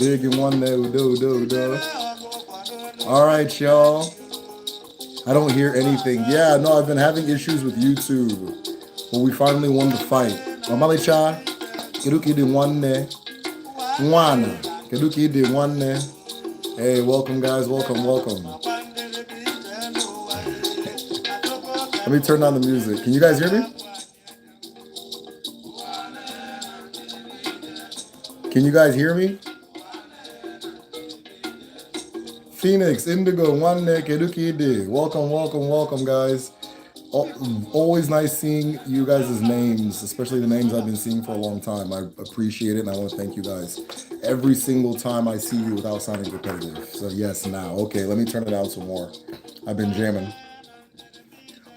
Big and one there, do. All right, y'all. I don't hear anything. Yeah, no, I've been having issues with YouTube, but we finally won the fight. Mamalicha, Keduki di one there. Mwana, Keduki di one there. Hey, welcome, guys. Welcome, welcome. Let me turn down the music. Can you guys hear me? Can you guys hear me? Phoenix, Indigo, Nwanne, Kedukide. Welcome, welcome, welcome, guys. Always nice seeing you guys' names, especially the names I've been seeing for a long time. I appreciate it, and I want to thank you guys every single time I see you without sounding repetitive. So yes, now. Okay, let me turn it down some more. I've been jamming.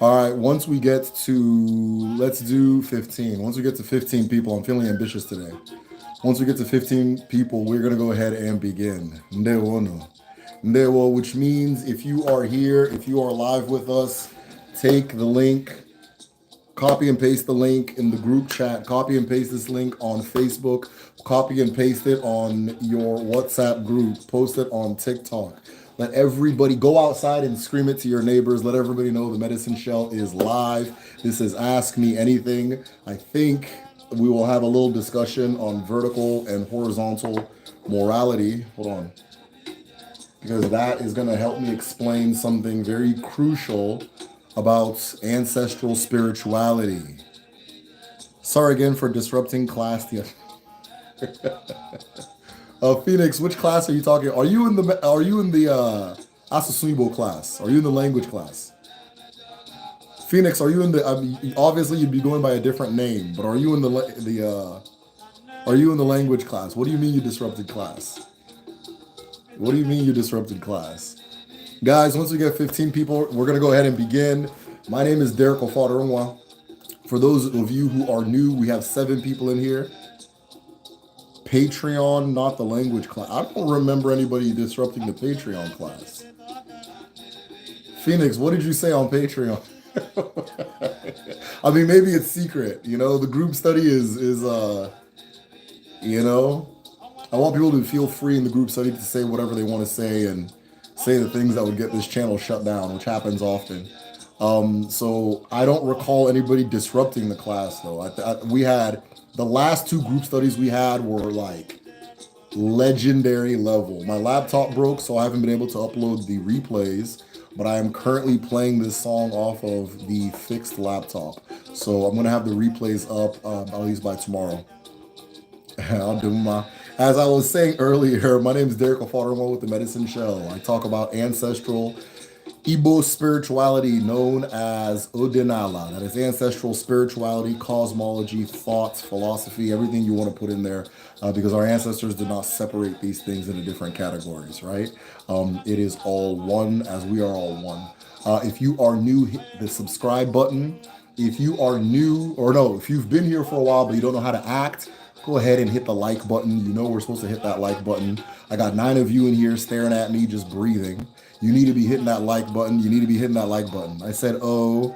All right, once we get to, let's do 15. Once we get to 15 people, I'm feeling ambitious today. Once we get to 15 people, we're going to go ahead and begin. Ndewono. Ndewo, which means if you are here, if you are live with us, take the link, copy and paste the link in the group chat, copy and paste this link on Facebook, copy and paste it on your WhatsApp group, post it on TikTok. Let everybody go outside and scream it to your neighbors. Let everybody know the Medicine Shell is live. This is Ask Me Anything. I think we will have a little discussion on vertical and horizontal morality. Hold on. Because that is going to help me explain something very crucial about ancestral spirituality. Sorry again for disrupting class. Phoenix, which class are you talking? Are you in the Asasuibo class? Are you in the language class? Phoenix, are you in the? Obviously, you'd be going by a different name, but are you in Are you in the language class? What do you mean you disrupted class? What do you mean you disrupted class? Guys, once we get 15 people, we're going to go ahead and begin. My name is Derek Ofadarunwa. For those of you who are new, we have 7 people in here. Patreon, not the language class. I don't remember anybody disrupting the Patreon class. Phoenix, what did you say on Patreon? I mean, maybe it's secret. You know, the group study is you know, I want people to feel free in the group study to say whatever they want to say and say the things that would get this channel shut down, which happens often. So I don't recall anybody disrupting the class though. We had the last 2 group studies we had were like legendary level. My laptop broke, so I haven't been able to upload the replays, but I am currently playing this song off of the fixed laptop. So I'm gonna have the replays up at least by tomorrow. I'll do my. As I was saying earlier, my name is Derek Ofadarunwa with the Medicine Shell. I talk about ancestral Igbo spirituality known as Odinala. That is ancestral spirituality, cosmology, thoughts, philosophy, everything you want to put in there, because our ancestors did not separate these things into different categories, right? It is all one, as we are all one. If you are new, hit the subscribe button. If you are new, or no, if you've been here for a while but you don't know how to act, go ahead and hit the like button. You know we're supposed to hit that like button. I got 9 of you in here staring at me, just breathing. You need to be hitting that like button. You need to be hitting that like button. I said, oh,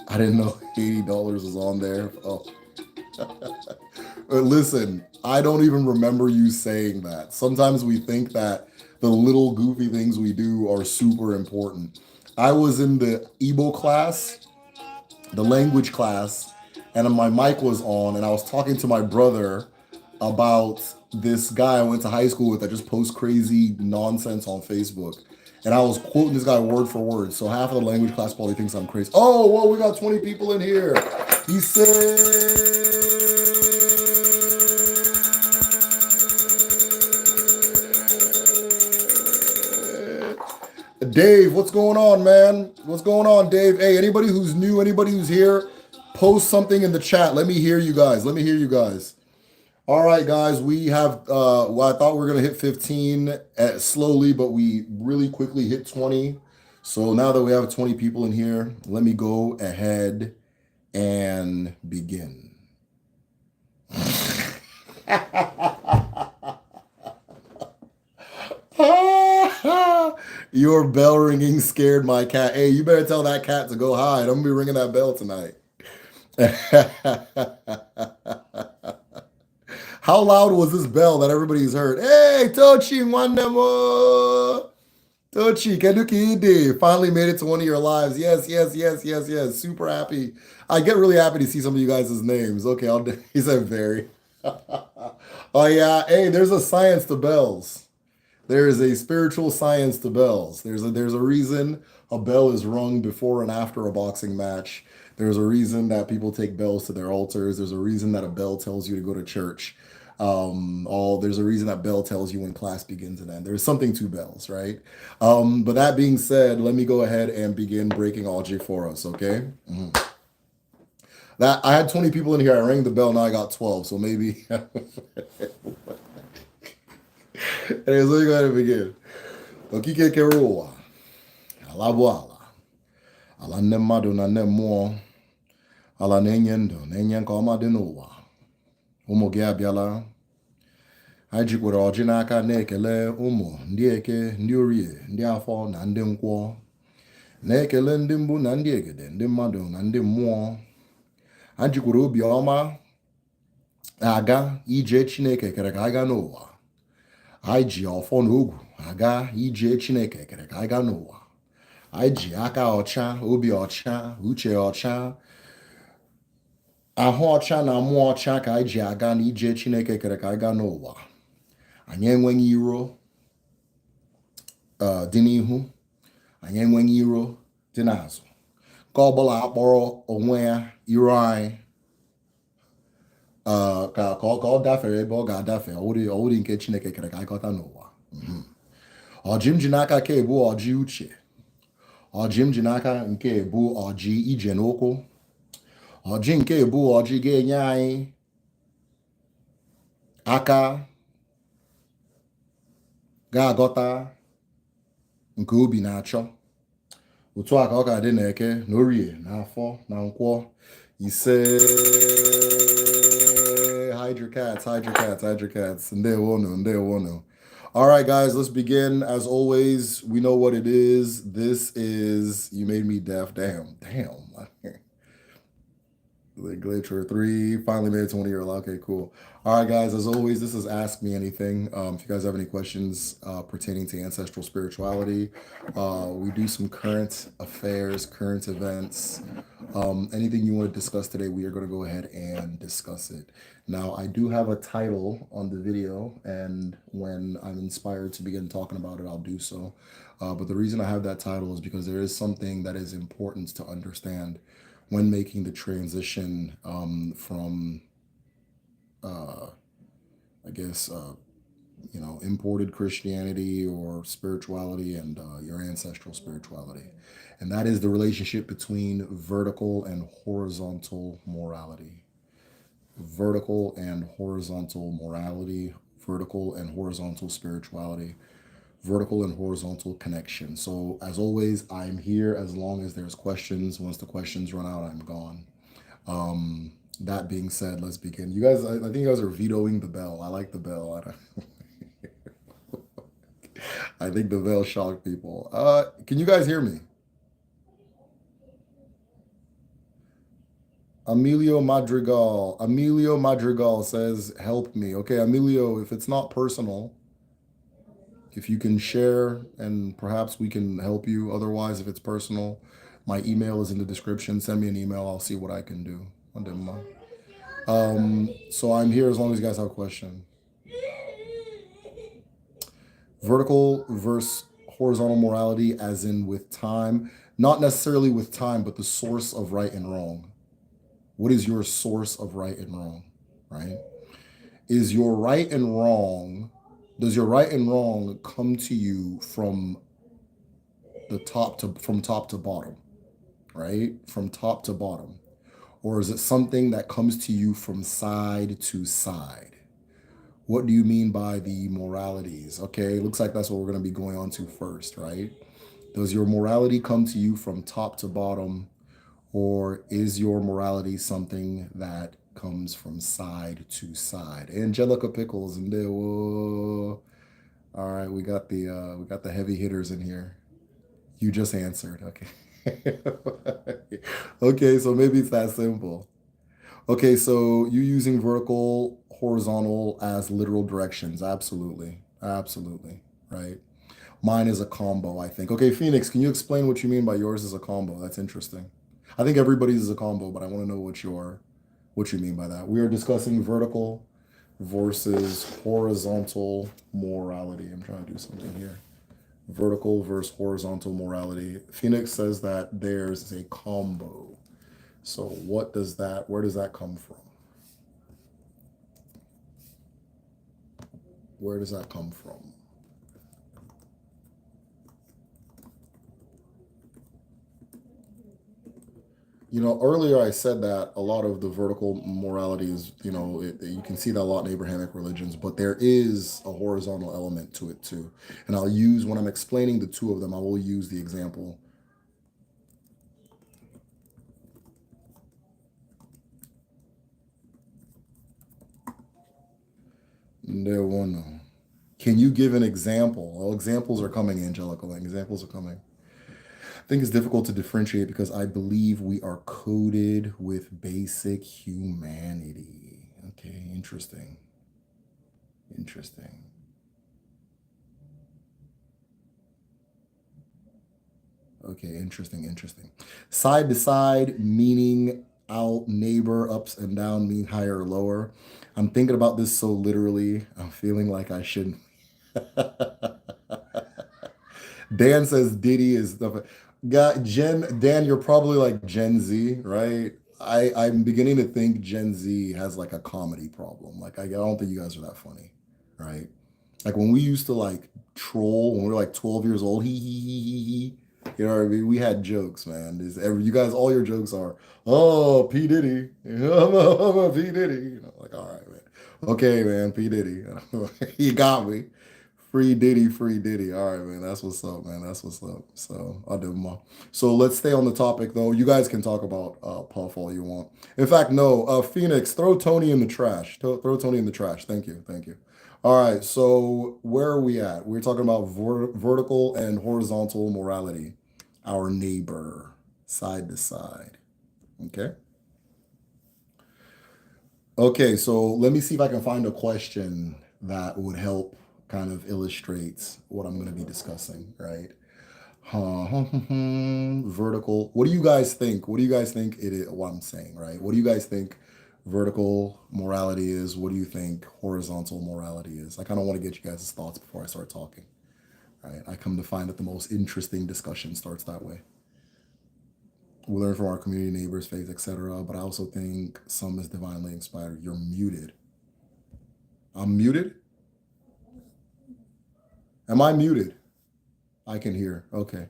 I didn't know $80 was on there. Oh, listen, I don't even remember you saying that. Sometimes we think that the little goofy things we do are super important. I was in the Igbo class, the language class, and my mic was on, and I was talking to my brother about this guy I went to high school with that just posts crazy nonsense on Facebook. And I was quoting this guy word for word. So half of the language class probably thinks I'm crazy. Oh, whoa, we got 20 people in here. He said, Dave, what's going on, man? What's going on, Dave? Hey, anybody who's new, anybody who's here, post something in the chat. Let me hear you guys. Let me hear you guys. All right, guys, we have, well, I thought we were going to hit 15 slowly, but we really quickly hit 20. So now that we have 20 people in here, let me go ahead and begin. Your bell ringing scared my cat. Hey, you better tell that cat to go hide. I'm going to be ringing that bell tonight. How loud was this bell that everybody's heard? Hey, Tochi, Wandemo! Tochi, Keduki Ide finally made it to one of your lives. Yes, yes, yes, yes, yes. Super happy. I get really happy to see some of you guys' names. Okay, he said very. Oh, yeah. Hey, there's a science to bells. There is a spiritual science to bells. There's a reason a bell is rung before and after a boxing match. There's a reason that people take bells to their altars. There's a reason that a bell tells you to go to church. There's a reason that bell tells you when class begins and ends. There's something to bells, right? But that being said, let me go ahead and begin breaking Algae for us, okay? That I had 20 people in here. I rang the bell. Now I got 12. So maybe. Anyways, let me go ahead and begin. Okike keruwa, alabuala, ala nne mmadụ na nne mmụọ, ala na-enye ndụ na-enye nke ọma dị n'ụwa. Ụmụ gị abịala. Anyị jikwara ọjị n'aka na-ekele ụmụ ndị eke, ndị orie, ndị afọ na ndị nkwọ. Na-ekele ndị mbụ na ndị egede, ndị mmadụ na ndị mmụọ. Anyị jikwara obi ọma aga ije Chineke kere ka anyị gaa n'ụwa. Anyị ji ọfọ na ogwu aga ije Chineke kere ka anyị gaa n'ụwa. Anyị ji aka ọcha, obi ọcha, uche ọcha, ahụ ọcha na mmụọ ọcha ka anyị ji aga n'ije Chineke kere ka anyị gaa n'ụwa. Anyị enweghị iro dị n'ihu, anyị enweghị iro dị n'azụ. Nke ọbụla akpọrọ onwe ya iro anyị ka ọ gafere ebe ọ ga-adafe ọwụrụ nke Chineke kere ka anyị ghọta n'ụwa. Ọjị m ji n'aka ka ebu ọjị uche. Ọjị m ji n'aka nke ebu ọjị ije n'ụkwụ. Ọjị nke ebu ọjị ga-enye anyị aka ga-agọta nke obi na-achọ. Otu a ka ọ ga-adị na eke na orie na afọ na nkwọ. Ise. Hide your cats, hide your cats, hide your cats. Ndewonu, ndewonu. All right, guys, let's begin. As always, we know what it is. This is You Made Me Deaf. Damn. The Glacier 3 finally made it to one of your. Okay, cool. All right, guys, as always, this is Ask Me Anything. If you guys have any questions pertaining to ancestral spirituality, we do some current affairs, current events. Anything you want to discuss today, we are going to go ahead and discuss it. Now, I do have a title on the video, and when I'm inspired to begin talking about it, I'll do so. But the reason I have that title is because there is something that is important to understand when making the transition from, imported Christianity or spirituality and your ancestral spirituality. And that is the relationship between vertical and horizontal morality. Vertical and horizontal morality, vertical and horizontal spirituality, vertical and horizontal connection. So as always, I'm here as long as there's questions. Once the questions run out, I'm gone. That being said, let's begin. You guys, I think you guys are vetoing the bell. I like the bell. I think the bell shocked people. Can you guys hear me? Emilio Madrigal says, help me. Okay, Emilio, if it's not personal, if you can share and perhaps we can help you. Otherwise, if it's personal, my email is in the description. Send me an email. I'll see what I can do. So I'm here as long as you guys have a question. Vertical versus horizontal morality, as in with time. Not necessarily with time, but the source of right and wrong. What is your source of right and wrong, right? Is your right and wrong, does your right and wrong come to you from top to bottom, right? From top to bottom. Or is it something that comes to you from side to side? What do you mean by the moralities? Okay, looks like that's what we're going to be going on to first, right? Does your morality come to you from top to bottom? Or is your morality something that comes from side to side? Angelica Pickles and there. Whoa. All right, we got the heavy hitters in here. You just answered. Okay. Okay, so maybe it's that simple. Okay, so you using vertical, horizontal as literal directions. Absolutely. Absolutely. Right. Mine is a combo, I think. Okay, Phoenix, can you explain what you mean by yours is a combo? That's interesting. I think everybody's is a combo, but I want to know what you mean by that. We are discussing vertical versus horizontal morality. I'm trying to do something here. Vertical versus horizontal morality. Phoenix says that there's a combo. So where does that come from? Where does that come from? Earlier I said that a lot of the vertical morality is, you can see that a lot in Abrahamic religions, but there is a horizontal element to it too. And when I'm explaining the two of them, I will use the example. There one. Can you give an example? Well, examples are coming, Angelica. Examples are coming. I think it's difficult to differentiate because I believe we are coded with basic humanity. Okay, interesting. Interesting. Okay, interesting, interesting. Side to side, meaning out, neighbor, ups and down, mean higher or lower. I'm thinking about this so literally. I'm feeling like I shouldn't. Dan says Diddy is the Dan, you're probably like Gen Z, right? I'm beginning to think Gen Z has like a comedy problem. Like I don't think you guys are that funny, right? Like when we used to like troll when we were like 12 years old, he. You know what I mean? We had jokes, man. You guys, all your jokes are, oh, P. Diddy. I'm a P. Diddy. Like, all right, man. Okay, man, P. Diddy. He got me. Free Diddy, free Diddy. All right, man. That's what's up, man. That's what's up. So I'll do them all. So let's stay on the topic, though. You guys can talk about Puff all you want. In fact, no. Phoenix, throw Tony in the trash. Throw Tony in the trash. Thank you. Thank you. All right. So where are we at? We're talking about vertical and horizontal morality. Our neighbor, side to side. Okay. Okay. So let me see if I can find a question that would help kind of illustrate what I'm going to be discussing, right? Vertical. What do you guys think? What do you guys think it is? What I'm saying, right? What do you guys think vertical morality is? What do you think horizontal morality is? I kind of want to get you guys' thoughts before I start talking. Right? I come to find that the most interesting discussion starts that way. We learn from our community, neighbors, faith, etc. But I also think some is divinely inspired. You're muted. I'm muted. Am I muted? I can hear. Okay.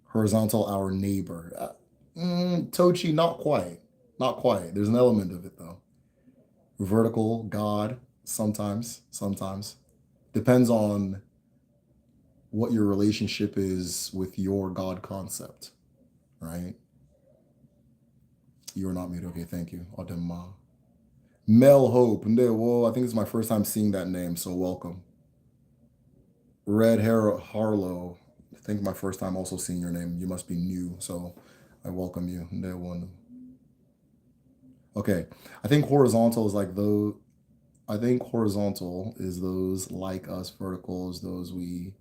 Horizontal, our neighbor. Tochi, not quite. Not quite. There's an element of it though. Vertical, God, sometimes, sometimes. Depends on what your relationship is with your God concept, right? You're not mute. Okay, thank you. Adema. Mel Hope. Whoa, I think it's my first time seeing that name, so welcome. Red Hair Harlow. I think my first time also seeing your name. You must be new, so I welcome you. Okay, I think horizontal is like those. I think horizontal is those like us. Vertical is those we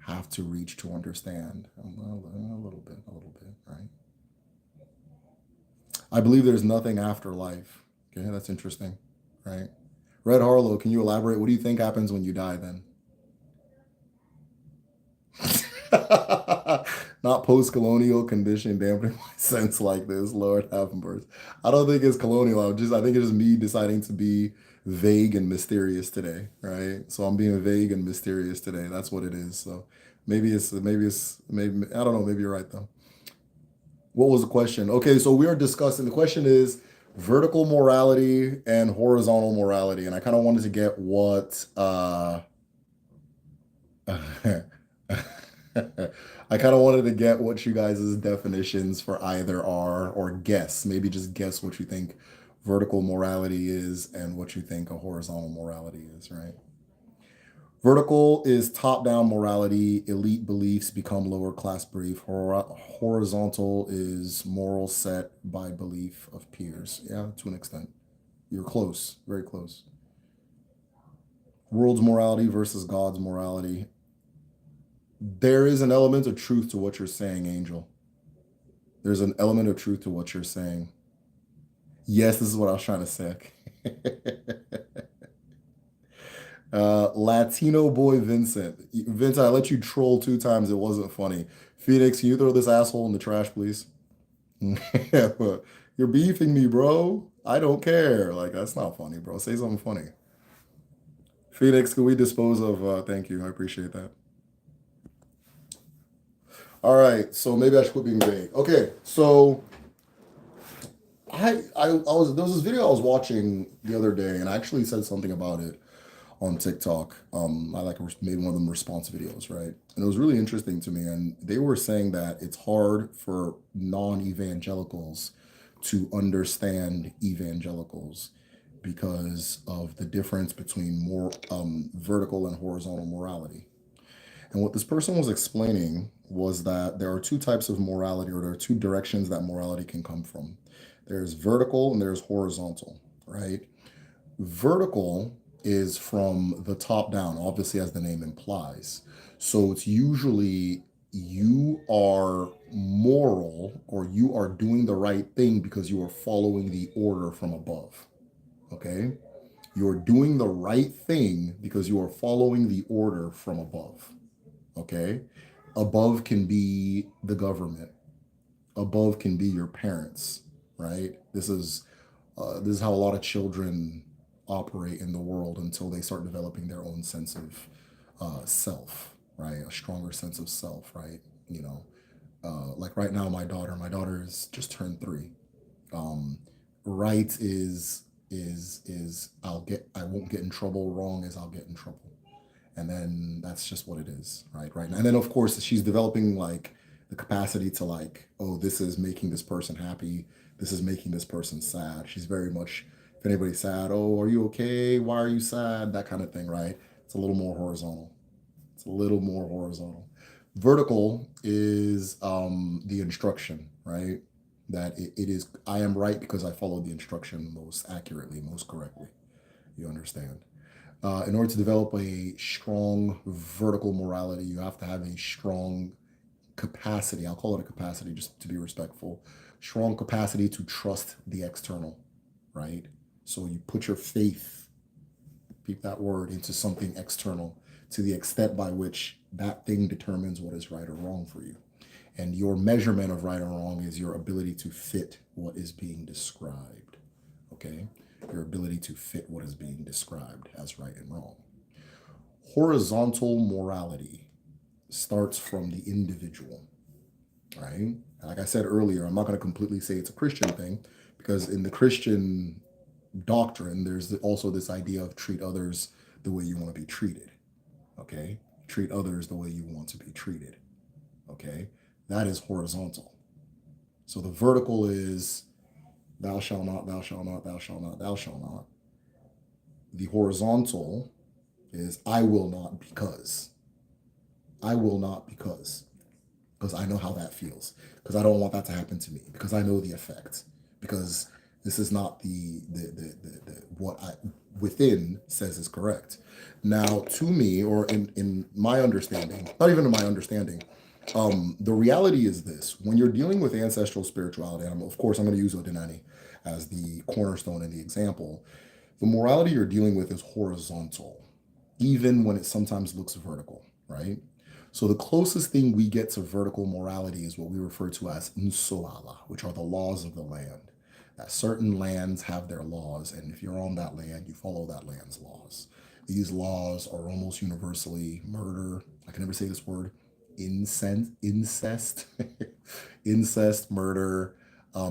have to reach to understand. A little bit, right? I believe there's nothing after life. Okay, that's interesting, right? Red Harlow, can you elaborate? What do you think happens when you die then? Not post-colonial condition dampening my sense like this. Lord have mercy. I don't think it's colonial. I think it's just me deciding to be vague and mysterious today, right? So I'm being vague and mysterious today. That's what it is. So maybe I don't know. Maybe you're right though. What was the question? Okay, so we are discussing. The question is vertical morality and horizontal morality, and I kind of wanted to get what I kind of wanted to get what you guys' definitions for either are, or guess, maybe just guess what you think vertical morality is and what you think a horizontal morality is, right? Vertical is top-down morality, elite beliefs become lower class belief. Horizontal is moral set by belief of peers. Yeah, to an extent. You're close, very close. World's morality versus God's morality. There is an element of truth to what you're saying, Angel. There's an element of truth to what you're saying. Yes, this is what I was trying to say. Latino boy Vincent. Vincent, I let you troll 2 times. It wasn't funny. Phoenix, can you throw this asshole in the trash, please? Yeah, but you're beefing me, bro. I don't care. Like, that's not funny, bro. Say something funny. Phoenix, can we dispose of thank you. I appreciate that. All right, so maybe I should quit being vague. Okay, so I was there was this video I was watching the other day, and I actually said something about it on TikTok. I like made one of them response videos, right? And it was really interesting to me. And they were saying that it's hard for non-evangelicals to understand evangelicals because of the difference between more vertical and horizontal morality. And what this person was explaining was that there are two types of morality, or there are two directions that morality can come from. There's vertical and there's horizontal, right? Vertical is from the top down, obviously, as the name implies. So it's usually you are moral, or you are doing the right thing because you are following the order from above. Okay? You're doing the right thing because you are following the order from above. Okay? Above can be the government, above can be your parents, right? This is how a lot of children operate in the world until they start developing their own sense of self, right? A stronger sense of self, right? You know, like right now, my daughter is just turned 3. Um, right is I won't get in trouble. Wrong is I'll get in trouble, and then that's just what it is, right now. And then of course she's developing like the capacity to like, oh, this is making this person happy, this is making this person sad. She's very much, if anybody's sad, oh, are you okay, why are you sad, that kind of thing, right? It's a little more horizontal. It's a little more horizontal. Vertical is the instruction, right? That it is, I am right because I followed the instruction most accurately, most correctly. You understand? In order to develop a strong vertical morality, you have to have a strong capacity. I'll call it a capacity just to be respectful. Strong capacity to trust the external, right? So you put your faith, keep that word, into something external to the extent by which that thing determines what is right or wrong for you. And your measurement of right or wrong is your ability to fit what is being described. Okay? Your ability to fit what is being described as right and wrong. Horizontal morality starts from the individual, right? Like I said earlier, I'm not going to completely say it's a Christian thing, because in the Christian doctrine, there's also this idea of treat others the way you want to be treated. Okay? Treat others the way you want to be treated. Okay? That is horizontal. So the vertical is thou shalt not, thou shalt not, thou shalt not, thou shalt not. The horizontal is I will not because. I will not because I know how that feels, because I don't want that to happen to me, because I know the effect, because this is not the what I within says is correct. Now, to me, or in my understanding, not even in my understanding, the reality is this: when you're dealing with ancestral spirituality, and of course I'm going to use Odinani as the cornerstone in the example, the morality you're dealing with is horizontal, even when it sometimes looks vertical, right? So the closest thing we get to vertical morality is what we refer to as nsoala, which are the laws of the land. That certain lands have their laws, and if you're on that land, you follow that land's laws. These laws are almost universally murder. I can never say this word. Incest, incest, murder,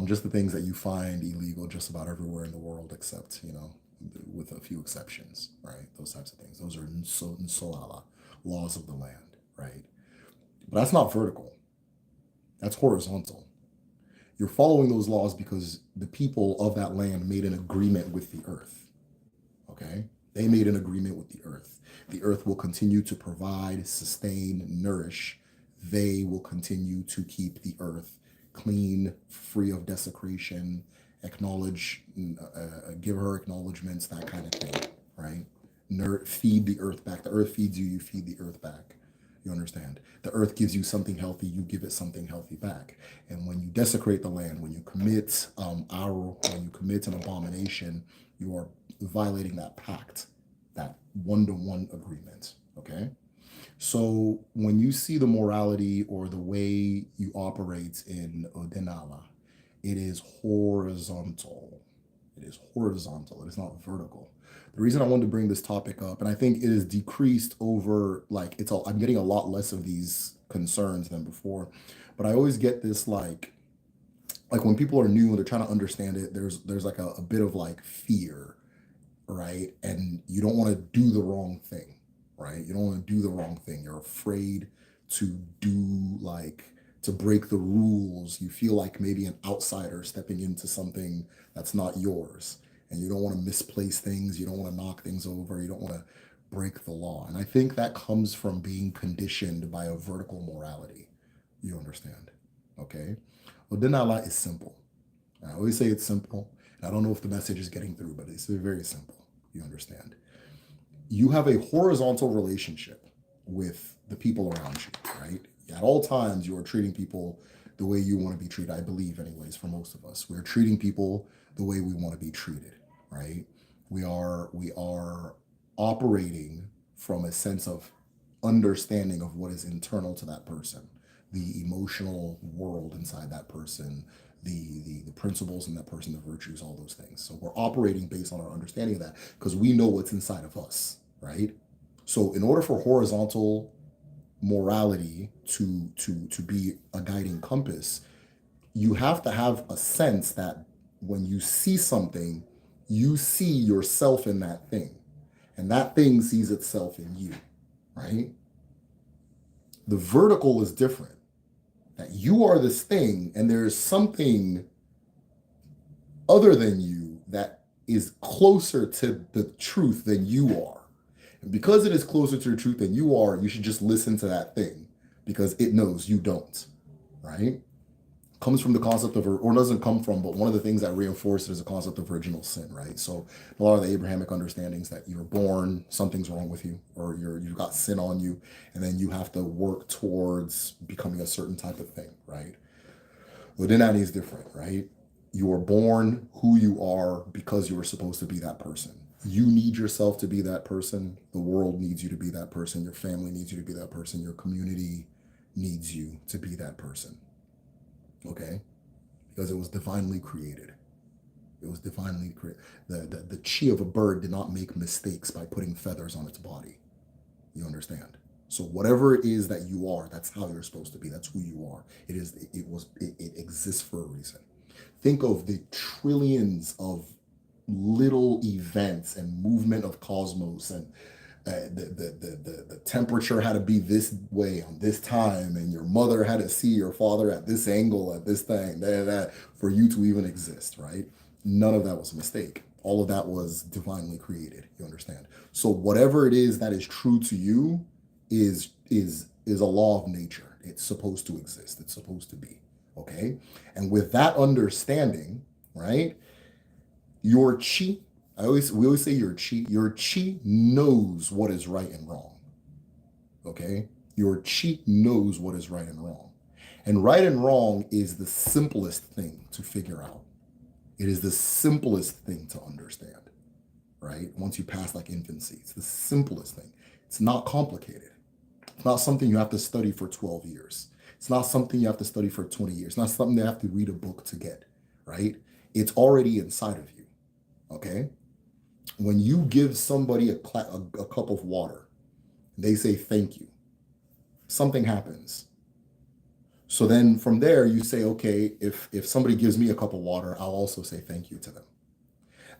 just the things that you find illegal just about everywhere in the world, except, with a few exceptions, right? Those types of things. Those are nsoala, laws of the land, right? But that's not vertical. That's horizontal. You're following those laws because the people of that land made an agreement with the earth. Okay? They made an agreement with the earth. The earth will continue to provide, sustain, nourish. They will continue to keep the earth clean, free of desecration, acknowledge, give her acknowledgments, that kind of thing, right? Feed the earth back. The earth feeds you, you feed the earth back. You understand? The earth gives you something healthy, you give it something healthy back. And when you desecrate the land, when you commit when you commit an abomination, you are violating that pact, that one-to-one agreement. Okay? So when you see the morality or the way you operate in Odinala, it is horizontal. It is horizontal. It is not vertical. The reason I wanted to bring this topic up, and I think it is decreased over, like, I'm getting a lot less of these concerns than before, but I always get this like when people are new and they're trying to understand it, there's like a bit of like fear, right? And you don't want to do the wrong thing, right? You don't want to do the wrong thing. You're afraid to do to break the rules. You feel like maybe an outsider stepping into something that's not yours. And you don't want to misplace things. You don't want to knock things over. You don't want to break the law. And I think that comes from being conditioned by a vertical morality. You understand? Okay? Well, Dinala is simple. I always say it's simple. And I don't know if the message is getting through, but it's very simple. You understand? You have a horizontal relationship with the people around you, right? At all times, you are treating people the way you want to be treated. I believe, anyways, for most of us, we're treating people the way we want to be treated, right? We are operating from a sense of understanding of what is internal to that person, the emotional world inside that person, the principles in that person, the virtues, all those things. So we're operating based on our understanding of that because we know what's inside of us, right? So in order for horizontal morality to be a guiding compass, you have to have a sense that when you see something, you see yourself in that thing, and that thing sees itself in you, right? The vertical is different. That you are this thing, and there's something other than you that is closer to the truth than you are. And because it is closer to the truth than you are, you should just listen to that thing because it knows you don't, right? Comes from the concept of, or doesn't come from, but one of the things that reinforces is a concept of original sin, right? So a lot of the Abrahamic understandings that you're born, something's wrong with you, or you've got sin on you, and then you have to work towards becoming a certain type of thing, right? Ludinati is different, right? You are born who you are because you were supposed to be that person. You need yourself to be that person. The world needs you to be that person. Your family needs you to be that person. Your community needs you to be that person. Okay? Because it was divinely created. It was divinely created. The chi of a bird did not make mistakes by putting feathers on its body. You understand? So whatever it is that you are, that's how you're supposed to be. That's who you are. It exists for a reason. Think of the trillions of little events and movement of cosmos, and the temperature had to be this way on this time, and your mother had to see your father at this angle at this thing that for you to even exist, right? None of that was a mistake. All of that was divinely created. You understand? So whatever it is that is true to you is a law of nature. It's supposed to exist. It's supposed to be. Okay? And with that understanding, right? Your chi, we always say your chi knows what is right and wrong. Okay? Your chi knows what is right and wrong. And right and wrong is the simplest thing to figure out. It is the simplest thing to understand, right? Once you pass like infancy, it's the simplest thing. It's not complicated. It's not something you have to study for 12 years. It's not something you have to study for 20 years. It's not something you have to read a book to get, right? It's already inside of you, okay? When you give somebody a cup of water, they say thank you. Something happens. So then from there, you say, okay, if somebody gives me a cup of water, I'll also say thank you to them.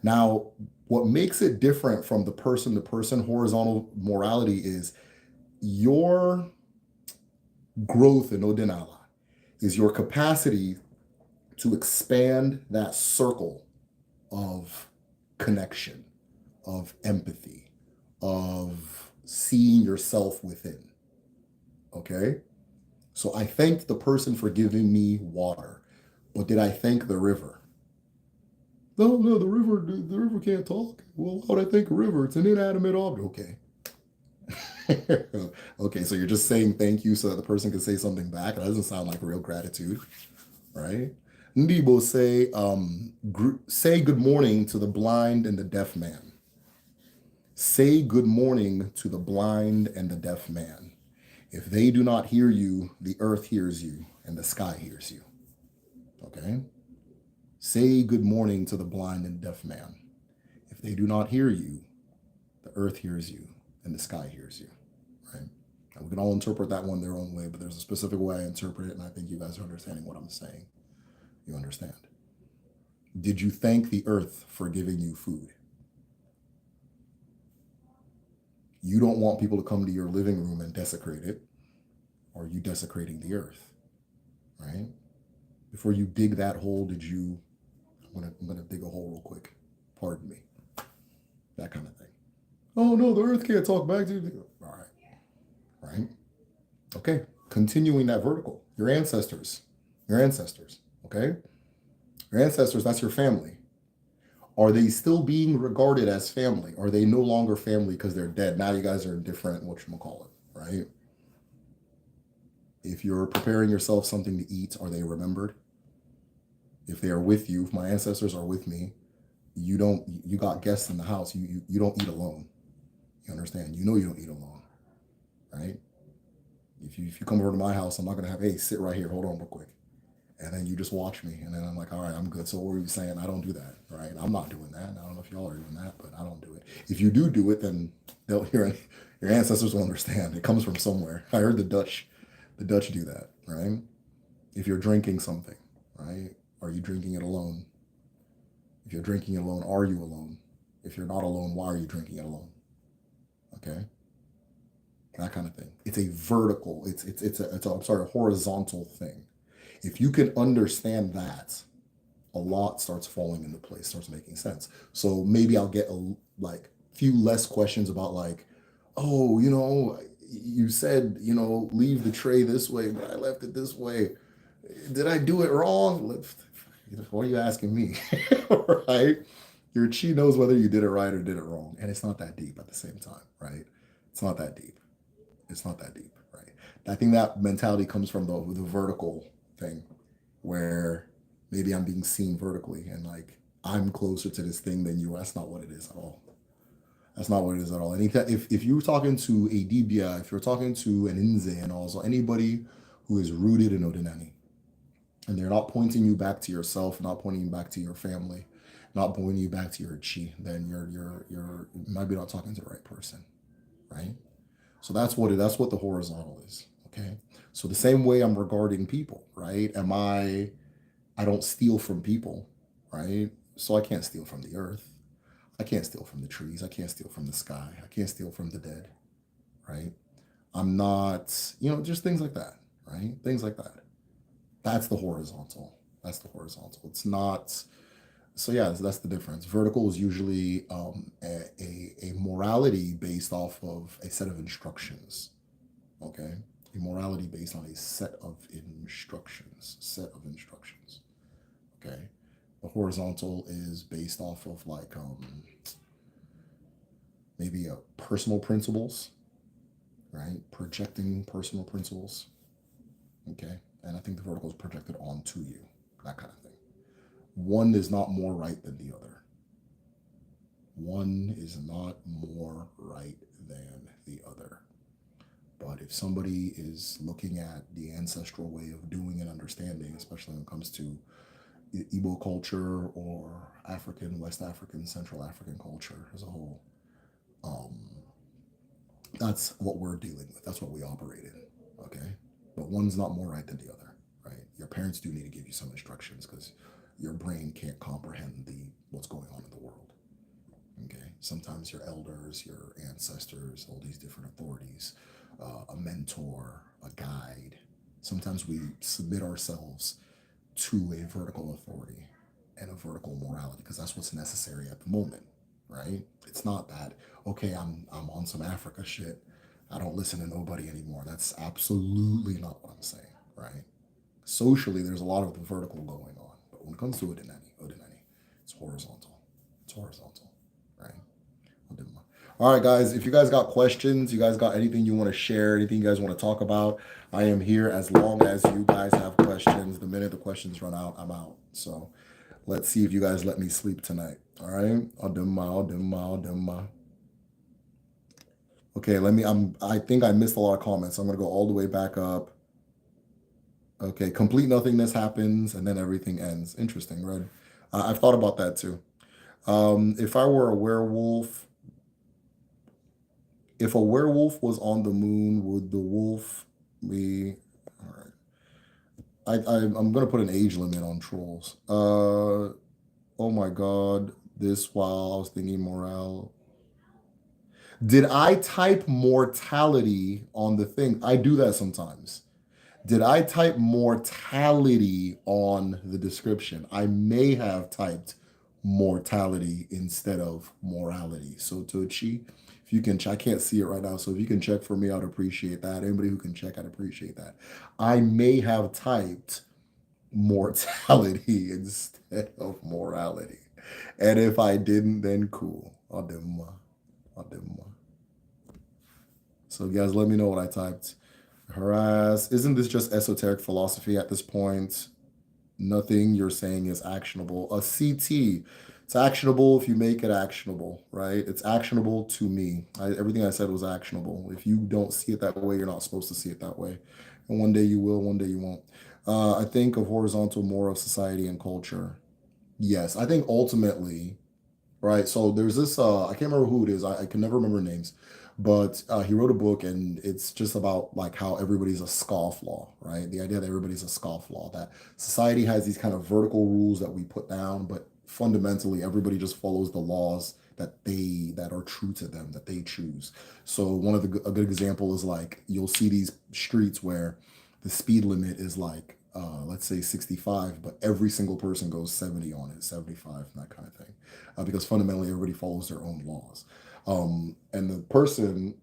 Now, what makes it different from the person to person horizontal morality is your growth in Odinala is your capacity to expand that circle of connection, of empathy, of seeing yourself within. Okay? So I thanked the person for giving me water, but did I thank the river? No, no, the river can't talk. Well, how would I thank a river? It's an inanimate object. Okay. Okay, so you're just saying thank you so that the person can say something back. That doesn't sound like real gratitude, right? Ndibo say, say good morning to the blind and the deaf man. Say good morning to the blind and the deaf man. If they do not hear you, the earth hears you and the sky hears you. Okay? Say good morning to the blind and deaf man. If they do not hear you, the earth hears you and the sky hears you. Right? And we can all interpret that one their own way, but there's a specific way I interpret it, and I think you guys are understanding what I'm saying. You understand? Did you thank the earth for giving you food? You don't want people to come to your living room and desecrate it. Or are you desecrating the earth? Right? Before you dig that hole, I'm gonna dig a hole real quick. Pardon me. That kind of thing. Oh no, the earth can't talk back to you. All right. Right? Okay. Continuing that vertical. Your ancestors. Okay? Your ancestors, that's your family. Are they still being regarded as family? Are they no longer family because they're dead? Now you guys are different, whatchamacallit, right? If you're preparing yourself something to eat, are they remembered? If they are with you, if my ancestors are with me, you got guests in the house, you don't eat alone. You understand? You know you don't eat alone, right? If you come over to my house, I'm not gonna have, hey, sit right here, hold on real quick. And then you just watch me, and then I'm like, all right, I'm good. So what were you saying? I don't do that, right? I'm not doing that. I don't know if y'all are doing that, but I don't do it. If you do it, then your ancestors will understand. It comes from somewhere. I heard the Dutch do that, right? If you're drinking something, right? Are you drinking it alone? If you're drinking it alone, are you alone? If you're not alone, why are you drinking it alone? Okay, that kind of thing. It's a vertical. It's a horizontal thing. If you can understand that, a lot starts falling into place, starts making sense. So maybe I'll get few less questions about like, oh, you said, leave the tray this way, but I left it this way. Did I do it wrong? What are you asking me? Right? Your chi knows whether you did it right or did it wrong. And it's not that deep at the same time, right? It's not that deep. It's not that deep, right? I think that mentality comes from the vertical thing where maybe I'm being seen vertically and like I'm closer to this thing than you. That's not what it is at all. That's not what it is at all. And if you're talking to a Dibia, if you're talking to an Inze and also anybody who is rooted in Odinani, and they're not pointing you back to yourself, not pointing you back to your family, not pointing you back to your chi, then you're maybe not talking to the right person, right? So that's what the horizontal is. Okay. So the same way I'm regarding people, right? I don't steal from people, right? So I can't steal from the earth. I can't steal from the trees. I can't steal from the sky. I can't steal from the dead, right? I'm not, just things like that, right? Things like that. That's the horizontal. That's the horizontal. It's not. So yeah, that's the difference. Vertical is usually a morality based off of a set of instructions. Okay, a morality based on a set of instructions. Okay, the horizontal is based off of like maybe personal principles, right? Projecting personal principles. Okay, and I think the vertical is projected onto you, that kind of thing. One is not more right than the other. One is not more right than the other. But if somebody is looking at the ancestral way of doing and understanding, especially when it comes to Igbo culture or African, West African, Central African culture as a whole, um, that's what we're dealing with. That's what we operate in. Okay, but one's not more right than the other. Right? Your parents do need to give you some instructions because your brain can't comprehend what's going on in the world. Okay, sometimes your elders, your ancestors, all these different authorities, a mentor, a guide. Sometimes we submit ourselves to a vertical authority and a vertical morality because that's what's necessary at the moment, right? It's not that, okay, I'm on some Africa shit. I don't listen to nobody anymore. That's absolutely not what I'm saying, right? Socially, there's a lot of the vertical going on, but when it comes to Odinani, it's horizontal. It's horizontal, right? All right, guys. If you guys got questions, you guys got anything you want to share, anything you guys want to talk about, I am here as long as you guys have questions. The minute the questions run out, I'm out. So let's see if you guys let me sleep tonight. All right. Okay, let me. I think I missed a lot of comments. I'm gonna go all the way back up. Okay, complete nothingness happens and then everything ends. Interesting, right? I've thought about that too. If I were a werewolf, if a werewolf was on the moon, would the wolf be? All right. I'm gonna put an age limit on trolls. Oh my god. This while I was thinking morale. Did I type mortality on the thing? I do that sometimes. Did I type mortality on the description? I may have typed mortality instead of morality. So Tochi, if you can, I can't see it right now. So if you can check for me, I'd appreciate that. Anybody who can check, I'd appreciate that. I may have typed mortality instead of morality. And if I didn't, then cool. I'll do. So guys, let me know what I typed. Harass. Isn't this just esoteric philosophy at this point? Nothing you're saying is actionable. A CT. It's actionable if you make it actionable, right? It's actionable to me. Everything I said was actionable. If you don't see it that way, you're not supposed to see it that way. And one day you will, one day you won't. I think of horizontal more of society and culture. Yes, I think ultimately, right? So there's this I can't remember who it is. I can never remember names. But he wrote a book and it's just about like how everybody's a scofflaw, right? The idea that everybody's a scofflaw, that society has these kind of vertical rules that we put down, but fundamentally everybody just follows the laws that are true to them, that they choose. So one of a good example is like you'll see these streets where the speed limit is like let's say 65, but every single person goes 70 on it, 75, that kind of thing, because fundamentally everybody follows their own laws. And the person,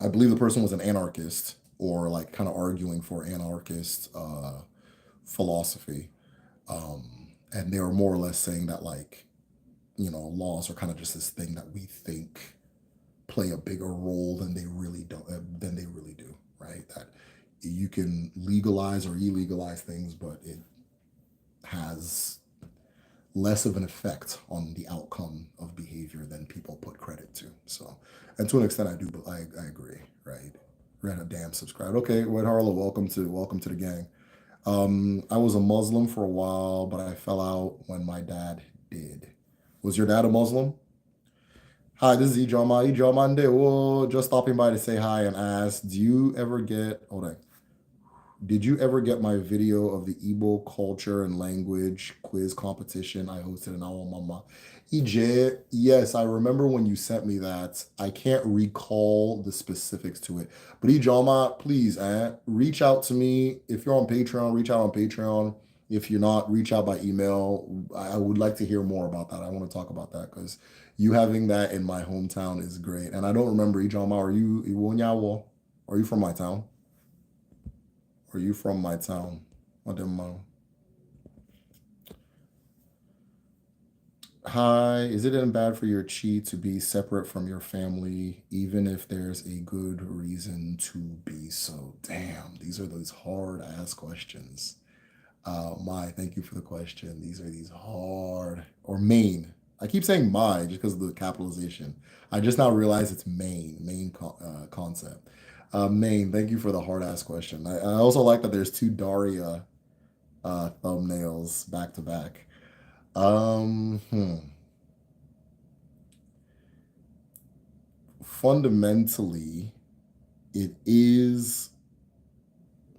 I believe the person was an anarchist or like kind of arguing for anarchist philosophy. And they were more or less saying that like, laws are kind of just this thing that we think play a bigger role than they really don't, than they really do, right? That you can legalize or illegalize things, but it has less of an effect on the outcome of behavior than people put credit to. So, and to an extent, I do, but I agree, right? Ran a damn subscribe. Okay, Red Harlow, welcome to the gang. I was a Muslim for a while, but I fell out when my dad did. Was your dad a Muslim? Hi, this is Ijoma. Ijoma Ndewo. Just stopping by to say hi and ask, do you ever get, hold on, did you ever get my video of the Igbo culture and language quiz competition I hosted in Awa Mama? EJ, yes, I remember when you sent me that. I can't recall the specifics to it. But Ijoma, please, reach out to me. If you're on Patreon, reach out on Patreon. If you're not, reach out by email. I would like to hear more about that. I want to talk about that because you having that in my hometown is great. And I don't remember, Ijoma, are you Iwonyawo? Are you from my town? Are you from my town? Adema. Hi, is it bad for your chi to be separate from your family, even if there's a good reason to be so? Damn, these are those hard ass questions. Thank you for the question. These hard, or main. I keep saying my just because of the capitalization. I just now realize it's concept. Main, thank you for the hard ass question. I also like that there's two Daria thumbnails back to back. Fundamentally, it is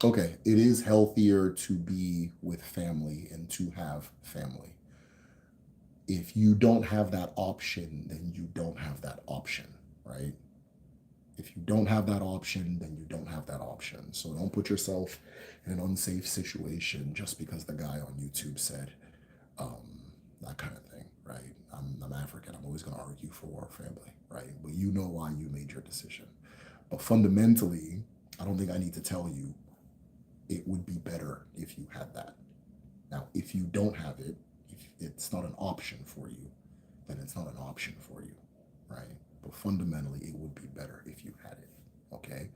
okay. It is healthier to be with family and to have family. If you don't have that option, then you don't have that option, right? If you don't have that option, then you don't have that option. So don't put yourself in an unsafe situation just because the guy on YouTube said that kind of thing, right? I'm African. I'm always going to argue for our family, right? But you know why you made your decision. But fundamentally, I don't think I need to tell you it would be better if you had that. Now, if you don't have it, if it's not an option for you, then it's not an option for you, right? But fundamentally, it would be better if you had it, okay?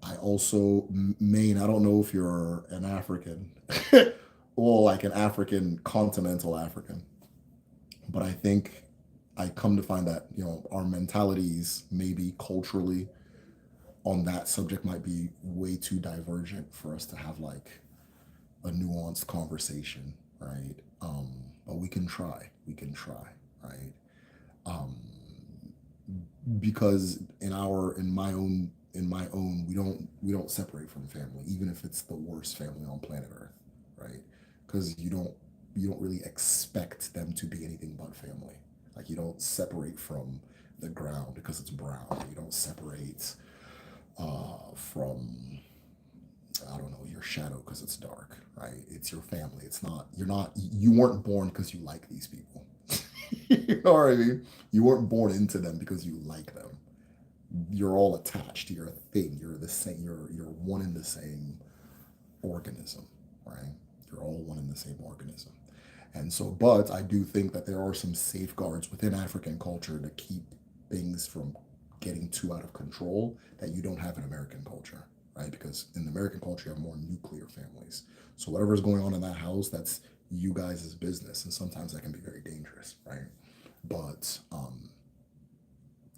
I also, Maine, I don't know if you're an African or like an African, continental African, but I think I come to find that, our mentalities, maybe culturally, on that subject might be way too divergent for us to have like a nuanced conversation, right? But we can try. We can try, right? Um, because in my own we don't separate from family, even if it's the worst family on planet Earth, right? Because you don't really expect them to be anything but family. Like you don't separate from the ground because it's brown. You don't separate from, I don't know, your shadow because it's dark, right? It's your family. It's not, you weren't born because you like these people. You know what I mean? You weren't born into them because you like them. You're all attached. You're a thing. You're the same. You're one in the same organism, right? You're all one in the same organism. And so, but I do think that there are some safeguards within African culture to keep things from getting too out of control that you don't have in American culture, right? Because in American culture, you have more nuclear families. So whatever's going on in that house, that's you guys' business. And sometimes that can be very dangerous, right? But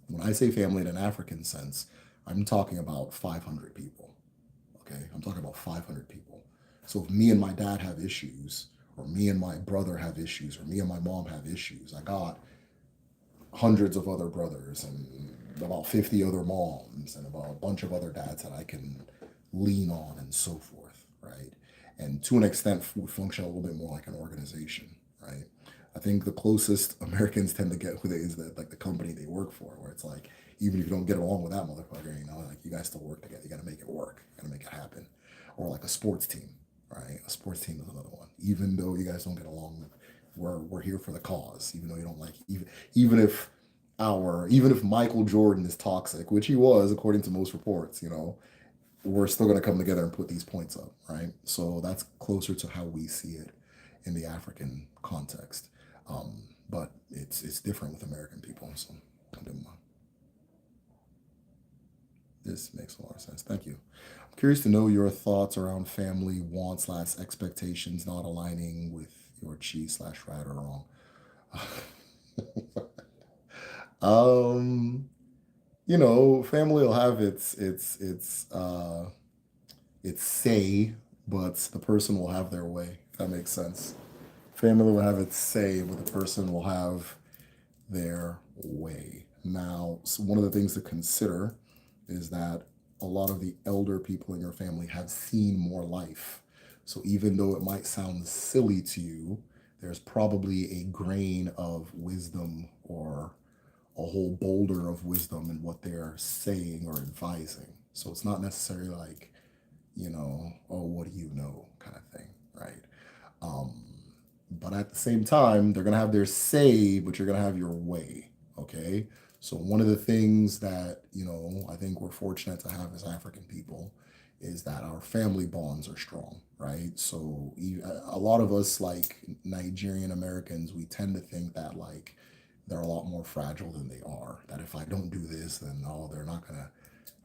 when I say family in an African sense, I'm talking about 500 people. Okay, I'm talking about 500 people. So if me and my dad have issues, or me and my brother have issues, or me and my mom have issues, I got hundreds of other brothers and about 50 other moms and about a bunch of other dads that I can lean on and so forth, right? And to an extent, we function a little bit more like an organization, right? I think the closest Americans tend to get with it is that like the company they work for, where it's like even if you don't get along with that motherfucker, like you guys still work together. You got to make it work. You got to make it happen. Or like a sports team, right? A sports team is another one. Even though you guys don't get along, we're here for the cause. Even though you don't like even if even if Michael Jordan is toxic, which he was according to most reports, we're still going to come together and put these points up, right? So that's closer to how we see it in the African context. But it's different with American people. So this makes a lot of sense. Thank you. I'm curious to know your thoughts around family wants / expectations not aligning with your chi / right or wrong. um, family will have its say, but the person will have their way. If that makes sense. Family will have its say, but the person will have their way. Now, so one of the things to consider is that a lot of the elder people in your family have seen more life. So even though it might sound silly to you, there's probably a grain of wisdom or a whole boulder of wisdom in what they're saying or advising. So it's not necessarily like, oh, what do you know kind of thing, right? Um, but at the same time, they're going to have their say, but you're going to have your way. Okay. So, one of the things that, I think we're fortunate to have as African people is that our family bonds are strong, right? So, a lot of us, like Nigerian Americans, we tend to think that, like, they're a lot more fragile than they are. That if I don't do this, then, oh, they're not going to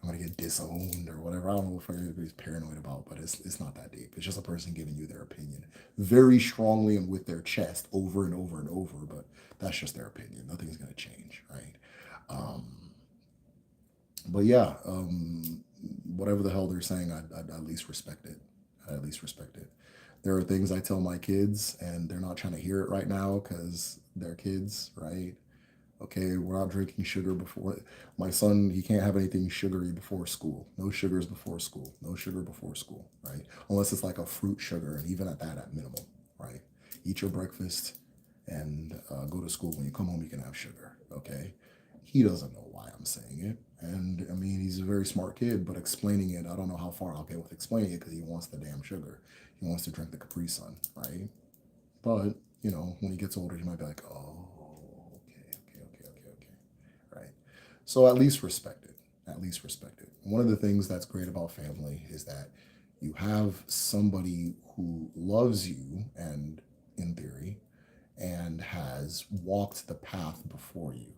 I'm gonna get disowned or whatever. I don't know what everybody's paranoid about, but it's not that deep. It's just a person giving you their opinion very strongly and with their chest over and over and over. But that's just their opinion. Nothing's gonna change, right? Um, but yeah, whatever the hell they're saying, I'd at least respect it. I at least respect it. There are things I tell my kids, and they're not trying to hear it right now because they're kids, right? Okay, we're not drinking sugar before. My son, he can't have anything sugary before school. No sugars before school. No sugar before school, right? Unless it's like a fruit sugar, and even at that, at minimum, right? Eat your breakfast and go to school. When you come home, you can have sugar, okay? He doesn't know why I'm saying it. And I mean, he's a very smart kid, but explaining it, I don't know how far I'll get with explaining it because he wants the damn sugar. He wants to drink the Capri Sun, right? But, when he gets older, he might be like, oh, okay, right? So at least respect it. At least respect it. One of the things that's great about family is that you have somebody who loves you and, in theory, and has walked the path before you.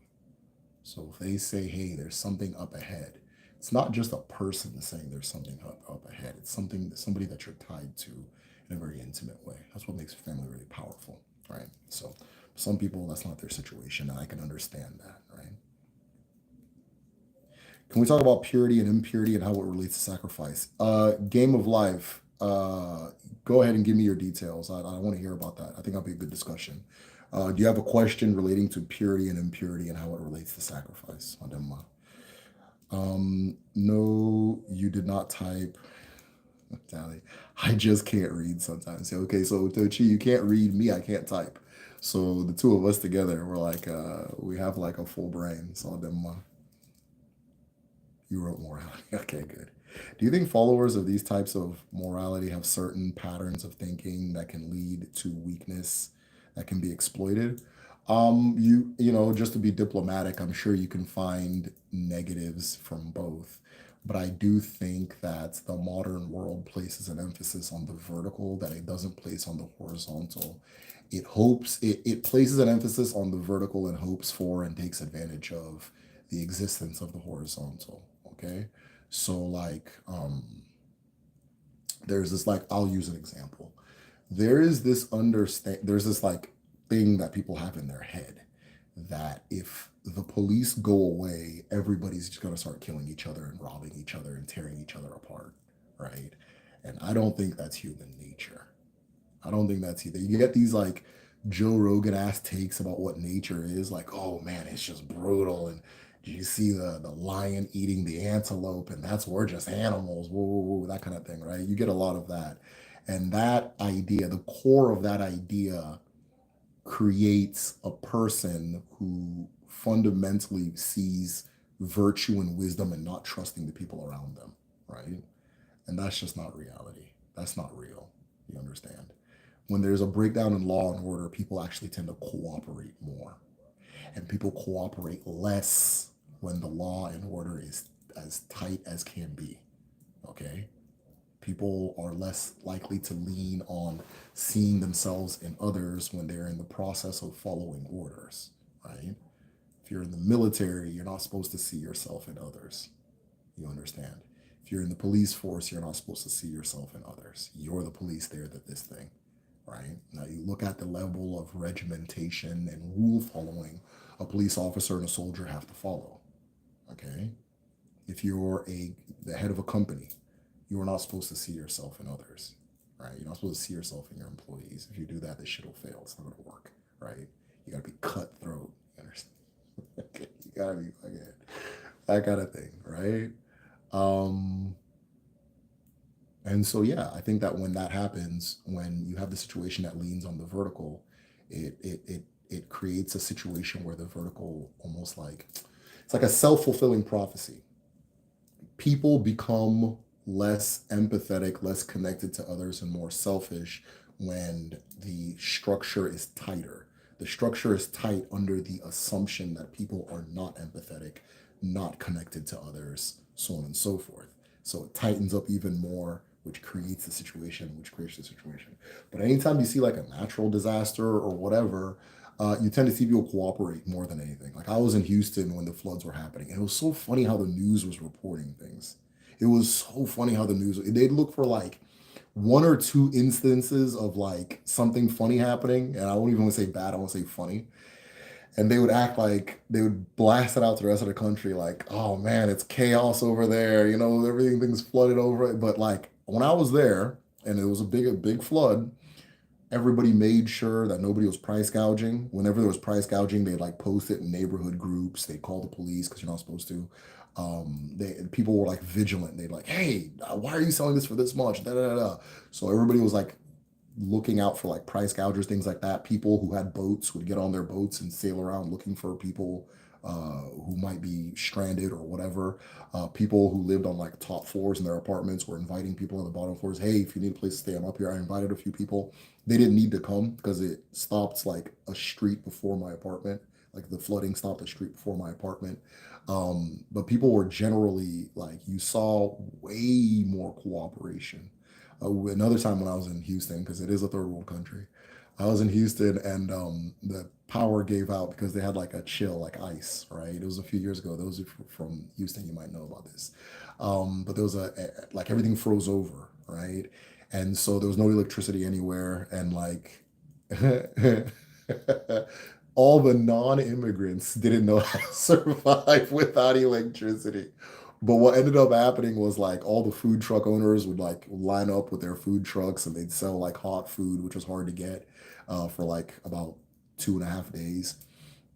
So if they say, hey, there's something up ahead, it's not just a person saying there's something up ahead. It's somebody that you're tied to in a very intimate way. That's what makes family really powerful, right? So some people, that's not their situation, and I can understand that, right? Can we talk about purity and impurity and how it relates to sacrifice? Game of life. Go ahead and give me your details. I want to hear about that. I think that'll be a good discussion. Do you have a question relating to purity and impurity and how it relates to sacrifice? Ademma. No, you did not type. Tally. I just can't read sometimes. Okay, so Tochi, you can't read me. I can't type. So the two of us together, we're like, we have like a full brain. So Ademma. You wrote morality. Okay, good. Do you think followers of these types of morality have certain patterns of thinking that can lead to weakness that can be exploited? You know, just to be diplomatic, I'm sure you can find negatives from both. But I do think that the modern world places an emphasis on the vertical that it doesn't place on the horizontal. It places an emphasis on the vertical and hopes for and takes advantage of the existence of the horizontal. Okay. So like there's this, like, I'll use an example. There's this like thing that people have in their head that if the police go away, everybody's just going to start killing each other and robbing each other and tearing each other apart, right? And I don't think that's human nature. I don't think that's either. You get these like Joe Rogan ass takes about what nature is, like, oh man, it's just brutal. And do you see the lion eating the antelope? And that's, we're just animals, whoa, whoa, whoa, that kind of thing, right? You get a lot of that. And that idea, the core of that idea creates a person who fundamentally sees virtue and wisdom and not trusting the people around them, right? And that's just not reality. That's not real. You understand? When there's a breakdown in law and order, people actually tend to cooperate more. And people cooperate less when the law and order is as tight as can be. Okay? People are less likely to lean on seeing themselves in others when they're in the process of following orders, right? If you're in the military, you're not supposed to see yourself in others. You understand? If you're in the police force, you're not supposed to see yourself in others. You're the police there, that this thing, right? Now you look at the level of regimentation and rule following a police officer and a soldier have to follow. Okay? If you're the head of a company, you are not supposed to see yourself in others, right? You're not supposed to see yourself in your employees. If you do that, this shit will fail. It's not gonna work, right? You gotta be cutthroat. You understand? Okay, you gotta be fucking that kind of thing, right? Um, and so yeah, I think that when that happens, when you have the situation that leans on the vertical, it creates a situation where the vertical almost like it's like a self-fulfilling prophecy. People become less empathetic, less connected to others, and more selfish when the structure is tighter. The structure is tight under the assumption that people are not empathetic, not connected to others, so on and so forth. So it tightens up even more, which creates the situation, which creates the situation. But anytime you see like a natural disaster or whatever, you tend to see people cooperate more than anything. Like I was in Houston when the floods were happening, and it was so funny how the news was reporting things. It was so funny how the news, they'd look for like one or two instances of like something funny happening, and I won't even want to say bad, I want to say funny. And they would act like they would blast it out to the rest of the country, like, oh man, it's chaos over there, you know, everything's flooded over it. But like when I was there and it was a big flood, everybody made sure that nobody was price gouging. Whenever there was price gouging, they'd like post it in neighborhood groups. They'd call the police because you're not supposed to. People were like vigilant. They'd like, hey, why are you selling this for this much? Da, da, da, da. So everybody was like looking out for like price gougers, things like that. People who had boats would get on their boats and sail around looking for people who might be stranded or whatever. People who lived on like top floors in their apartments were inviting people on the bottom floors. Hey, if you need a place to stay, I'm up here. I invited a few people. They didn't need to come because it stopped like a street before my apartment. Like the flooding stopped a street before my apartment. But people were generally like, you saw way more cooperation. Another time when I was in Houston, because it is a third world country, I was in Houston and the power gave out because they had like a chill, like ice, right? It was a few years ago. Those who from Houston, you might know about this. But there was like everything froze over, right? And so there was no electricity anywhere. And like, all the non-immigrants didn't know how to survive without electricity. But what ended up happening was like all the food truck owners would like line up with their food trucks and they'd sell like hot food, which was hard to get for like about 2.5 days.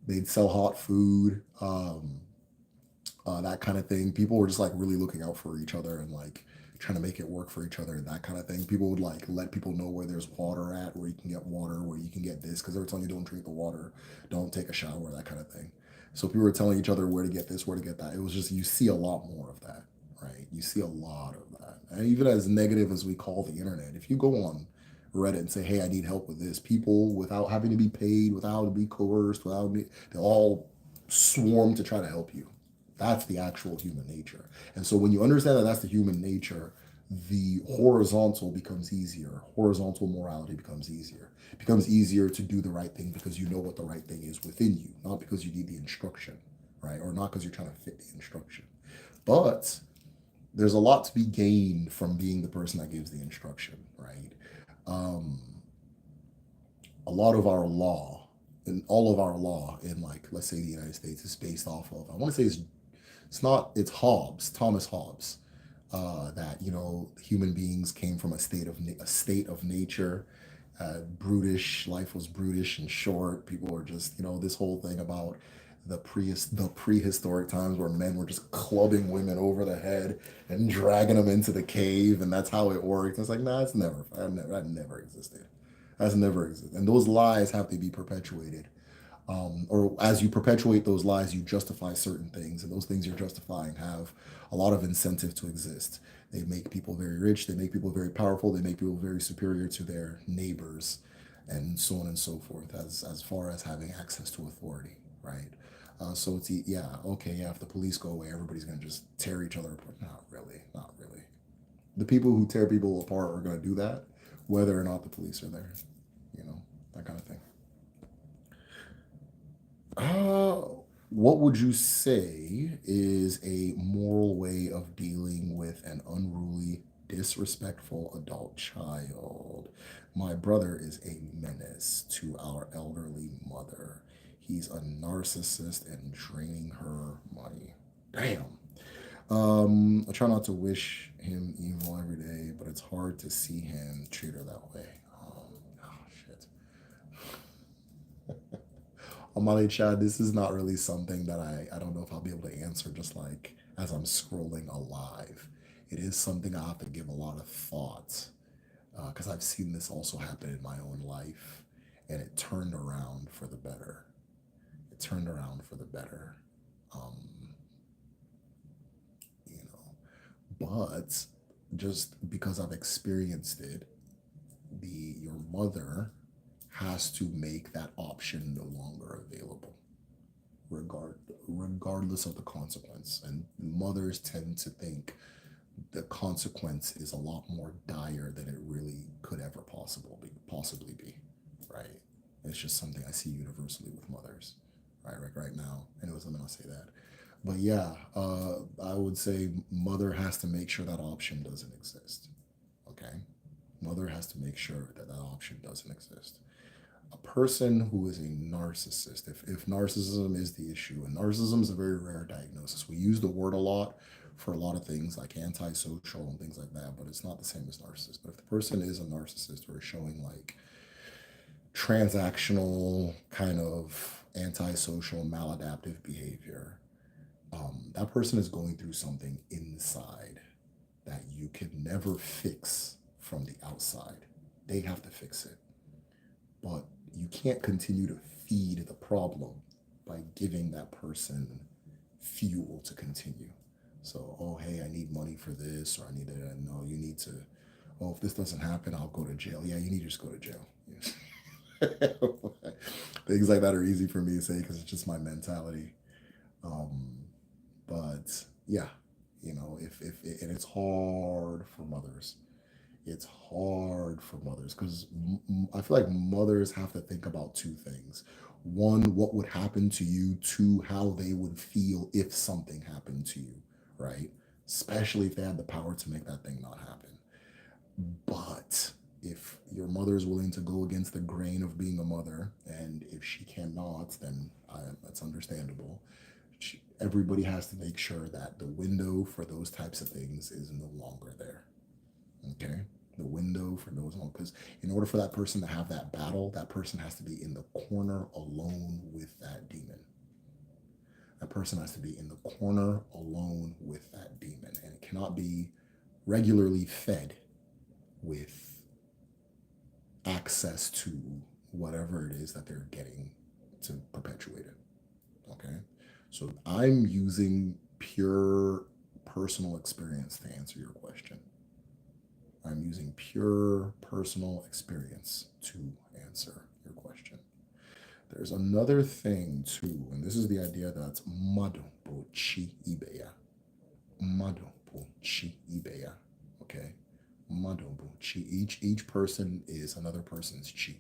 They'd sell hot food, that kind of thing. People were just like really looking out for each other and like trying to make it work for each other and that kind of thing. People would like let people know where there's water at, where you can get water, where you can get this, because they were telling you don't drink the water, don't take a shower, that kind of thing. So people were telling each other where to get this, where to get that. It was just, you see a lot more of that, right? You see a lot of that. And even as negative as we call the internet, if you go on Reddit and say, hey, I need help with this, people without having to be paid, without to be coerced, they'll all swarm to try to help you. That's the actual human nature. And so when you understand that that's the human nature, the horizontal becomes easier. Horizontal morality becomes easier. It becomes easier to do the right thing because you know what the right thing is within you, not because you need the instruction, right? Or not because you're trying to fit the instruction. But there's a lot to be gained from being the person that gives the instruction, right? Um, a lot of our law, and all of our law in, like, let's say the United States is based off of, I want to say it's not, it's Hobbes, Thomas Hobbes, that, human beings came from a state of nature, brutish, life was brutish and short. People were just, this whole thing about the prehistoric times where men were just clubbing women over the head and dragging them into the cave, and that's how it worked. It's like, nah, that never existed. That's never existed. And those lies have to be perpetuated. Or as you perpetuate those lies, you justify certain things, and those things you're justifying have a lot of incentive to exist. They make people very rich, they make people very powerful, they make people very superior to their neighbors, and so on and so forth, as far as having access to authority, right? So it's, yeah, okay, yeah, if the police go away, everybody's going to just tear each other apart. Not really, not really. The people who tear people apart are going to do that, whether or not the police are there, you know, that kind of thing. Uh, what would you say is a moral way of dealing with an unruly, disrespectful adult child? My brother is a menace to our elderly mother. He's a narcissist and draining her money. Damn. I try not to wish him evil every day, but it's hard to see him treat her that way. Oh shit. Amali Chad, this is not really something that I don't know if I'll be able to answer just like as I'm scrolling alive. It is something I have to give a lot of thought because I've seen this also happen in my own life, and it turned around for the better. It turned around for the better. Um, you know, but just because I've experienced it, your mother has to make that option no longer available, regardless of the consequence. And mothers tend to think the consequence is a lot more dire than it really could ever possibly be, right? It's just something I see universally with mothers, right? Right now. Anyways, I'm gonna say that. But yeah, I would say mother has to make sure that option doesn't exist. Okay, mother has to make sure that that option doesn't exist. A person who is a narcissist, if narcissism is the issue, and narcissism is a very rare diagnosis. We use the word a lot for a lot of things like antisocial and things like that, but it's not the same as narcissist. But if the person is a narcissist or is showing like transactional kind of antisocial maladaptive behavior, that person is going through something inside that you can never fix from the outside. They have to fix it. But you can't continue to feed the problem by giving that person fuel to continue. So, oh, hey, I need money for this, or I need to, no, you need to, oh, if this doesn't happen, I'll go to jail. Yeah, you need to just go to jail. Things like that are easy for me to say because it's just my mentality. Um, But yeah, if and it's hard for mothers. It's hard for mothers because I feel like mothers have to think about two things. One, what would happen to you. Two, how they would feel if something happened to you, right? Especially if they had the power to make that thing not happen. But if your mother is willing to go against the grain of being a mother, and if she cannot, then that's understandable. Everybody has to make sure that the window for those types of things is no longer there. Okay? The window for those, because in order for that person to have that battle, that person has to be in the corner alone with that demon. That person has to be in the corner alone with that demon, and it cannot be regularly fed with access to whatever it is that they're getting to perpetuate it. Okay? So I'm using pure personal experience to answer your question. I'm using pure personal experience to answer your question. There's another thing too, and this is the idea that mado po chi ibeya. Mado po chi ibeya. Okay? Mado po chi. Each person is another person's chi.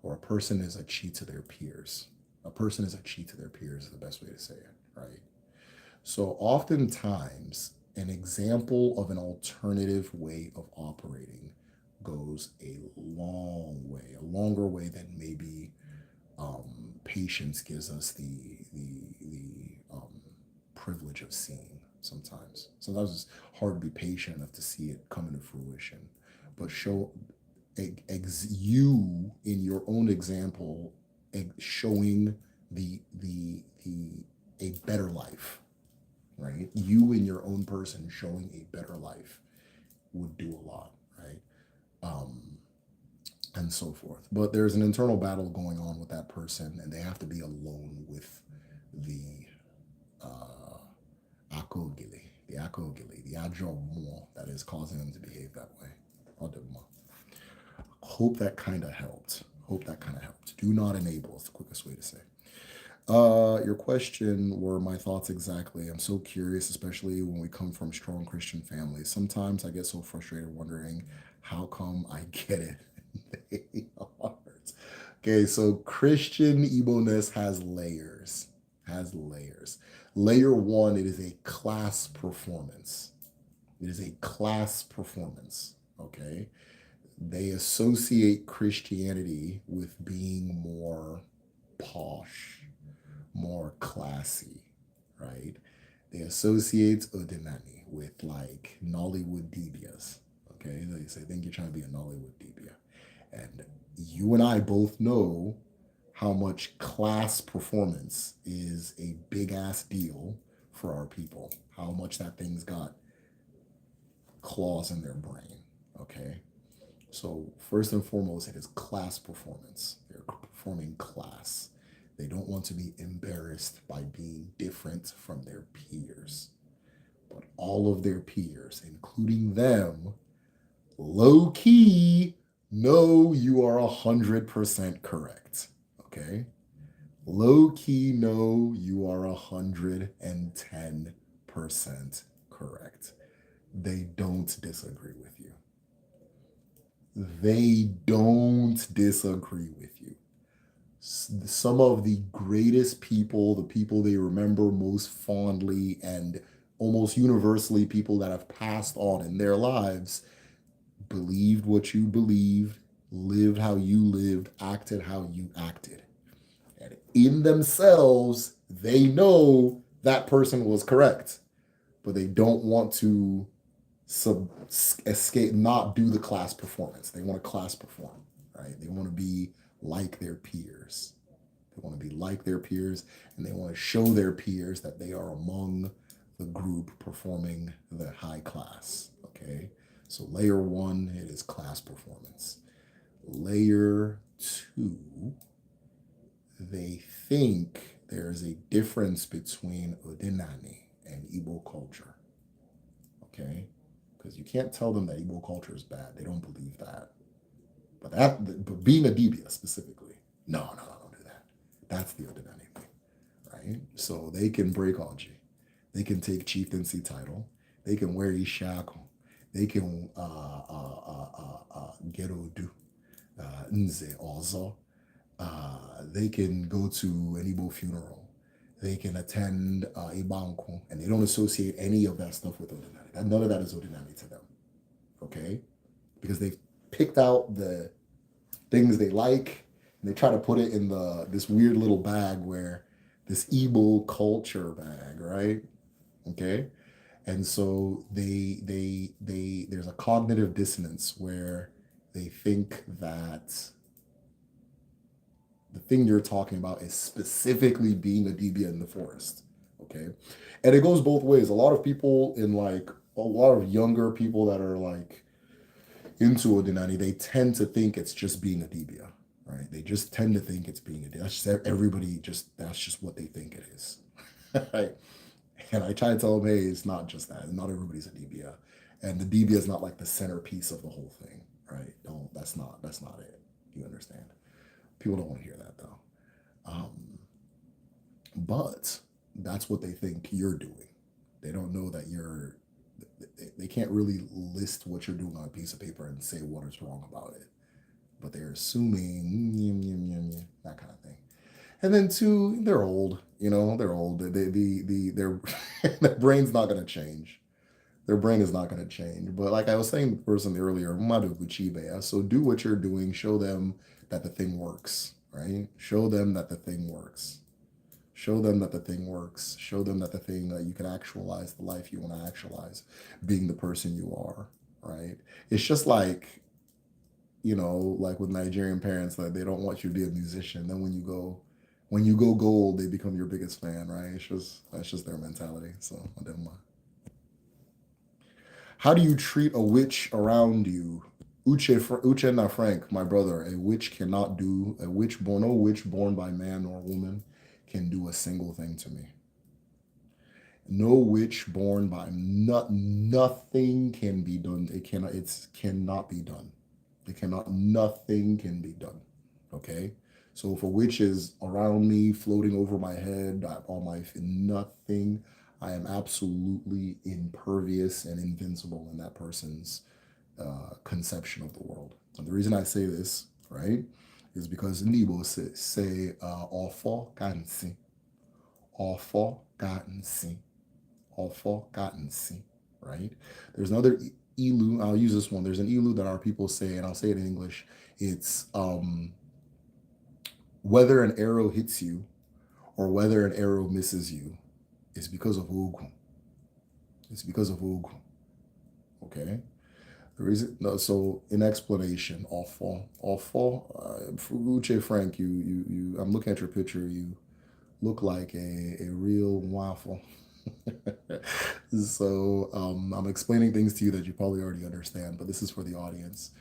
Or a person is a chi to their peers. A person is a chi to their peers is the best way to say it, right? So oftentimes, an example of an alternative way of operating goes a long way, a longer way than maybe patience gives us the privilege of seeing. Sometimes it's hard to be patient enough to see it come into fruition, but you in your own example showing the a better life, right? You in your own person showing a better life would do a lot, right? Um, and so forth. But there's an internal battle going on with that person, and they have to be alone with the the ajomo that is causing them to behave that way. Hope that kind of helped. Hope that kind of helped. Do not enable is the quickest way to say. Your question were my thoughts exactly. I'm so curious, especially when we come from strong Christian families. Sometimes I get so frustrated wondering how come I get it. They aren't. Okay, so Christian Igbo-ness has layers. Has layers. Layer one, it is a class performance. It is a class performance. Okay. They associate Christianity with being more posh, more classy, right? They associate Udinani with like Nollywood Dibias. Okay, they say, I think you're trying to be a Nollywood Dibia. And you and I both know how much class performance is a big ass deal for our people, how much that thing's got claws in their brain. Okay, so first and foremost, it is class performance. They're performing class. They don't want to be embarrassed by being different from their peers. But all of their peers, including them, low key, know you are 100% correct. Okay? Low key, know you are 110% correct. They don't disagree with you. They don't disagree with you. Some of the greatest people, the people they remember most fondly, and almost universally people that have passed on in their lives, believed what you believed, lived how you lived, acted how you acted. And in themselves, they know that person was correct, but they don't want to escape, not do the class performance. They want to class perform, right? They want to be like their peers. They want to be like their peers, and they want to show their peers that they are among the group performing the high class. Okay, so layer one, it is class performance. Layer two, they think there's a difference between Udinani and Igbo culture. Okay, because you can't tell them that Igbo culture is bad. They don't believe that. But being a Dibia specifically, no, don't do that. That's the Udinani thing, right? So they can break on you. They can take chieftaincy title. They can wear shackle. They can gerodu, nze also. They can go to an Igbo funeral. They can attend a banku, and they don't associate any of that stuff with Odinani. None of that is Odinani to them, okay? Because they've picked out the things they like, and they try to put it in this weird little bag where this Igbo culture bag, right? Okay, and so there's a cognitive dissonance where they think that the thing you're talking about is specifically being a dibia in the forest. Okay, and it goes both ways. A lot of people in like a lot of younger people that are like into Odinani, they tend to think it's just being a dibia, right? They just tend to think it's being a dibia. That's just everybody. Just that's just what they think it is, right? And I try to tell them, hey, it's not just that. Not everybody's a dibia, and the dibia is not like the centerpiece of the whole thing, right? Don't. That's not it. You understand? People don't want to hear that though. But that's what they think you're doing. They don't know that you're. They can't really list what you're doing on a piece of paper and say what is wrong about it. But they're assuming that kind of thing. And then two, they're old. You know, they're old. Their their brain's not gonna change. Their brain is not gonna change. But like I was saying to the person earlier, so do what you're doing. Show them that the thing works, right? Show them that the thing works. Show them that the thing works. Show them that the thing that you can actualize the life you want to actualize, being the person you are, right? It's just like, like with Nigerian parents, that they don't want you to be a musician. Then when you go gold, they become your biggest fan, right? That's just their mentality. So I don't mind. How do you treat a witch around you? Uchenna Frank, my brother, no witch born by man or woman can do a single thing to me. No witch born by nothing can be done. Cannot be done. Nothing can be done. Okay? So if a witch is around me, floating over my head, nothing, I am absolutely impervious and invincible in that person's conception of the world. And the reason I say this, right, is because in Igbo say ofo kansi, ofo kansi, ofo kansi, right? There's another ilu. I'll use this one. There's an ilu that our people say, and I'll say it in English. It's whether an arrow hits you or whether an arrow misses you, it's because of Ogun. It's because of Ogun. Okay? The reason, no, so in explanation, awful. Uche Frank, I'm looking at your picture, you look like a real waffle. So I'm explaining things to you that you probably already understand, but this is for the audience.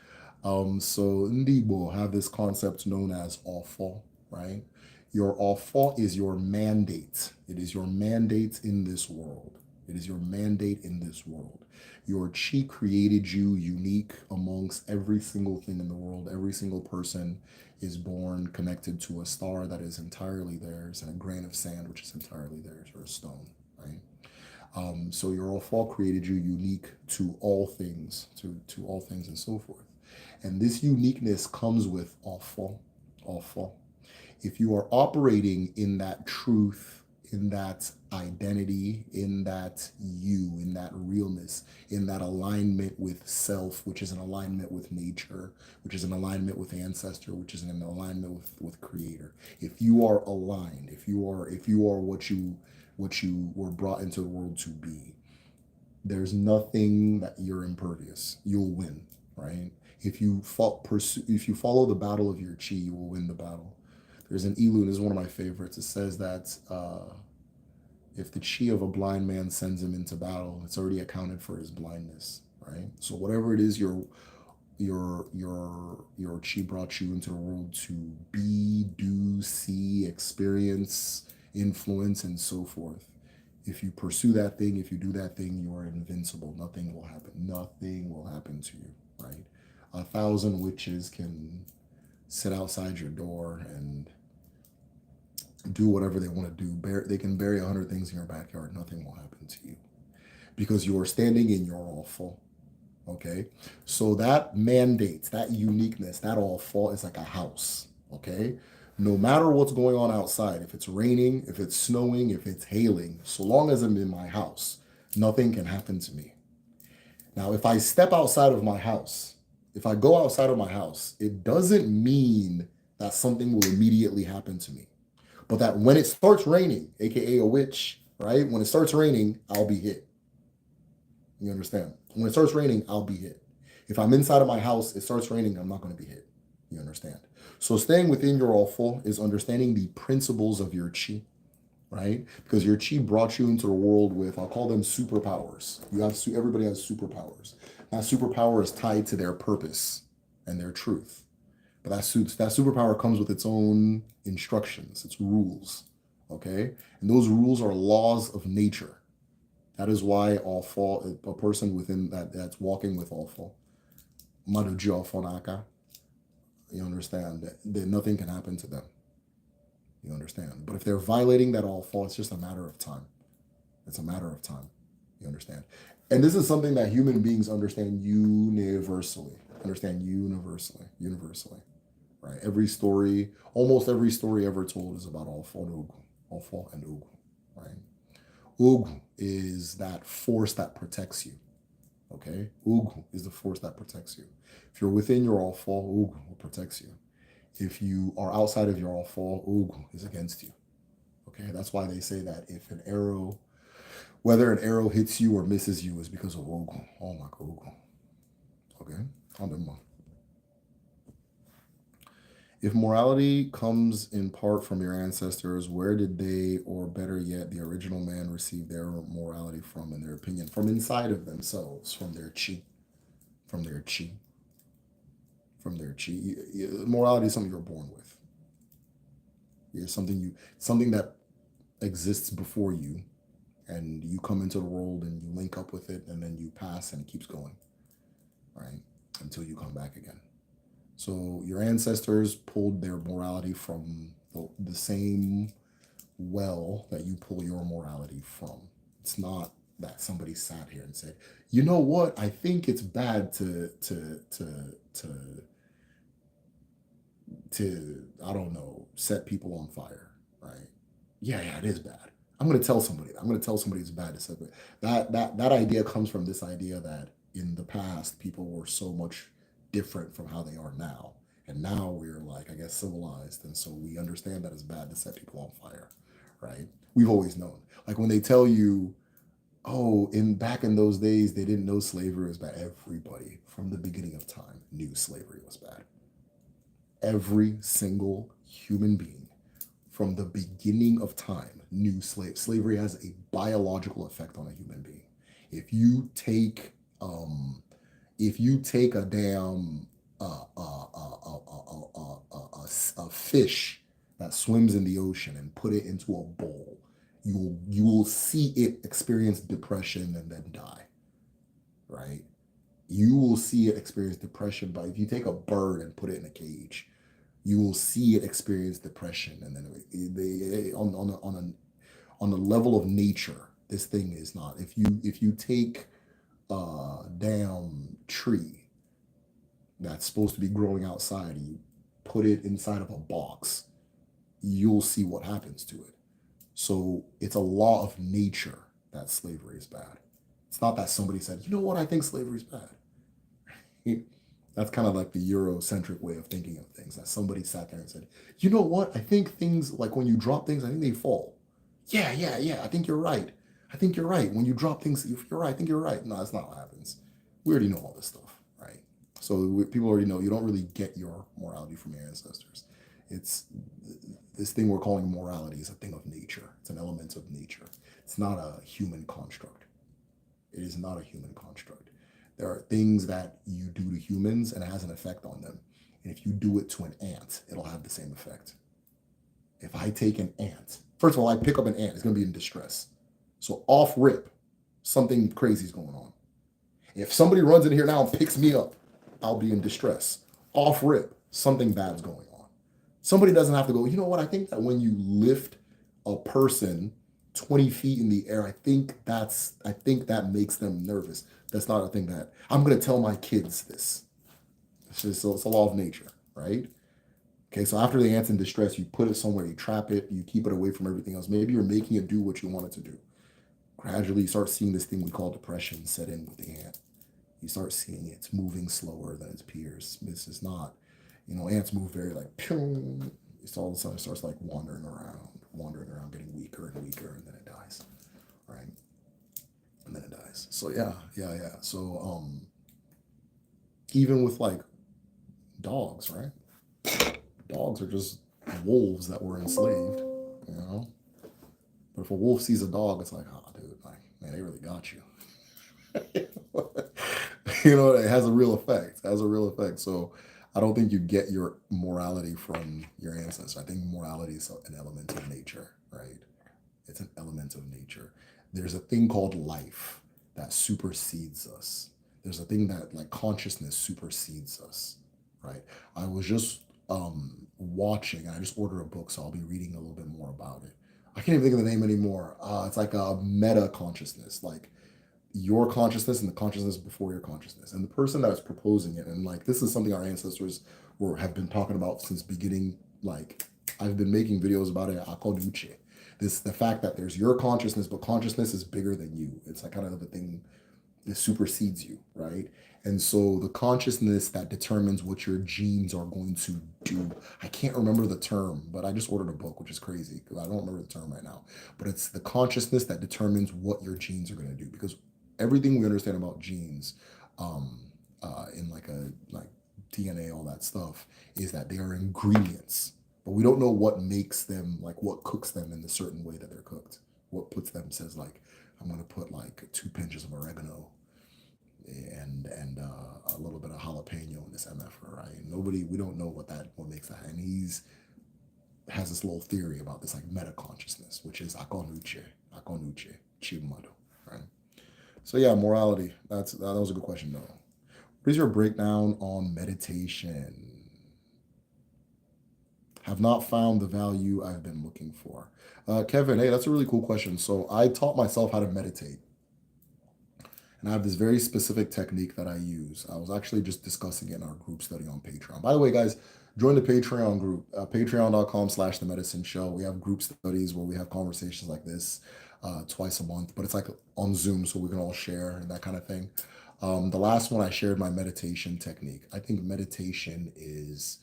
So Ndibo have this concept known as awful, right? Your awful is your mandate. It is your mandate in this world. It is your mandate in this world. Your chi created you unique amongst every single thing in the world. Every single person is born connected to a star that is entirely theirs and a grain of sand which is entirely theirs, or a stone, right? So your all created you unique to all things, to all things and so forth. And this uniqueness comes with awful. If you are operating in that truth, in that identity, in that in that realness, in that alignment with self, which is an alignment with nature, which is an alignment with ancestor, which is an alignment with creator. If you are aligned, if you are what you were brought into the world to be, there's nothing that you're impervious. You'll win, right? If you follow the battle of your chi, you will win the battle. There's an ilu, and this is one of my favorites. It says that if the chi of a blind man sends him into battle, it's already accounted for his blindness, right? So whatever it is your chi brought you into the world to be, do, see, experience, influence, and so forth. If you pursue that thing, if you do that thing, you are invincible. Nothing will happen. Nothing will happen to you, right? 1,000 witches can sit outside your door and do whatever they want to do. They can bury 100 things in your backyard. Nothing will happen to you because you are standing in your awful. Okay. So that mandates, that uniqueness, that awful is like a house. Okay. No matter what's going on outside, if it's raining, if it's snowing, if it's hailing, so long as I'm in my house, nothing can happen to me. Now, if I step outside of my house, if I go outside of my house, it doesn't mean that something will immediately happen to me. But that when it starts raining, aka a witch, right? When it starts raining, I'll be hit. You understand? When it starts raining, I'll be hit. If I'm inside of my house, it starts raining, I'm not going to be hit. You understand? So staying within your awful is understanding the principles of your chi, right? Because your chi brought you into the world with, I'll call them superpowers. Everybody has superpowers. That superpower is tied to their purpose and their truth. But that superpower comes with its own instructions, its rules. Okay? And those rules are laws of nature. That is why a person within that's walking with awful, Madujo Fonaka, you understand that nothing can happen to them. You understand? But if they're violating that awful, it's just a matter of time. It's a matter of time. You understand? And this is something that human beings understand universally. Universally. Right? Almost every story ever told is about awful and Ugu. Awful and Ugu. Right? Ugu is that force that protects you. Okay? Ugu is the force that protects you. If you're within your awful, Ugu protects you. If you are outside of your awful, Ugu is against you. Okay? That's why they say that if whether an arrow hits you or misses you is because of Ugu. Oh my God, Ugu. Okay? On the month. If morality comes in part from your ancestors, where did they, or better yet, the original man receive their morality from, in their opinion? From inside of themselves, from their chi. From their chi. From their chi. Morality is something you're born with. It's something that exists before you, and you come into the world and you link up with it, and then you pass and it keeps going, right? Until you come back again. So your ancestors pulled their morality from the same well that you pull your morality from. It's not that somebody sat here and said, you know what, I think it's bad to I don't know, set people on fire, right? Yeah, it is bad. I'm going to tell somebody. I'm going to tell somebody it's bad to set it. That idea comes from this idea that in the past people were so much different from how they are now, and now we're like, I guess, civilized, and so we understand that it's bad to set people on fire, right? We've always known. Like when they tell you, oh, back in those days they didn't know slavery was bad. Everybody from the beginning of time knew slavery was bad. Every single human being from the beginning of time knew slavery has a biological effect on a human being. If you take a damn a fish that swims in the ocean and put it into a bowl, you will see it experience depression and then die, right? You will see it experience depression. But if you take a bird and put it in a cage, you will see it experience depression, and then on the level of nature, this thing is not. If you take a damn tree that's supposed to be growing outside and you put it inside of a box, you'll see what happens to it. So it's a law of nature that slavery is bad. It's not that somebody said, you know what, I think slavery is bad. That's kind of like the Eurocentric way of thinking of things. That somebody sat there and said, you know what, I think things, like when you drop things, I think they fall. Yeah, I think you're right. I think you're right. When you drop things, if you're right, I think you're right. No, that's not what happens. We already know all this stuff, right? So people already know you don't really get your morality from your ancestors. It's this thing we're calling morality is a thing of nature. It's an element of nature. It's not a human construct. It is not a human construct. There are things that you do to humans and it has an effect on them. And if you do it to an ant, it'll have the same effect. If I take an ant, first of all, I pick up an ant, it's going to be in distress. So off rip, something crazy is going on. If somebody runs in here now and picks me up, I'll be in distress. Off rip, something bad's going on. Somebody doesn't have to go, you know what? I think that when you lift a person 20 feet in the air, I think that makes them nervous. That's not a thing that I'm gonna tell my kids this. It's a law of nature, right? Okay, so after the ant's in distress, you put it somewhere, you trap it, you keep it away from everything else. Maybe you're making it do what you want it to do. Gradually, you start seeing this thing we call depression set in with the ant. You start seeing it's moving slower than its peers. This is not, ants move very like, pew. It's all of a sudden it starts like wandering around, getting weaker and weaker, and then it dies, right? And then it dies. So yeah. So even with like dogs, right? Dogs are just wolves that were enslaved, you know. But if a wolf sees a dog, it's like, oh, dude, like, man, they really got you. It has a real effect. It has a real effect. So I don't think you get your morality from your ancestors. I think morality is an element of nature, right? It's an element of nature. There's a thing called life that supersedes us. There's a thing that like consciousness supersedes us, right? I was just watching, and I just ordered a book, so I'll be reading a little bit more about it. I can't even think of the name anymore. It's like a meta consciousness, like your consciousness and the consciousness before your consciousness. And the person that is proposing it, and like this is something our ancestors have been talking about since beginning. Like I've been making videos about it. Akonuche. The fact that there's your consciousness, but consciousness is bigger than you. It's like kind of the thing that supersedes you, right? And so the consciousness that determines what your genes are going to do. I can't remember the term, but I just ordered a book, which is crazy because I don't remember the term right now. But it's the consciousness that determines what your genes are going to do. Because everything we understand about genes, in like DNA, all that stuff, is that they are ingredients, but we don't know what makes them, like what cooks them in the certain way that they're cooked. What puts them says like, I'm going to put like 2 pinches of oregano and a little bit of jalapeno in this MFR, right? We don't know what makes that. And he's has this little theory about this like meta consciousness, which is akonuche, chimado, right? So yeah, morality. That was a good question though. What is your breakdown on meditation? Have not found the value I've been looking for. Kevin, hey, that's a really cool question. So I taught myself how to meditate. And I have this very specific technique that I use. I was actually just discussing it in our group study on Patreon. By the way, guys, join the Patreon group, patreon.com/the medicine show. We have group studies where we have conversations like this twice a month, but it's like on Zoom so we can all share and that kind of thing. The last one I shared my meditation technique. I think meditation is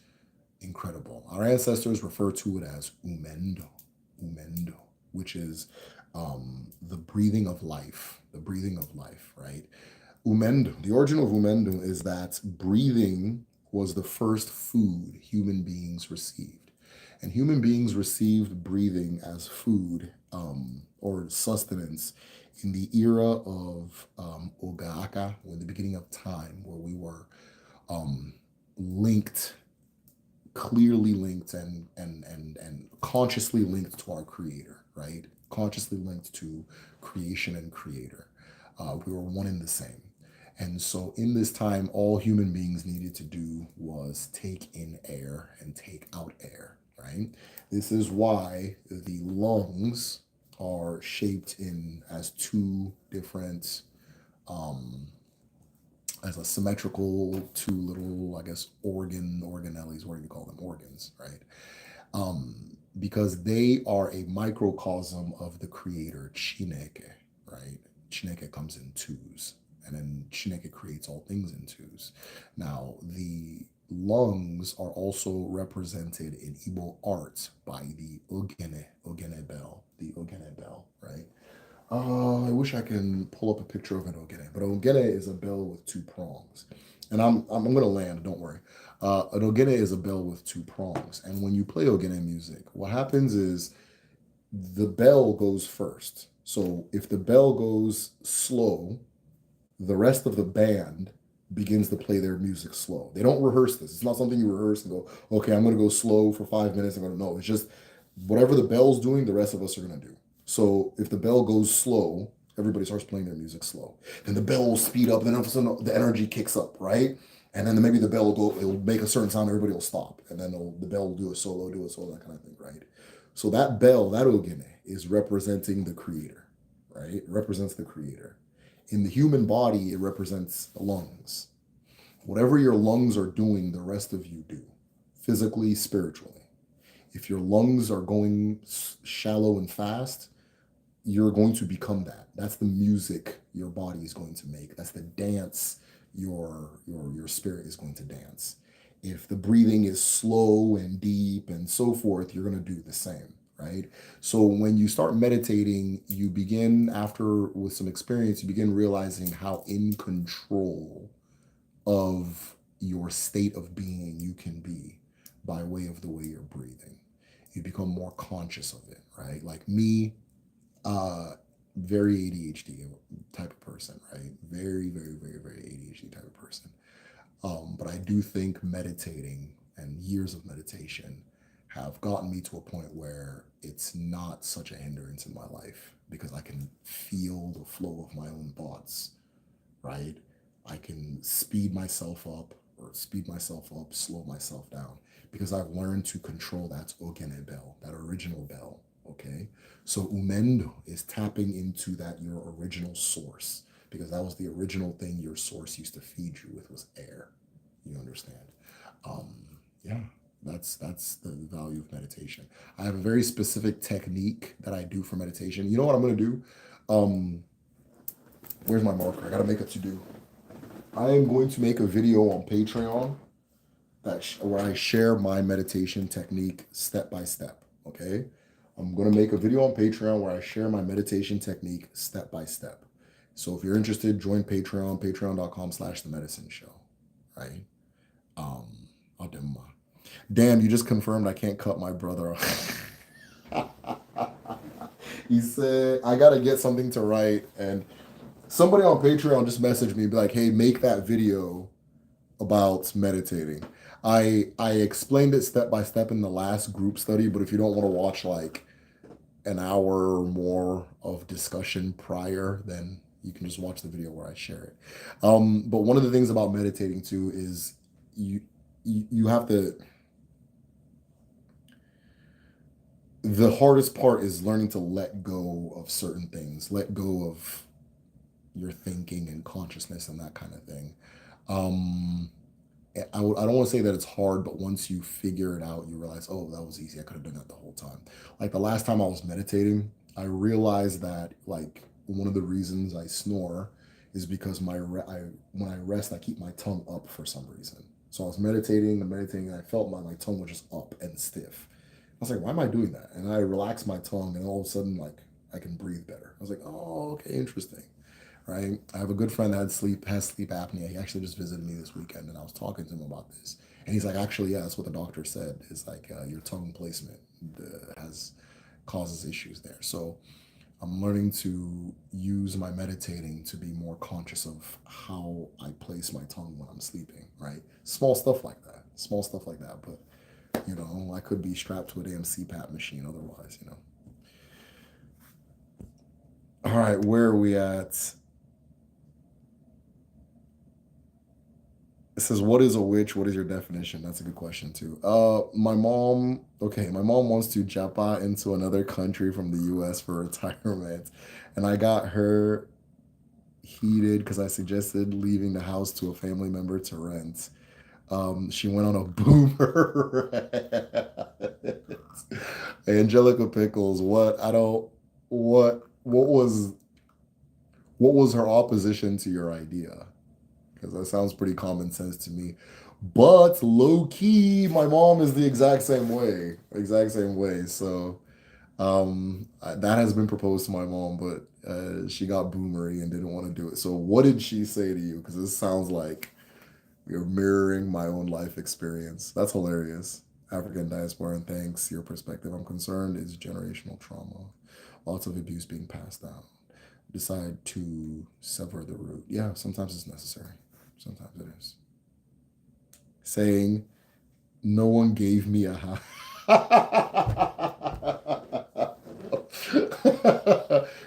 incredible. Our ancestors refer to it as umendo, which is the breathing of life, right? Umendo, the origin of umendo is that breathing was the first food human beings received. And human beings received breathing as food or sustenance in the era of Ogaaka, or in the beginning of time, where we were linked, clearly linked and consciously linked to our creator, right? Consciously linked to creation and creator. We were one and the same. And so in this time, all human beings needed to do was take in air and take out air, right? This is why the lungs are shaped in as two different as a symmetrical two little, I guess, organelles, what do you call them? Organs, right? Because they are a microcosm of the creator, Chineke, right? Chineke comes in twos, and then Chineke creates all things in twos. Now, the lungs are also represented in Igbo art by the ogene bell, right? I wish I can pull up a picture of an ogene, but ogene is a bell with two prongs. And I'm gonna land, don't worry. An ogene is a bell with two prongs. And when you play ogene music, what happens is the bell goes first. So if the bell goes slow, the rest of the band begins to play their music slow. They don't rehearse this. It's not something you rehearse and go, okay, I'm gonna go slow for 5 minutes. I'm gonna no, it's just whatever the bell's doing, the rest of us are gonna do. So if the bell goes slow, everybody starts playing their music slow. Then the bell will speed up, and then all of a sudden the energy kicks up, right? And then maybe the bell will go, it'll make a certain sound, everybody will stop. And then the bell will do a solo, that kind of thing, right? So that bell, that ogene, is representing the creator, right? It represents the creator. In the human body, it represents the lungs. Whatever your lungs are doing, the rest of you do, physically, spiritually. If your lungs are going shallow and fast, you're going to become that. That's the music your body is going to make. That's the dance your spirit is going to dance. If the breathing is slow and deep and so forth, you're going to do the same, right? So when you start meditating, you begin, after with some experience, you begin realizing how in control of your state of being you can be by way of the way you're breathing. You become more conscious of it, right? Like me, uh, very ADHD type of person, right? Very, very, very, very ADHD type of person. But I do think meditating and years of meditation have gotten me to a point where it's not such a hindrance in my life because I can feel the flow of my own thoughts, right? I can speed myself up or speed myself up, slow myself down because I've learned to control that ogene bell, that original bell. Okay. So umendo is tapping into that your original source because that was the original thing your source used to feed you with was air. You understand? Um, yeah, that's the value of meditation. I have a very specific technique that I do for meditation. You know what I'm gonna do? Um, where's my marker? I gotta make a to do. I am going to make a video on Patreon where I share my meditation technique step by step. Okay, I'm gonna make a video on Patreon where I share my meditation technique step by step. So if you're interested, join Patreon, patreon.com/the medicine show. Right? I'll dim my. Damn, you just confirmed I can't cut my brother off. He said I gotta get something to write, and somebody on Patreon just messaged me, be like, "Hey, make that video about meditating." I explained it step by step in the last group study, but if you don't want to watch like an hour or more of discussion prior, then you can just watch the video where I share it. But one of the things about meditating too is you have to. The hardest part is learning to let go of certain things, let go of your thinking and consciousness and that kind of thing. Um, I don't want to say that it's hard, but once you figure it out, you realize, oh, that was easy. I could have done that the whole time. Like the last time I was meditating, I realized that like one of the reasons I snore is because when I rest, I keep my tongue up for some reason. So I was meditating and meditating, and I felt my tongue was just up and stiff. I was like, why am I doing that? And I relaxed my tongue, and all of a sudden, like I can breathe better. I was like, oh, okay, interesting, right? I have a good friend that has sleep apnea. He actually just visited me this weekend, and I was talking to him about this, and he's like, actually, yeah, that's what the doctor said. Is like your tongue placement has causes issues there. So I'm learning to use my meditating to be more conscious of how I place my tongue when I'm sleeping, right? Small stuff like that. Small stuff like that. But, I could be strapped to a damn CPAP machine otherwise. All right, where are we at? It says, what is a witch? What is your definition? That's a good question too. My mom wants to japa into another country from the US for retirement. And I got her heated because I suggested leaving the house to a family member to rent. She went on a boomer rant. Angelica Pickles, what was her opposition to your idea? Because that sounds pretty common sense to me. But low key, my mom is the exact same way. Exact same way. So that has been proposed to my mom, but she got boomery and didn't want to do it. So what did she say to you? Because this sounds like you're mirroring my own life experience. That's hilarious. African diaspora, and thanks. Your perspective, I'm concerned, is generational trauma. Lots of abuse being passed down. Decide to sever the root. Yeah, sometimes it's necessary. Sometimes it is. Saying, no one gave me a house.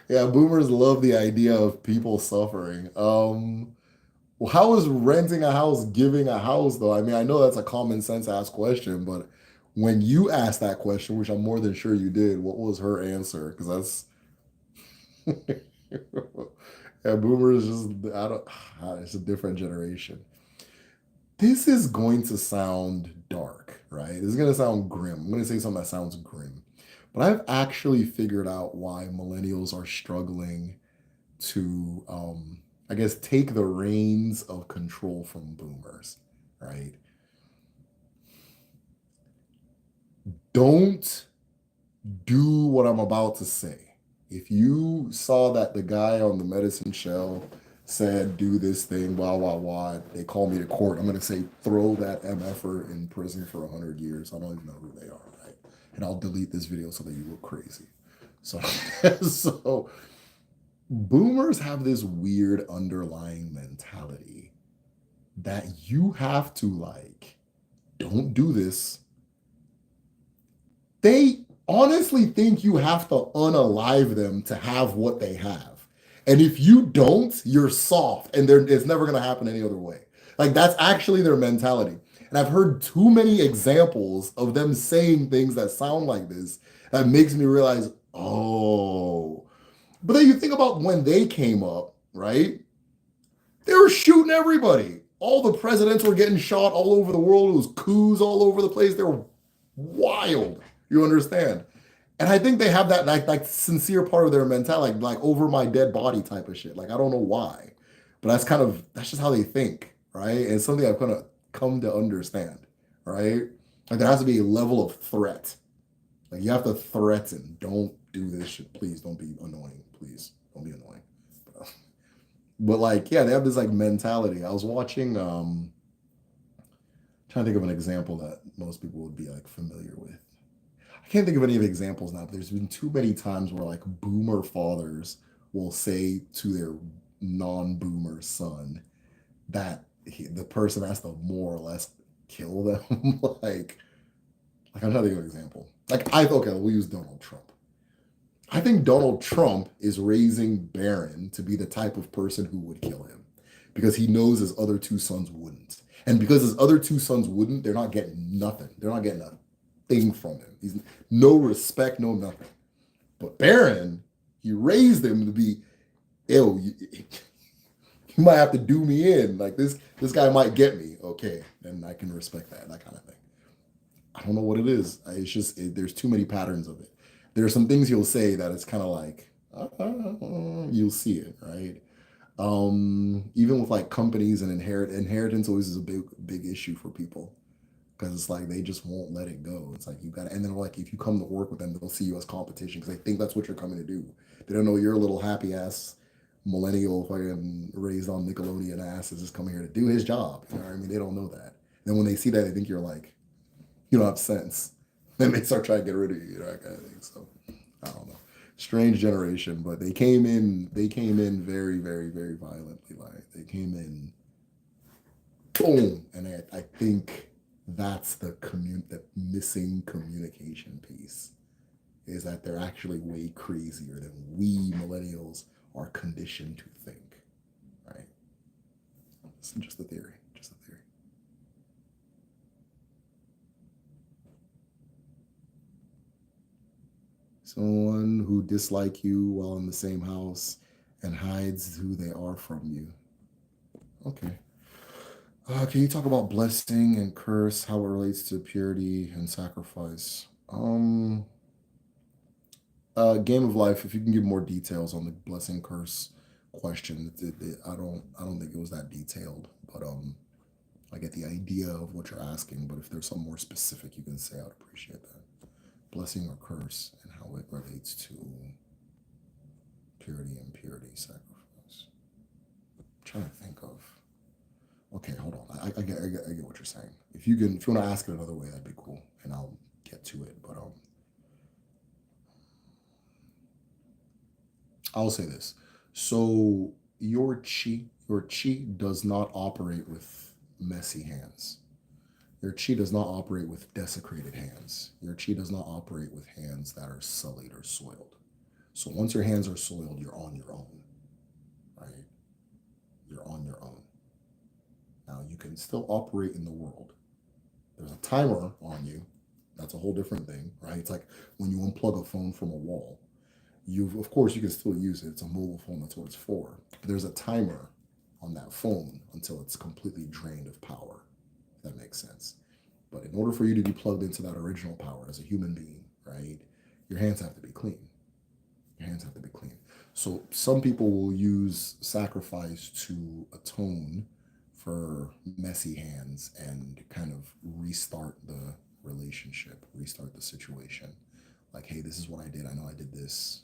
Yeah, boomers love the idea of people suffering. Well, how is renting a house giving a house though? I mean, I know that's a common sense asked question, but when you asked that question, which I'm more than sure you did, what was her answer? Because that's yeah, boomers just I don't it's a different generation. This is going to sound dark, right? This is going to sound grim. I'm going to say something that sounds grim. But I've actually figured out why millennials are struggling to, I guess, take the reins of control from boomers, right? Don't do what I'm about to say. If you saw that the guy on the medicine shell said, do this thing, blah, blah, blah, they call me to court, I'm going to say, throw that MFer in prison for 100 years. I don't even know who they are, right? And I'll delete this video so that you look crazy. So, so boomers have this weird underlying mentality that you have to like, don't do this. They honestly think you have to unalive them to have what they have. And if you don't, you're soft and it's never going to happen any other way. Like that's actually their mentality. And I've heard too many examples of them saying things that sound like this that makes me realize, oh. But then you think about when they came up, right? They were shooting everybody. All the presidents were getting shot all over the world. It was coups all over the place. They were wild. You understand? And I think they have that like sincere part of their mentality, like over my dead body type of shit. Like I don't know why, but that's just how they think, right? And it's something I've kind of come to understand, right? Like there has to be a level of threat. Like you have to threaten. Don't do this shit. Please don't be annoying. Please don't be annoying. But like, yeah, they have this like mentality. I was watching trying to think of an example that most people would be like familiar with. I can't think of any of the examples now, but there's been too many times where like boomer fathers will say to their non-boomer son that the person has to more or less kill them. like I'm trying to think of an example. Like I okay, we'll use Donald Trump. I think Donald Trump is raising Barron to be the type of person who would kill him because he knows his other two sons wouldn't. And because his other two sons wouldn't, they're not getting nothing. They're not getting a thing from him. He's no respect, no nothing. But Barron, he raised him to be ill. You might have to do me in. Like this guy might get me. Okay, and I can respect that kind of thing. I don't know what it is. It's just there's too many patterns of it. There are some things you'll say that it's kind of like you'll see it, right? Even with like companies and inheritance always is a big issue for people because it's like they just won't let it go. It's like you got to, and then like if you come to work with them, they'll see you as competition because they think that's what you're coming to do. They don't know you're a little happy ass millennial fucking raised on Nickelodeon ass is just coming here to do his job. You know what I mean? They don't know that. Then when they see that, they think you're like you don't have sense. Then they start trying to get rid of you, that kind of thing. So I don't know. Strange generation, but they came in very, very, very violently. Like they came in boom. And I think that's the missing communication piece is that they're actually way crazier than we millennials are conditioned to think. Right? It's just a theory. Just a theory. Someone who dislike you while in the same house and hides who they are from you. Okay. Can you talk about blessing and curse, how it relates to purity and sacrifice? Game of life. If you can give more details on the blessing curse question, I don't think it was that detailed, but I get the idea of what you're asking. But if there's something more specific you can say, I'd appreciate that. Blessing or curse and how it relates to purity and purity sacrifice. I'm trying to think of. Okay, hold on. I get what you're saying. If you want to ask it another way, that'd be cool, and I'll get to it. But I'll say this. So your chi does not operate with messy hands. Your chi does not operate with desecrated hands. Your chi does not operate with hands that are sullied or soiled. So once your hands are soiled, you're on your own, right? You're on your own. can still operate in the world. There's a timer on you. That's a whole different thing, right? It's like when you unplug a phone from a wall. Of course, you can still use it. It's a mobile phone. That's what it's for. But there's a timer on that phone until it's completely drained of power. If that makes sense. But in order for you to be plugged into that original power as a human being, right, your hands have to be clean. Your hands have to be clean. So some people will use sacrifice to atone for messy hands and kind of restart the relationship, restart the situation. Like, hey, this is what I did. I know I did this.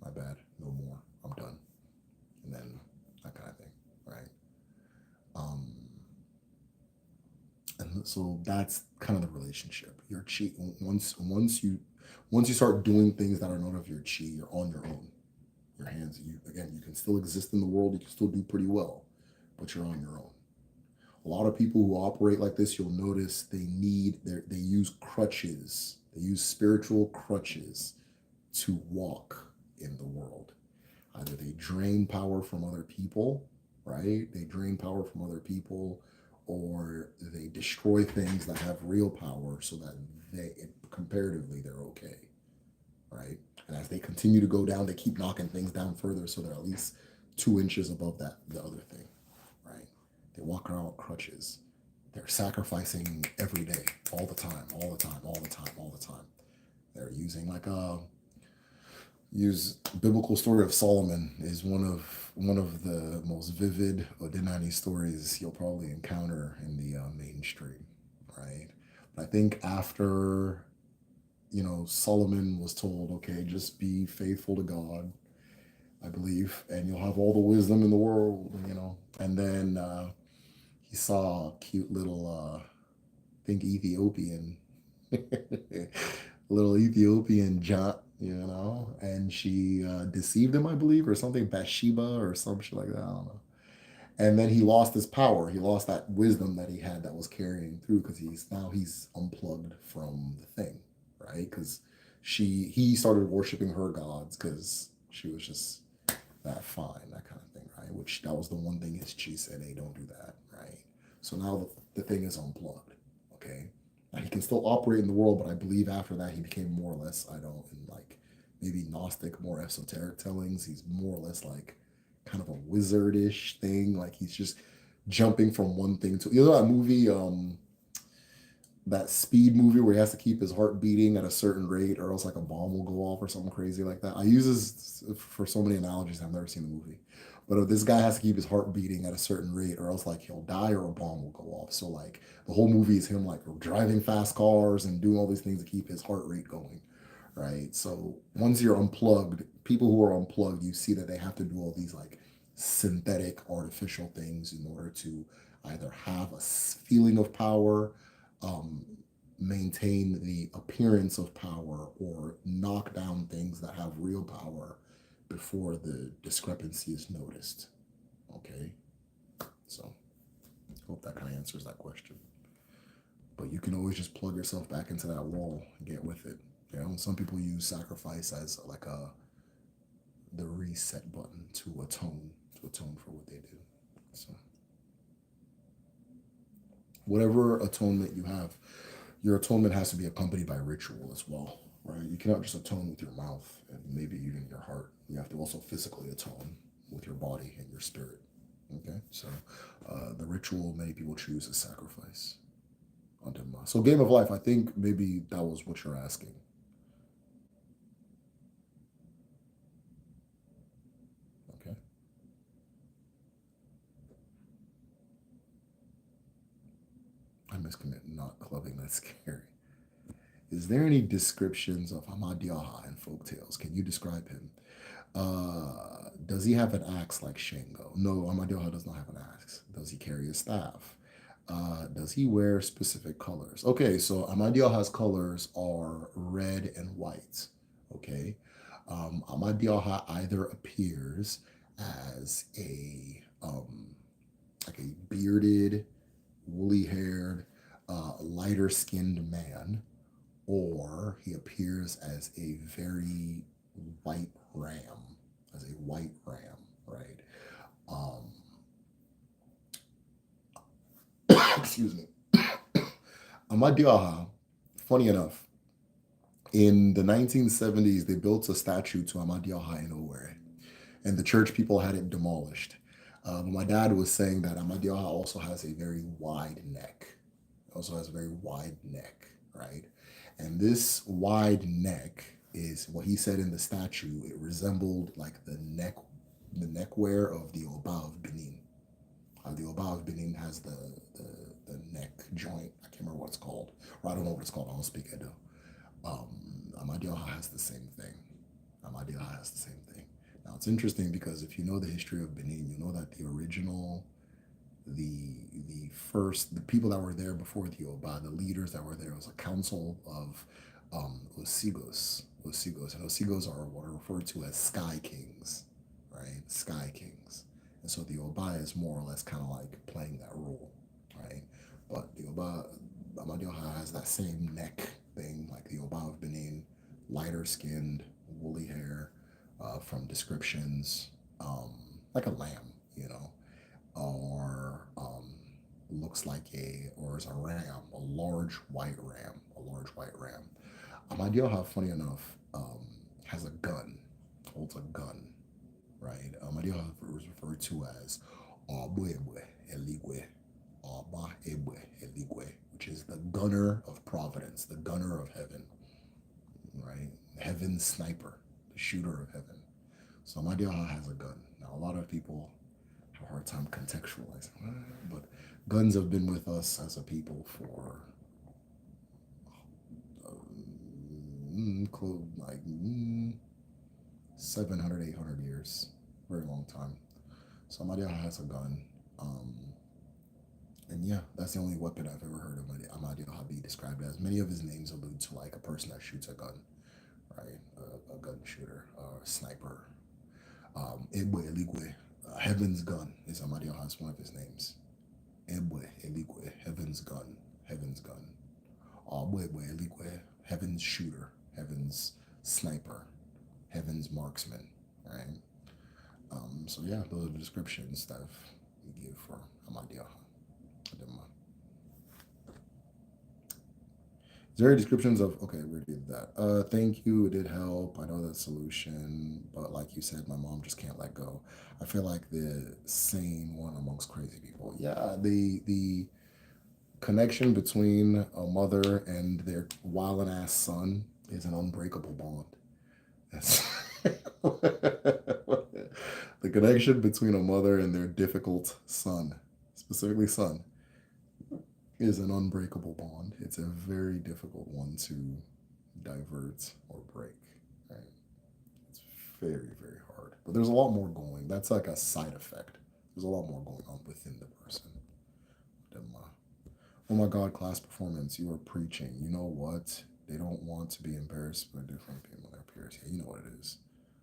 My bad. No more. I'm done. And then that kind of thing, right? Um, and so that's kind of the relationship. Your chi once you start doing things that are not of your chi, you're on your own. Your hands, you can still exist in the world. You can still do pretty well, but you're on your own. A lot of people who operate like this, you'll notice they use crutches. They use spiritual crutches to walk in the world. Either they drain power from other people, right? They drain power from other people, or they destroy things that have real power so that comparatively they're okay, right? And as they continue to go down, they keep knocking things down further so they're at least 2 inches above the other thing, right? They walk around with crutches. They're sacrificing every day, all the time, all the time, all the time, all the time. They're using use biblical story of Solomon is one of the most vivid Odinani stories you'll probably encounter in the mainstream, right? But I think after Solomon was told, okay, just be faithful to God, I believe, and you'll have all the wisdom in the world. And then he saw a cute little, I think Ethiopian, little Ethiopian jat, and she deceived him, I believe, or something, Bathsheba or some shit like that. I don't know. And then he lost his power. He lost that wisdom that he had that was carrying through because he's unplugged from the thing, right? Because he started worshiping her gods because she was just that fine, that kind of thing, right? Which that was the one thing his chi said, hey, don't do that, right? So now the thing is unplugged, okay? Now he can still operate in the world, but I believe after that he became more or less, in like maybe Gnostic, more esoteric tellings. He's more or less like kind of a wizardish thing. Like he's just jumping from one thing to that movie, that Speed movie where he has to keep his heart beating at a certain rate, or else like a bomb will go off or something crazy like that. I use this for so many analogies. I've never seen the movie, but if this guy has to keep his heart beating at a certain rate, or else like he'll die or a bomb will go off. So like the whole movie is him like driving fast cars and doing all these things to keep his heart rate going, right? So once you're unplugged, people who are unplugged, you see that they have to do all these like synthetic, artificial things in order to either have a feeling of power, um, maintain the appearance of power, or knock down things that have real power before the discrepancy is noticed. Okay, so hope that kind of answers that question. But you can always just plug yourself back into that wall and get with it. Some people use sacrifice as like the reset button to atone for what they do. So whatever atonement you have, your atonement has to be accompanied by ritual as well, right? You cannot just atone with your mouth and maybe even your heart. You have to also physically atone with your body and your spirit. Okay, so the ritual many people choose is sacrifice. So game of life, I think maybe that was what you're asking. Okay. I miscommit, not clubbing. That's scary. Is there any descriptions of Amadioha in folk tales? Can you describe him? Does he have an axe like Shango? No, Amadioha does not have an axe. Does he carry a staff? Does he wear specific colors? Okay, so Amadioha's colors are red and white. Okay. Amadioha either appears as like a bearded, woolly haired, lighter skinned man, or he appears as a very white ram, right? Um, excuse me. Amadioha, funny enough, in the 1970s, they built a statue to Amadioha in Owerri, and the church people had it demolished. But my dad was saying that Amadioha also has a very wide neck. Also has a very wide neck, right? And this wide neck is what he said in the statue. It resembled like the neckwear of the Oba of Benin. The Oba of Benin has the neck joint. I can't remember what it's called, or I don't know what it's called. I don't speak Edo. Amadioha has the same thing. Amadioha has the same thing. Now it's interesting because if you know the history of Benin, you know that the original, the people that were there before the Oba, the leaders that were there, was a council of Osigos. Osigos, and Osigos are what are referred to as sky kings, right? Sky kings. And so the Oba is more or less kind of like playing that role, right? But the Oba, Amadioha has that same neck thing, like the Oba of Benin, lighter skinned, woolly hair, from descriptions, like a lamb, or looks like or is a ram, a large white ram, Amadioha, funny enough, has a gun, holds a gun, right? Amadioha is referred to as Abwebwe Eligwe, Aba Ebwe Eligwe, which is the gunner of providence, the gunner of heaven, right? Heaven's sniper, the shooter of heaven. So Amadioha has a gun. Now, a lot of people have a hard time contextualizing, but guns have been with us as a people for like 700, 800 years. Very long time. So Amadioha has a gun. And yeah, that's the only weapon I've ever heard of Amadioha be described as. Many of his names allude to like a person that shoots a gun, right? A gun shooter, a sniper. Ebwe Eligwe, Heaven's Gun is Amadioha's one of his names. Ebwe Eligwe, Heaven's Gun, Heaven's Gun. Ebwe Eligwe, Heaven's Shooter, Heaven's Sniper, Heaven's Marksman, right? So yeah, those are the descriptions that we give for Amadioha. Is there any descriptions of, okay, we did that. Thank you, it did help. I know that solution, but like you said, my mom just can't let go. I feel like the sane one amongst crazy people. Yeah, the connection between a mother and their wildin' ass son is an unbreakable bond. That's the connection between a mother and their difficult son, specifically son, is an unbreakable bond. It's a very difficult one to divert or break, right? It's very, very hard. But there's a lot more going. That's like a side effect. There's a lot more going on within the person. Oh my God, class performance, you are preaching. You know what? They don't want to be embarrassed by different people, their peers. Yeah, you know what it is.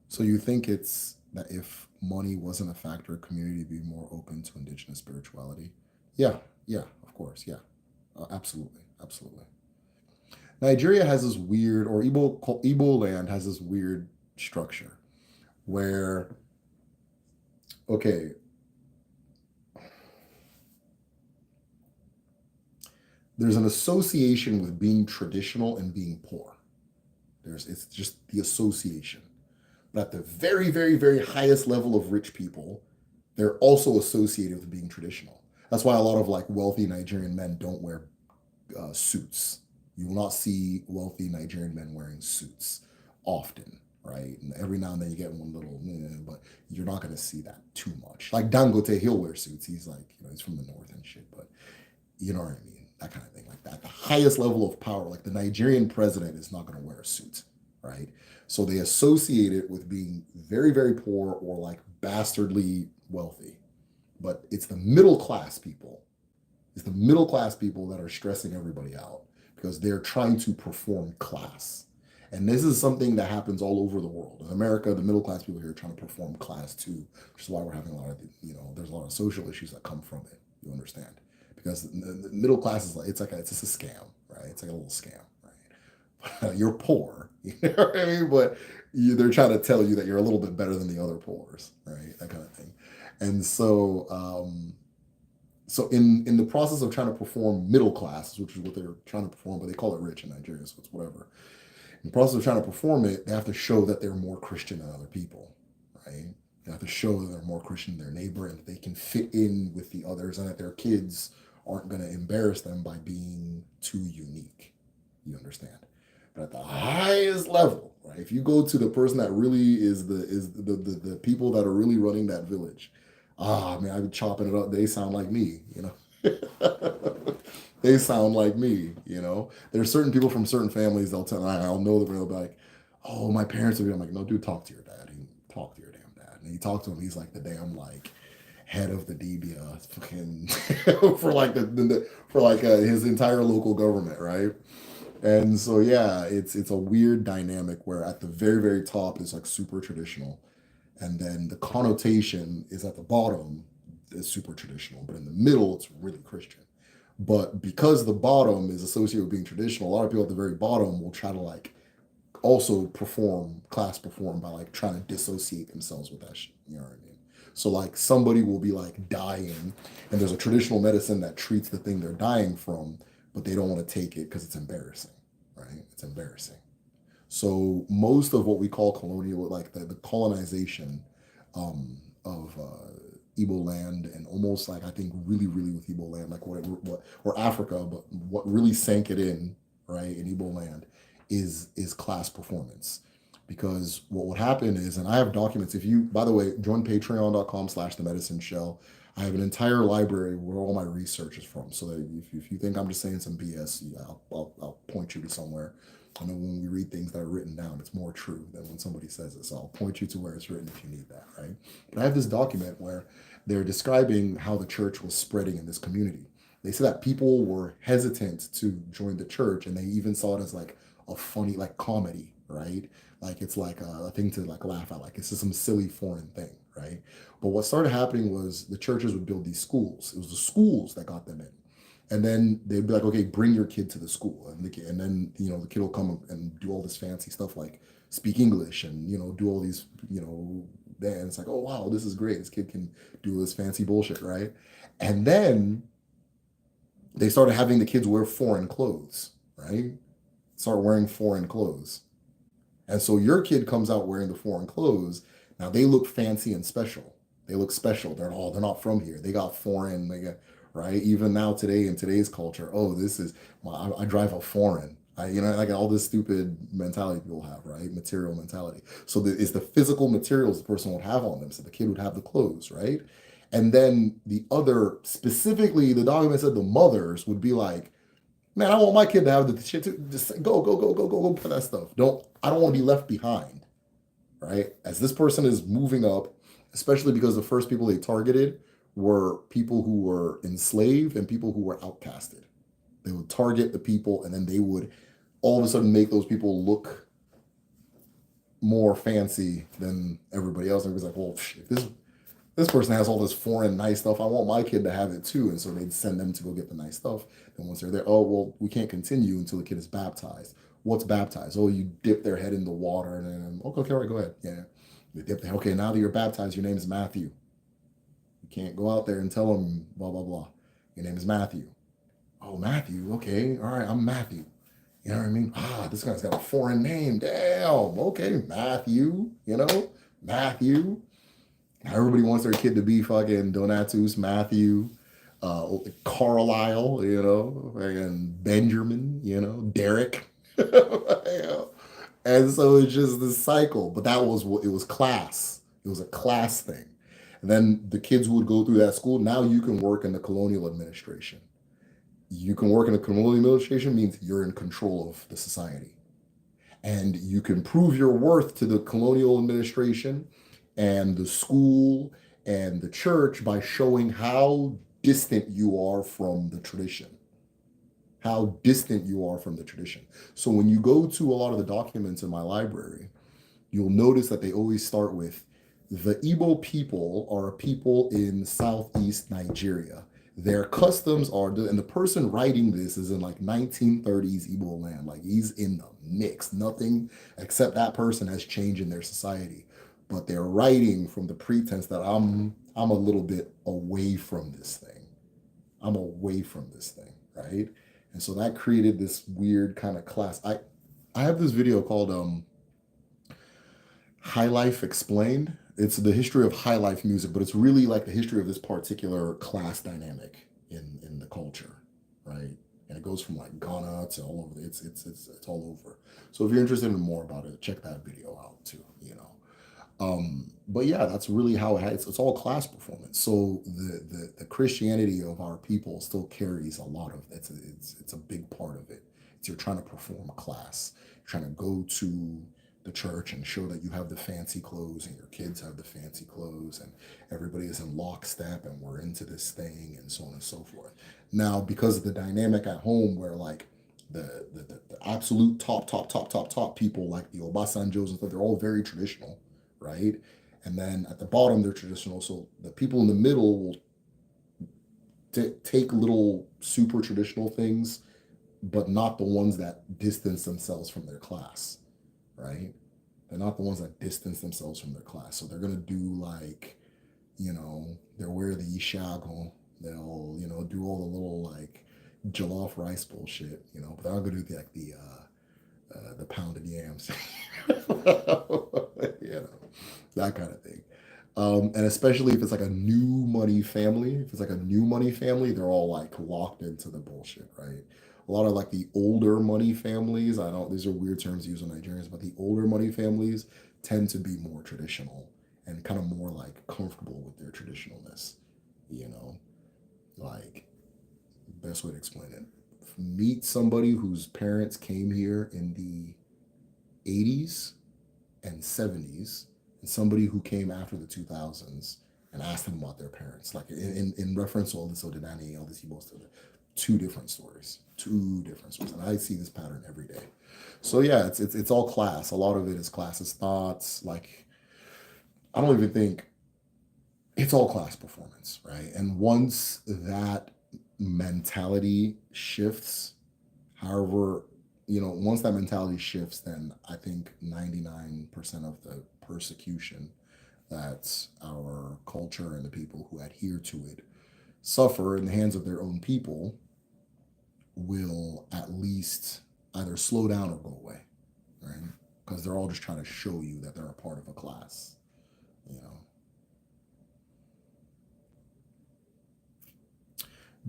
So you think it's that if money wasn't a factor, community would be more open to indigenous spirituality? Yeah, of course, yeah. Absolutely, absolutely. Nigeria has this weird, or Igbo land has this weird structure where, okay, there's an association with being traditional and being poor. It's just the association. But at the very, very, very highest level of rich people, they're also associated with being traditional. That's why a lot of like wealthy Nigerian men don't wear suits. You will not see wealthy Nigerian men wearing suits often, right? And every now and then you get one little, but you're not going to see that too much. Like Dangote, he'll wear suits. He's like, he's from the north and shit, but you know what I mean? That kind of thing, like that. The highest level of power, like the Nigerian president is not going to wear a suit, right? So they associate it with being very, very poor or like bastardly wealthy. But it's the middle class people. It's the middle class people that are stressing everybody out because they're trying to perform class. And this is something that happens all over the world. In America, the middle class people here are trying to perform class too, which is why we're having a lot of, there's a lot of social issues that come from it. You understand? Because the middle class is like, it's just a scam, right? It's like a little scam, right? You're poor, you know what I mean? But they're trying to tell you that you're a little bit better than the other poors, right? That kind of thing. And so, So in the process of trying to perform middle class, which is what they're trying to perform, but they call it rich in Nigeria, so it's whatever. In the process of trying to perform it, they have to show that they're more Christian than other people, right? They have to show that they're more Christian than their neighbor and that they can fit in with the others and that their kids aren't going to embarrass them by being too unique. You understand? But at the highest level, right? If you go to the person that really is the people that are really running that village, man, I've been chopping it up. They sound like me, you know. They sound like me, you know. There's certain people from certain families they'll tell I'll know that they'll be like, oh, my parents will be. I'm like, no, dude, talk to your dad. He talk to your damn dad. And he talked to him. He's like the damn like head of the DBA fucking for like for like his entire local government, right? And so yeah, it's a weird dynamic where at the very very top is like super traditional, and then the connotation is at the bottom is super traditional, but in the middle it's really Christian. But because the bottom is associated with being traditional, a lot of people at the very bottom will try to like also class perform by like trying to dissociate themselves with that shit. You know what I mean? So like somebody will be like dying, and there's a traditional medicine that treats the thing they're dying from, but they don't want to take it because it's embarrassing, right? It's embarrassing. So most of what we call colonial, like the colonization of Igbo land, and almost like I think really, really with Igbo land, like what or Africa, but what really sank it in, right, in Igbo land is class performance. Because what would happen is, and I have documents, if you, by the way, join patreon.com/the medicine shell. I have an entire library where all my research is from. So that if you think I'm just saying some BS, yeah, I'll point you to somewhere. I know when we read things that are written down, it's more true than when somebody says it. So I'll point you to where it's written if you need that, right? But I have this document where they're describing how the church was spreading in this community. They said that people were hesitant to join the church, and they even saw it as like a funny, like comedy, right? Like it's like a thing to like laugh at, like it's just some silly foreign thing, right? But what started happening was the churches would build these schools. It was the schools that got them in, and then they'd be like, okay, bring your kid to the school, and then the kid will come and do all this fancy stuff like speak English and do all these then it's like, oh wow, this is great. This kid can do this fancy bullshit, right? And then they started having the kids wear foreign clothes, right? Start wearing foreign clothes. And so your kid comes out wearing the foreign clothes. Now they look fancy and special. They look special. They're not from here. They got foreign. They got right. Even now today in today's culture, oh, this is I drive a foreign. Like all this stupid mentality people have, right? Material mentality. So it's the physical materials the person would have on them. So the kid would have the clothes, right? And then the other, specifically, the document said the mothers would be like, man, I want my kid to have the shit too. Just go, go, go, go, go, go for that stuff. I don't want to be left behind, right? As this person is moving up, especially because the first people they targeted were people who were enslaved and people who were outcasted. They would target the people, and then they would all of a sudden make those people look more fancy than everybody else. And it was like, well, if this person has all this foreign nice stuff. I want my kid to have it too. And so they'd send them to go get the nice stuff. And once they're there, oh, well, we can't continue until the kid is baptized. What's baptized? Oh, you dip their head in the water. And then, okay, all right, go ahead. Yeah. They dip their, okay, now that you're baptized, your name is Matthew. You can't go out there and tell them blah, blah, blah. Your name is Matthew. Oh, Matthew. Okay. All right. I'm Matthew. You know what I mean? This guy's got a foreign name. Damn. Okay. Matthew, Matthew. Everybody wants their kid to be fucking Donatus, Matthew, Carlisle, and Benjamin, Derek. And so it's just this cycle. But that was what it was class. It was a class thing. And then the kids who would go through that school, now you can work in the colonial administration. You can work in the colonial administration means you're in control of the society. And you can prove your worth to the colonial administration and the school and the church by showing how distant you are from the tradition. How distant you are from the tradition. So when you go to a lot of the documents in my library, you'll notice that they always start with the Igbo people are a people in southeast Nigeria. Their customs are, and the person writing this is in like 1930s Igbo land. Like he's in the mix. Nothing except that person has changed in their society. But they're writing from the pretense that I'm a little bit away from this thing. I'm away from this thing, right? And so that created this weird kind of class. I have this video called High Life Explained. It's the history of high life music, but it's really like the history of this particular class dynamic in the culture, right? And it goes from like Ghana to all over. It's all over. So if you're interested in more about it, check that video out too. But yeah, that's really how it's all class performance. So the Christianity of our people still carries a lot of it's a big part of it. It's you're trying to perform a class. You're trying to go to the church and show that you have the fancy clothes and your kids have the fancy clothes and everybody is in lockstep and we're into this thing and so on and so forth. Now, because of the dynamic at home where like the absolute top people like the Obasanjos and stuff, they're all very traditional, right? And then at the bottom, they're traditional. So the people in the middle will take little super traditional things, but not the ones that distance themselves from their class, right? They're not the ones that distance themselves from their class. So they're going to do like, they'll wear the ishago. They'll, do all the little like jollof rice bullshit, but they're not going to do the pounded yams, that kind of thing. And especially if it's like a new money family, they're all like locked into the bullshit, right? A lot of like the older money families, I don't, these are weird terms used on Nigerians, but the older money families tend to be more traditional and kind of more like comfortable with their traditionalness, you know, like best way to explain it. Meet somebody whose parents came here in the 80s and 70s and somebody who came after the 2000s and asked them about their parents, like in reference to all this Odinani, all this Igbo stuff. Two different stories. And I see this pattern every day. So yeah, it's all class. A lot of it is class. It's not like, I don't even think, it's all class performance, right? And once that mentality shifts, however, once that mentality shifts, then I think 99% of the persecution that our culture and the people who adhere to it suffer in the hands of their own people will at least either slow down or go away, right? Because they're all just trying to show you that they're a part of a class, you know.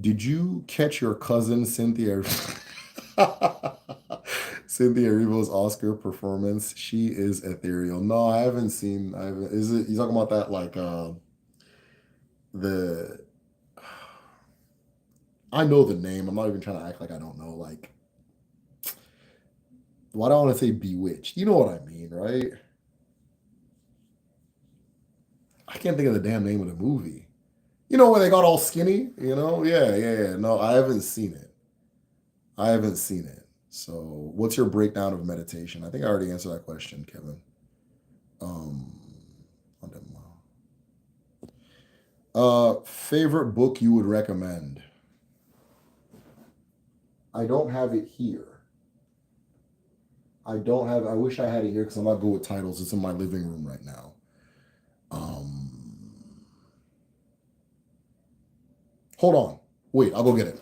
Did you catch your cousin Cynthia Cynthia Erivo's Oscar performance? She is ethereal. No, I haven't seen. I haven't. Is it you talking about that like the? I know the name. I'm not even trying to act like I don't know. Like, why do I want to say Bewitched? You know what I mean, right? I can't think of the damn name of the movie. You know when they got all skinny? Yeah. No, I haven't seen it. I haven't seen it. So, what's your breakdown of meditation? I think I already answered that question, Kevin. Um, favorite book you would recommend? I don't have it here. I don't have. I wish I had it here because I'm not good with titles. It's in my living room right now. Um, hold on. Wait, I'll go get it.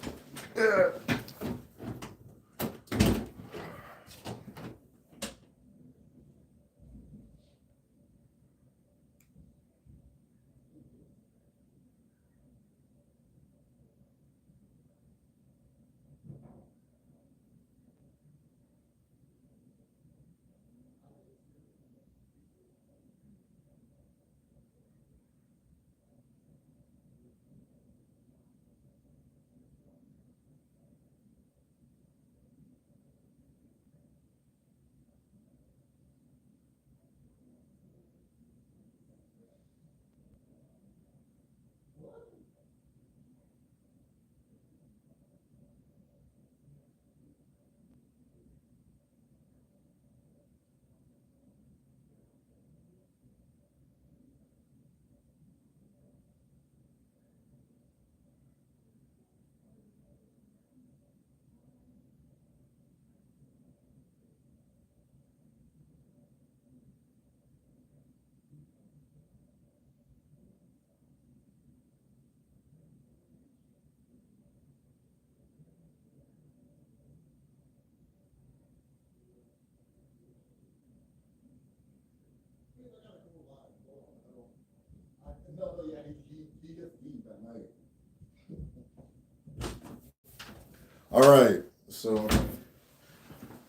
All right. So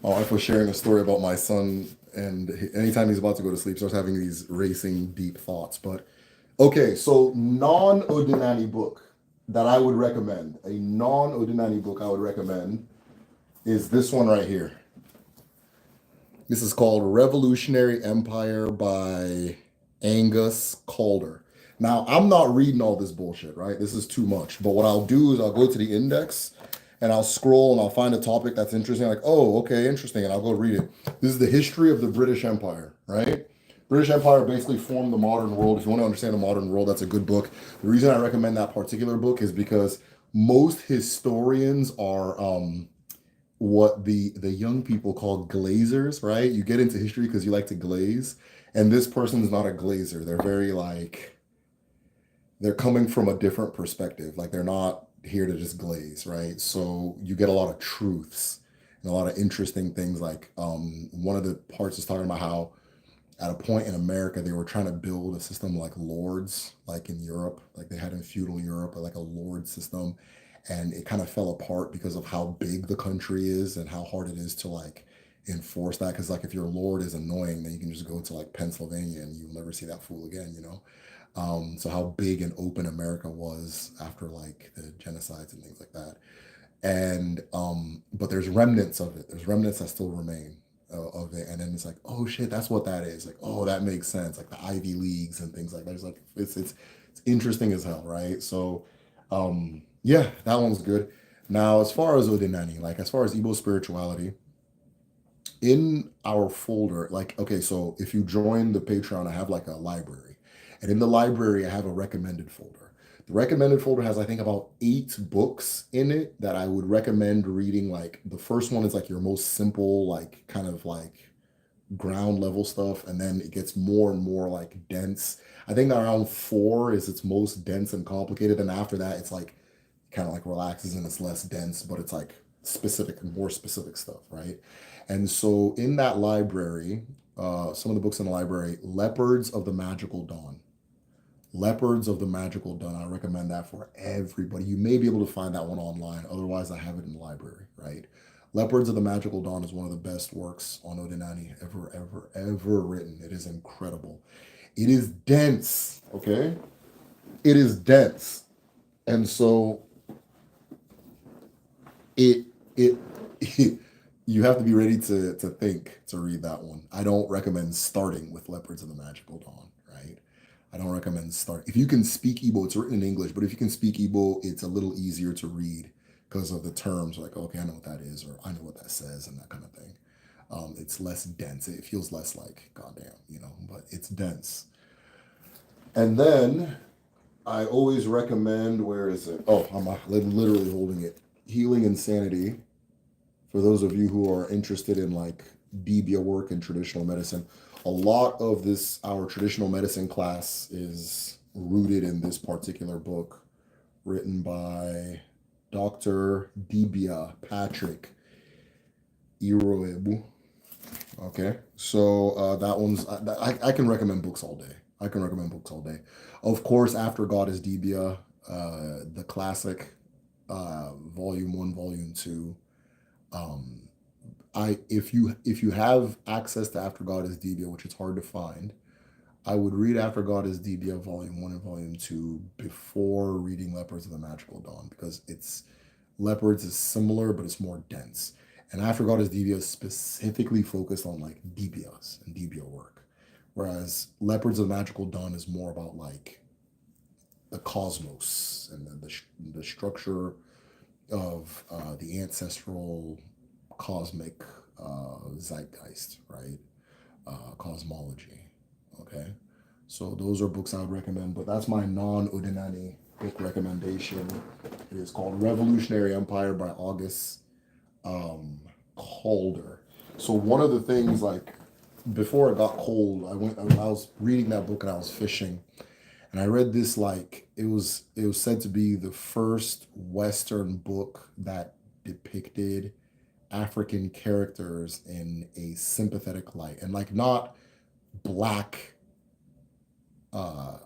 my wife was sharing a story about my son, and anytime he's about to go to sleep, starts having these racing, deep thoughts. But okay, so non-Odinani book that I would recommend, a non-Odinani book I would recommend is this one right here. This is called Revolutionary Empire by Angus Calder. Now, I'm not reading all this bullshit, right? This is too much. But what I'll do is I'll go to the index and I'll scroll and I'll find a topic that's interesting. Like, oh, okay, interesting. And I'll go read it. This is the history of the British Empire, right? British Empire basically formed the modern world. If you want to understand the modern world, that's a good book. The reason I recommend that particular book is because most historians are what the young people call glazers, right? You get into history because you like to glaze, and this person is not a glazer. They're very like they're coming from a different perspective. Like they're not here to just glaze, right? So you get a lot of truths and a lot of interesting things. Like one of the parts is talking about how at a point in America they were trying to build a system like lords, like in Europe, like they had in feudal Europe, like a lord system, and it kind of fell apart because of how big the country is and how hard it is to like enforce that. Because like if your lord is annoying, then you can just go to like Pennsylvania and you'll never see that fool again, you know. So how big and open America was after like the genocides and things like that. And but there's remnants of it. There's remnants that still remain of it, and then it's like, oh shit, that's what that is. Like, oh, that makes sense. Like the Ivy Leagues and things like that. It's like it's interesting as hell, right? So, yeah, that one's good. Now, as far as Odinani, like as far as Igbo spirituality, in our folder, like, okay, so if you join the Patreon, I have like a library. And in the library, I have a recommended folder. The recommended folder has, I think, about 8 books in it that I would recommend reading. Like, the first one is like your most simple, like, kind of like ground level stuff. And then it gets more and more like dense. I think around 4 is its most dense and complicated. And after that, it's like kind of like relaxes and it's less dense, but it's like specific and more specific stuff, right? And so in that library, some of the books in the library, Leopards of the Magical Dawn. Leopards of the Magical Dawn. I recommend that for everybody. You may be able to find that one online. Otherwise, I have it in the library, right? Leopards of the Magical Dawn is one of the best works on Odinani ever, ever, ever written. It is incredible. It is dense, okay? It is dense. And so it it, you have to be ready to think to read that one. I don't recommend starting with Leopards of the Magical Dawn, right? I don't recommend start. If you can speak Igbo, it's written in English, but if you can speak Igbo, it's a little easier to read because of the terms. Like, okay, I know what that is, or I know what that says, and that kind of thing. It's less dense. It feels less like goddamn, you know, but it's dense. And then I always recommend. Where is it? Oh, I'm literally holding it. Healing Insanity for those of you who are interested in like Debia work in traditional medicine. A lot of this, our traditional medicine class is rooted in this particular book written by Dr. Debia Patrick Iroebu. Okay, so that one's, I can recommend books all day. I can recommend books all day. Of course, After God is Debia, the classic, volume 1, volume 2. Um, I if you have access to After God is Debia, which is hard to find, I would read After God is Debia Volume 1 and Volume 2 before reading Leopards of the Magical Dawn because it's Leopards is similar but it's more dense. And After God is Debia is specifically focused on like Debias and Debia work. Whereas Leopards of the Magical Dawn is more about like the cosmos and the structure of the ancestral cosmic zeitgeist, right? Cosmology. Okay, so those are books I would recommend, but that's my non-Udinani book recommendation. It is called Revolutionary Empire by August Calder. So one of the things, like before it got cold, I was reading that book and I was fishing, and I read this like it was said to be the first Western book that depicted African characters in a sympathetic light and like not black. uh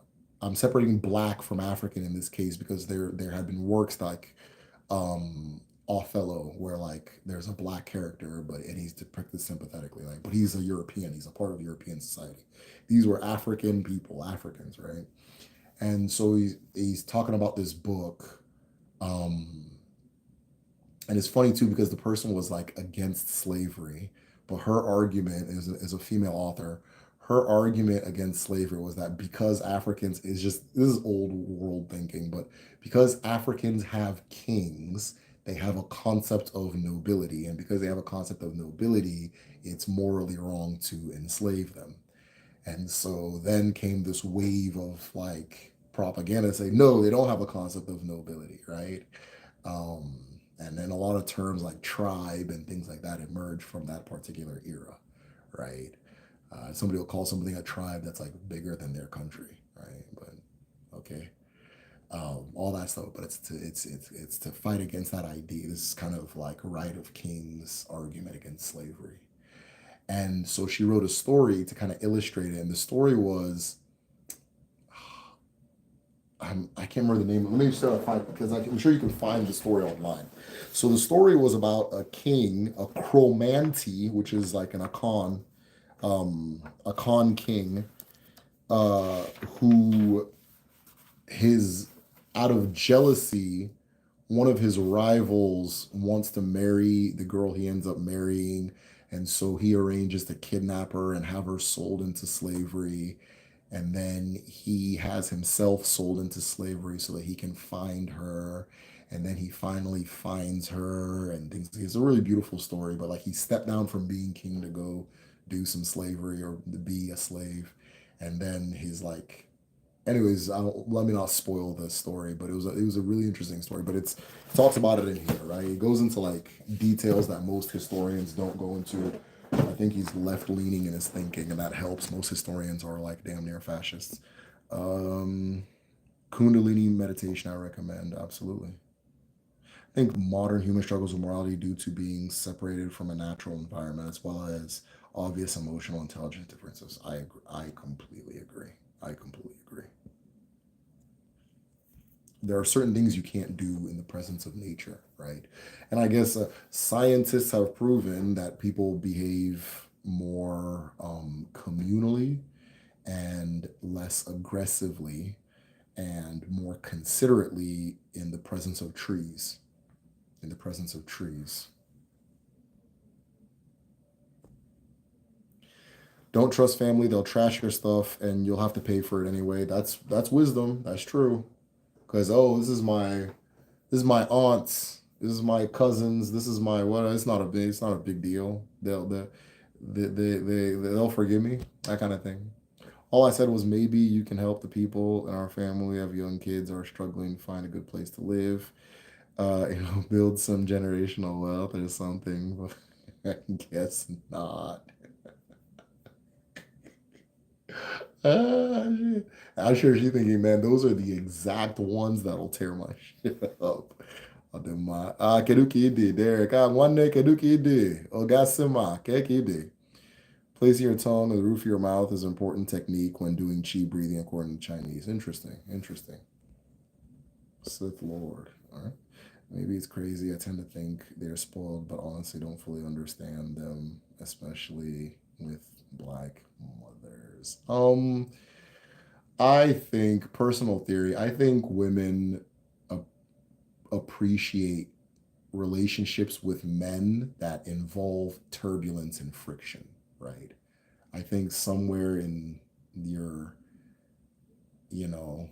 I'm separating black from African in this case because there had been works like um Othello, where like there's a black character, and he's depicted sympathetically, like, but he's a European, he's a part of European society. These were African people, Africans, right? And so he's talking about this book. Um, and it's funny too because the person was like against slavery, but her argument is a female author. Her argument against slavery was that because Africans is just, this is old world thinking, but because Africans have kings, they have a concept of nobility, and because they have a concept of nobility, it's morally wrong to enslave them. And so then came this wave of like propaganda say, no, they don't have a concept of nobility, right? Um, and then a lot of terms like tribe and things like that emerge from that particular era, right? Somebody will call something a tribe that's like bigger than their country, right? But okay, all that stuff. But it's to fight against that idea. This is kind of like right of kings argument against slavery. And so she wrote a story to kind of illustrate it. And the story was, I can't remember the name. Let me just find, because I'm sure you can find the story online. So the story was about a king, a chromanti, which is like an Akan king, uh, who his out of jealousy, one of his rivals wants to marry the girl he ends up marrying, and so he arranges to kidnap her and have her sold into slavery, and then he has himself sold into slavery so that he can find her, and then he finally finds her and things. It's a really beautiful story, but like he stepped down from being king to go do some slavery or to be a slave, and then he's like, anyways, let me not spoil the story, but it was a really interesting story. But it talks about it in here, right? It goes into like details that most historians don't go into. I think he's left leaning in his thinking, and that helps. Most historians are like damn near fascists. Um, Kundalini meditation, I recommend absolutely. I think modern human struggles with morality due to being separated from a natural environment, as well as obvious emotional intelligence differences. I completely agree. I completely agree. There are certain things you can't do in the presence of nature, right? And I guess scientists have proven that people behave more communally and less aggressively and more considerately in the presence of trees. In the presence of trees. Don't trust family; they'll trash your stuff, and you'll have to pay for it anyway. That's wisdom. That's true. Because oh, this is my aunts. This is my cousins. This is my what? It's not a big deal. They'll forgive me. That kind of thing. All I said was maybe you can help the people in our family. We have young kids who are struggling to find a good place to live. Build some generational wealth or something. But I guess not. Shit. I'm sure she's thinking, man, those are the exact ones that'll tear my shit up. Adema. Kedukide, Derek. One kedukide. Ogasima. Kekide. Placing your tongue on the roof of your mouth is an important technique when doing chi breathing according to Chinese. Interesting. Interesting. Sith Lord. All right. Maybe it's crazy. I tend to think they're spoiled, but honestly don't fully understand them, especially with black mothers. I think personal theory. I think women a- appreciate relationships with men that involve turbulence and friction, right? I think somewhere in your, you know,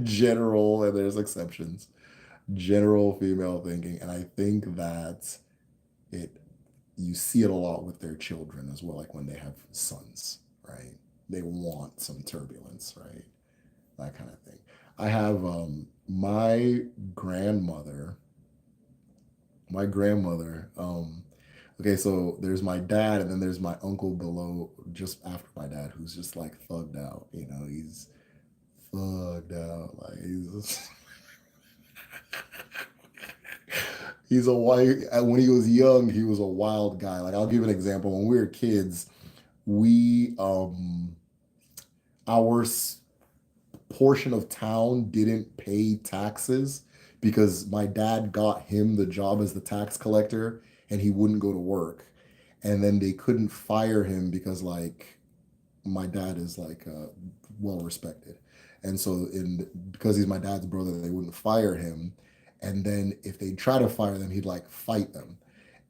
general, and there's exceptions, general female thinking, and I think that it you see it a lot with their children as well, like when they have sons, right? They want some turbulence, right? That kind of thing. I have my grandmother, my grandmother, okay, so there's my dad and then there's my uncle below just after my dad who's just like thugged out, he's thugged out, like he's he's a white when he was young, he was a wild guy. Like I'll give an example. When we were kids, we our portion of town didn't pay taxes because my dad got him the job as the tax collector and he wouldn't go to work. And then they couldn't fire him because like my dad is like well respected. And so in because he's my dad's brother, they wouldn't fire him. And then if they try to fire them, he'd like fight them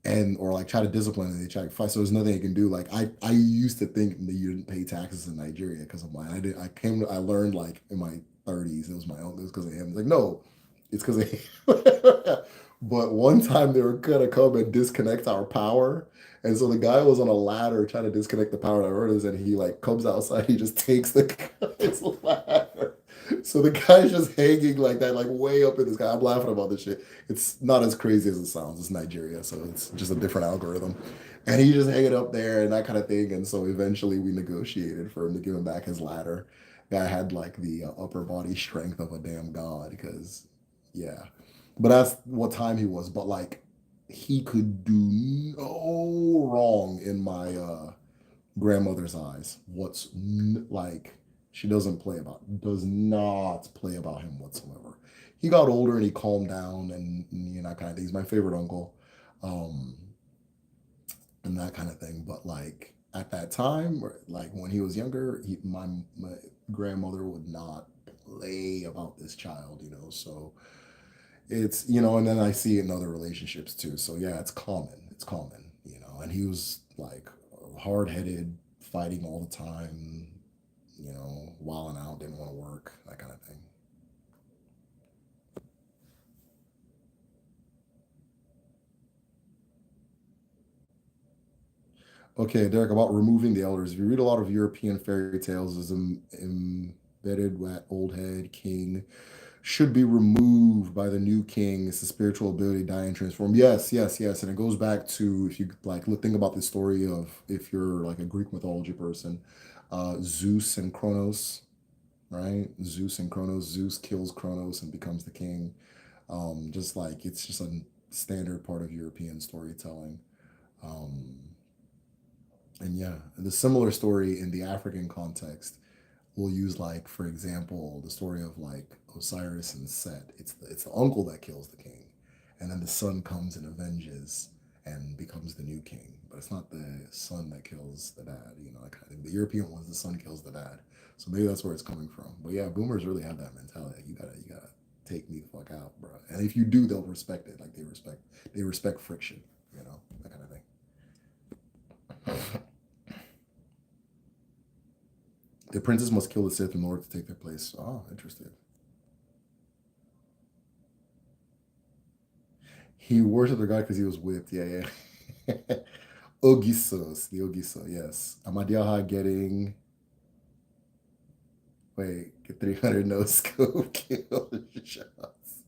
and or like try to discipline and they try to fight. So there's nothing you can do. Like I used to think that you didn't pay taxes in Nigeria because of my I learned like in my 30s it was my uncle, it was because of him. Like no, it's because of him. But one time they were gonna come and disconnect our power. And so the guy was on a ladder trying to disconnect the power diverters, and he like comes outside, he just takes the guy's ladder. So the guy's just hanging like that, like way up in the sky. I'm laughing about this shit. It's not as crazy as it sounds. It's Nigeria, so it's just a different algorithm. And he just hanging up there and that kind of thing. And so eventually we negotiated for him to give him back his ladder. Guy had like the upper body strength of a damn god because, yeah. But that's what time he was. But like, he could do no wrong in my grandmother's eyes. Like she does not play about him whatsoever. He got older and he calmed down and you know kind of thing. He's my favorite uncle, um, and that kind of thing. But like at that time, like when he was younger, my grandmother would not play about this child, you know. So it's and then I see it in other relationships too. So yeah, it's common. It's common, you know. And he was like hard headed, fighting all the time, wilding out, didn't want to work, that kind of thing. Okay, Derek, about removing the elders. If you read a lot of European fairy tales, is embedded that old head king should be removed by the new king. It's the spiritual ability to die and transform. Yes, yes, yes. And it goes back to if you like look think about the story of if you're like a Greek mythology person, Zeus and Kronos, right? Zeus and Kronos. Zeus kills Kronos and becomes the king. Just like it's just a standard part of European storytelling. Um, and yeah, the similar story in the African context, we'll use like for example the story of like Osiris and Set. It's the uncle that kills the king, and then the son comes and avenges and becomes the new king. But it's not the son that kills the dad. Like the European ones, the son kills the dad. So maybe that's where it's coming from. But yeah, boomers really have that mentality. You gotta take me the fuck out, bro. And if you do, they'll respect it. Like they respect friction. That kind of thing. The princess must kill the Sith in order to take their place. Oh, interesting. He worshipped the god because he was whipped. Yeah, yeah. Ogisos, the Ogiso, yes. Amadiaha getting, get 300 no scope kill shots.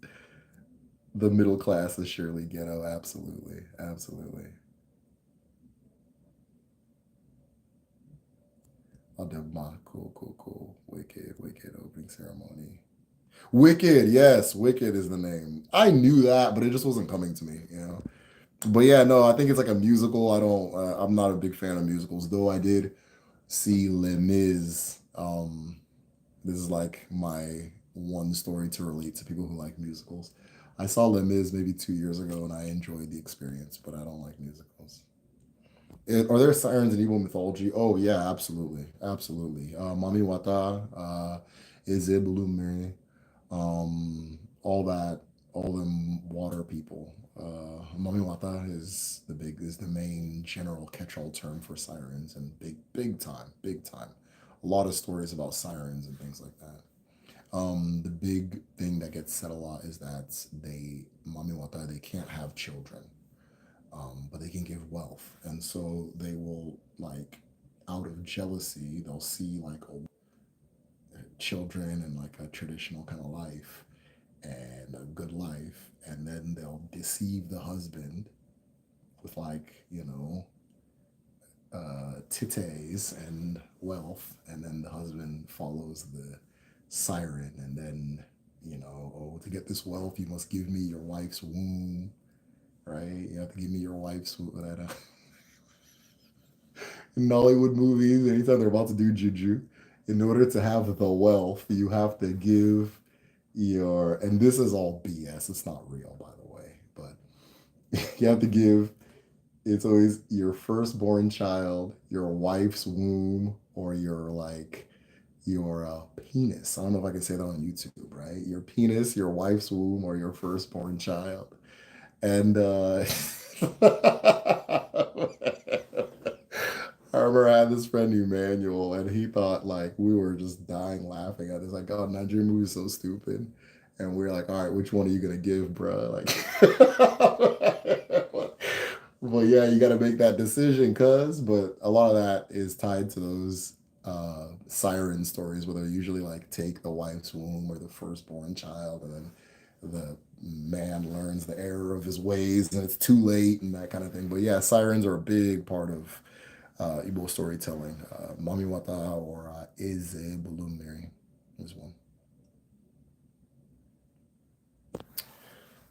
The middle class is surely ghetto. Absolutely. Absolutely. Adema, cool, cool, cool. Wicked, wicked opening ceremony. Wicked, yes, Wicked is the name. I knew that, but it just wasn't coming to me. But yeah, no, I think it's like a musical. I'm not a big fan of musicals, though I did see Les Mis. This is like my one story to relate to people who like musicals. I saw Les Mis maybe 2 years ago and I enjoyed the experience, but I don't like musicals. Are there sirens in Igbo mythology? Oh yeah, absolutely, absolutely. Mami Wata, Ezebulumiri, all that, all them water people. Mami Wata is the main general catch-all term for sirens, and big time, big time. A lot of stories about sirens and things like that. The big thing that gets said a lot is that Mami Wata, they can't have children, but they can give wealth, and so they will like out of jealousy, they'll see like children and like a traditional kind of life and a good life, and then they'll deceive the husband with like titties and wealth, and then the husband follows the siren, and then oh, to get this wealth, you must give me your wife's womb, right? You have to give me your wife's womb. In Nollywood movies, anytime they're about to do juju, in order to have the wealth, you have to give and this is all BS. Yes, it's not real, by the way, but you have to give. It's always your firstborn child, your wife's womb, or your like your penis. I don't know if I can say that on YouTube, right? Your penis, your wife's womb, or your firstborn child. And I remember I had this friend Emmanuel, and he thought like we were just dying laughing at it. It's like, oh, Nigerian movie is so stupid. And we are like, all right, which one are you gonna give, bro? Like, but yeah, you got to make that decision, cuz. But a lot of that is tied to those siren stories, where they usually like take the wife's womb or the firstborn child, and then the man learns the error of his ways, and it's too late, and that kind of thing. But yeah, sirens are a big part of Igbo storytelling. Mami Wata or Eze Bulumiri is one.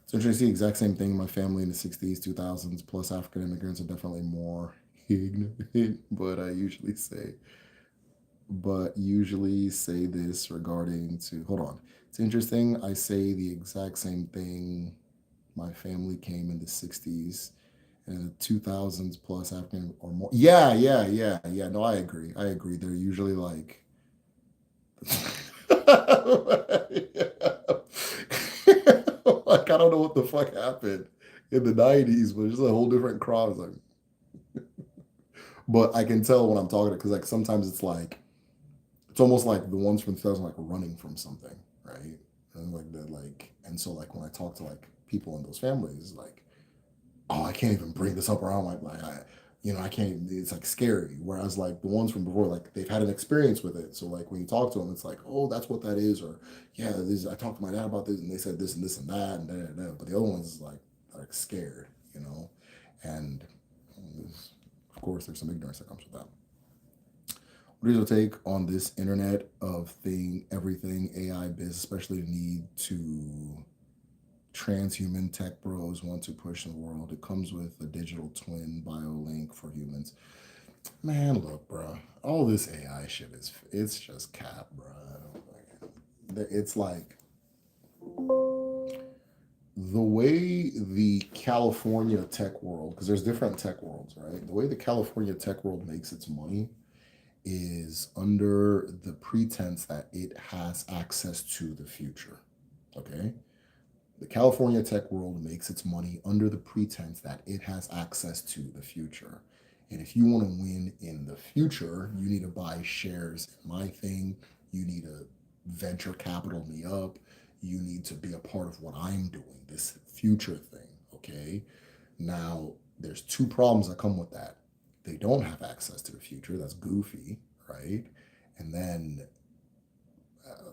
So interesting, the exact same thing. My family in the 60s, 2000s, plus African immigrants are definitely more ignorant, but usually say this regarding to, hold on. It's interesting. I say the exact same thing. My family came in the 60s and the 2000s plus African or more. Yeah, yeah, yeah, yeah. No, I agree. I agree. They're usually like like I don't know what the fuck happened in the 90s, but it's just a whole different crowd. It's like, but I can tell when I'm talking to because like sometimes it's like it's almost like the ones from 2000 like running from something, right? And like the like and so like when I talk to like people in those families, like, oh, I can't even bring this up around like I can't. It's like scary. Whereas like the ones from before, like they've had an experience with it. So like when you talk to them, it's like, oh, that's what that is, or yeah, this. I talked to my dad about this, and they said this and that, and da, da, da. But the other ones is like scared, and of course there's some ignorance that comes with that. What is your take on this Internet of Thing, everything AI biz, especially the need to transhuman tech bros want to push in the world? It comes with a digital twin bio link for humans. Man, look, bro, all this AI shit it's just cap, bro. It's like the way the California tech world, because there's different tech worlds, right? The way the California tech world makes its money is under the pretense that it has access to the future. Okay? The California tech world makes its money under the pretense that it has access to the future. And if you want to win in the future, you need to buy shares in my thing. You need to venture capital me up. You need to be a part of what I'm doing, this future thing. Okay. Now, there's two problems that come with that. They don't have access to the future. That's goofy, right? And then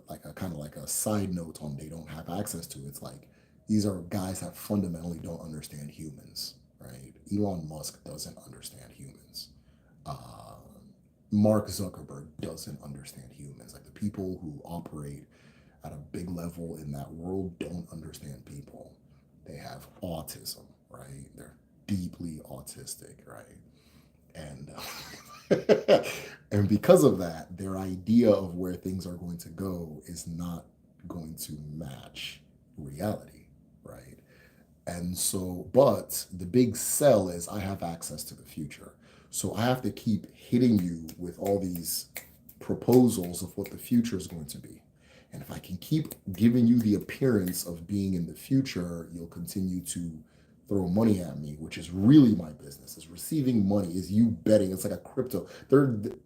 like a kind of like a side note on they don't have access to. It's like these are guys that fundamentally don't understand humans, right? Elon Musk doesn't understand humans. Uh, Mark Zuckerberg doesn't understand humans. Like the people who operate at a big level in that world don't understand people. They have autism, right? They're deeply autistic, right? And and because of that, their idea of where things are going to go is not going to match reality, right? And so, but the big sell is I have access to the future. So I have to keep hitting you with all these proposals of what the future is going to be. And if I can keep giving you the appearance of being in the future, you'll continue to throw money at me, which is really my business. Is receiving money, is you betting. It's like a crypto.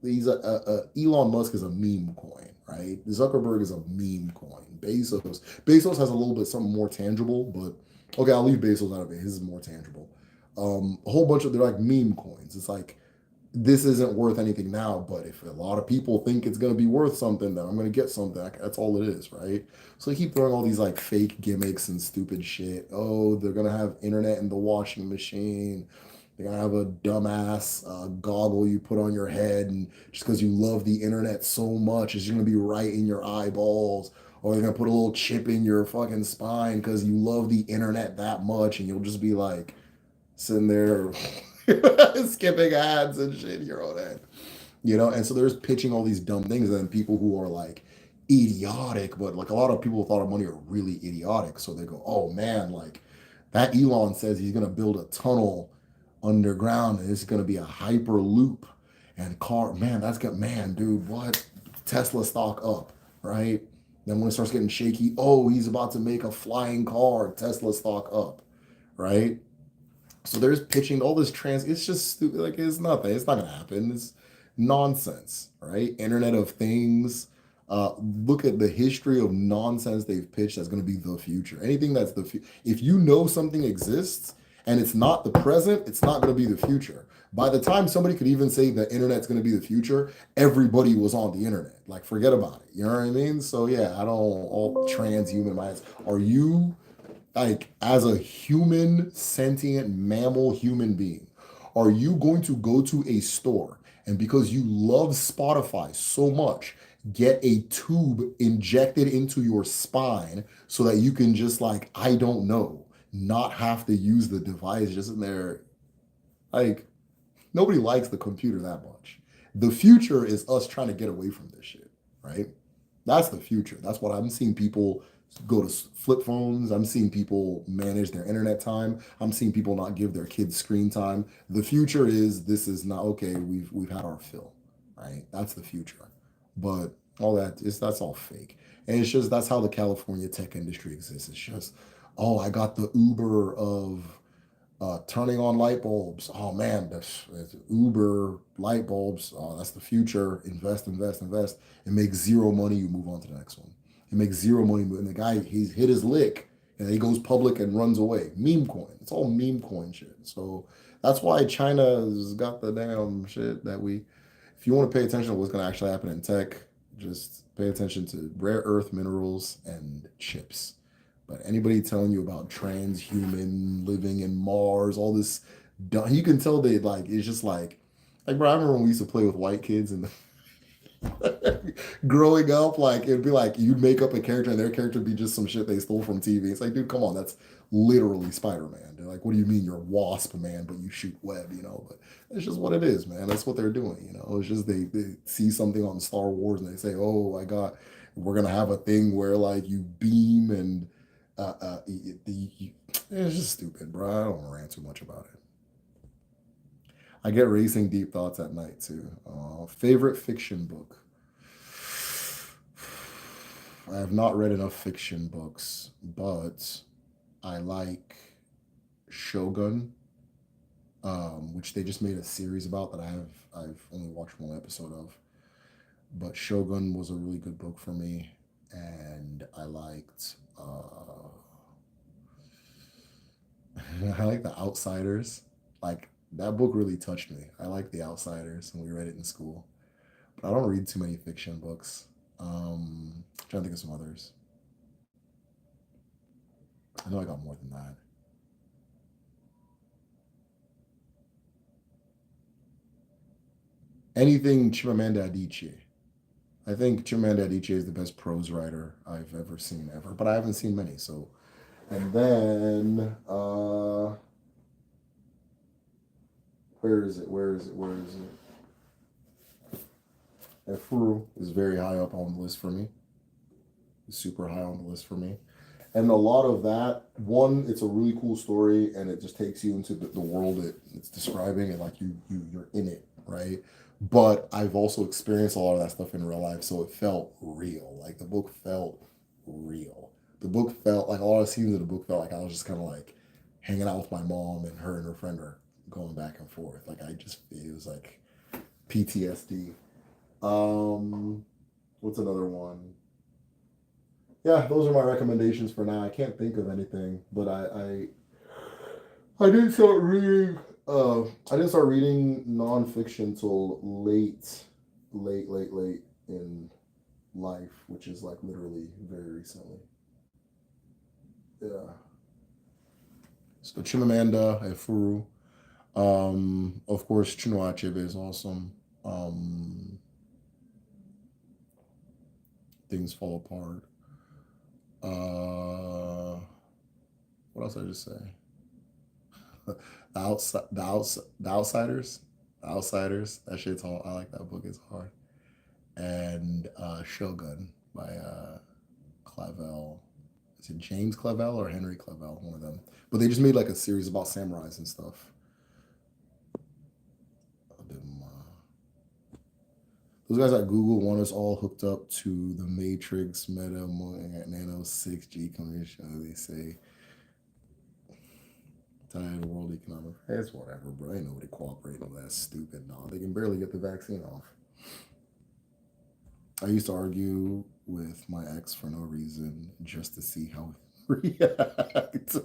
He's Elon Musk is a meme coin, right? Zuckerberg is a meme coin. Bezos has a little bit something more tangible, but okay, I'll leave Bezos out of it. His is more tangible. A whole bunch of they're like meme coins. It's like this isn't worth anything now, but if a lot of people think it's going to be worth something, then I'm going to get something. That's all it is, right? So they keep throwing all these like fake gimmicks and stupid shit. Oh, they're going to have internet in the washing machine. They're going to have a dumbass goggle you put on your head. And just because you love the internet so much, it's going to be right in your eyeballs. Or they're going to put a little chip in your fucking spine because you love the internet that much. And you'll just be like, sitting there skipping ads and shit in your own head. And so there's pitching all these dumb things, and then people who are like idiotic, but like a lot of people with a lot of money are really idiotic. So they go, oh man, like that Elon says he's gonna build a tunnel underground and it's gonna be a hyperloop and car, man, that's good, man, dude, what? Tesla stock up, right? Then when it starts getting shaky, oh, he's about to make a flying car, Tesla stock up, right? So there's pitching all this it's just stupid. Like it's nothing. It's not gonna happen. It's nonsense, right? Internet of Things. Look at the history of nonsense they've pitched that's gonna be the future. Anything that's if you know something exists and it's not the present, it's not gonna be the future. By the time somebody could even say the internet's gonna be the future, everybody was on the internet. Like forget about it. You know what I mean? So yeah, I don't all transhuman minds. Are you like as a human sentient mammal human being, are you going to go to a store and because you love Spotify so much get a tube injected into your spine so that you can just like I don't know not have to use the device just in there? Like nobody likes the computer that much. The future is us trying to get away from this shit, right? That's the future. That's what I'm seeing people go to flip phones. I'm seeing people manage their internet time. I'm seeing people not give their kids screen time. The future is this is not okay. We've had our fill, right? That's the future. But all that is that's all fake. And it's just that's how the California tech industry exists. It's just, oh, I got the Uber of turning on light bulbs. Oh man, that's Uber light bulbs. Oh, that's the future. Invest, invest, invest. It makes zero money. You move on to the next one. It makes zero money. And the guy, he's hit his lick and he goes public and runs away. Meme coin. It's all meme coin shit. So that's why China's got the damn shit that if you want to pay attention to what's going to actually happen in tech, just pay attention to rare earth minerals and chips. But anybody telling you about transhuman living in Mars, all this, you can tell they like it's just like bro. I remember when we used to play with white kids and growing up, like it'd be like you'd make up a character and their character would be just some shit they stole from TV. It's like, dude, come on, that's literally Spider-Man. They're like, what do you mean you're Wasp Man, but you shoot web, you know? But it's just what it is, man. That's what they're doing, you know. It's just they see something on Star Wars and they say, oh, we're gonna have a thing where like you beam and it's just stupid, bro. I don't rant too much about it. I get racing deep thoughts at night too. Favorite fiction book. I have not read enough fiction books, but I like Shogun, which they just made a series about that I've only watched one episode of. But Shogun was a really good book for me, and I liked I like The Outsiders. Like that book really touched me. I like The Outsiders, and we read it in school. But I don't read too many fiction books. I'm trying to think of some others. I know I got more than that. Anything Chimamanda Adichie. I think Chimamanda Adichie is the best prose writer I've ever seen ever, but I haven't seen many. So, and then where is it? Where is it? Where is it? Efuru is very high up on the list for me. It's super high on the list for me. And a lot of that, one, it's a really cool story, and it just takes you into the world it's describing, and like you're in it, right? But I've also experienced a lot of that stuff in real life, so it felt real. Like the book felt real. The book felt like a lot of scenes of the book felt like I was just kind of like hanging out with my mom, and her friend are going back and forth. Like it was like PTSD. What's another one? Yeah, those are my recommendations for now. I can't think of anything, but I didn't start reading. I didn't start reading nonfiction till late in life, which is like literally very recently. Yeah. So Chimamanda Efuru. Of course, Chinua Achebe is awesome. Things fall apart. What else did I just say? The outsiders, the outsiders. That shit's all. I like that book. It's hard. And Shogun. by Clavel. Is it James Clavel or Henry Clavel? One of them. But they just made like a series about samurais and stuff. Those guys at Google want us all hooked up to the Matrix, Meta, Nano 6G commission. They say tired of world economic. It's whatever, bro. Ain't nobody cooperating with that stupid dog. They can barely get the vaccine off. I used to argue with my ex for no reason just to see how he react.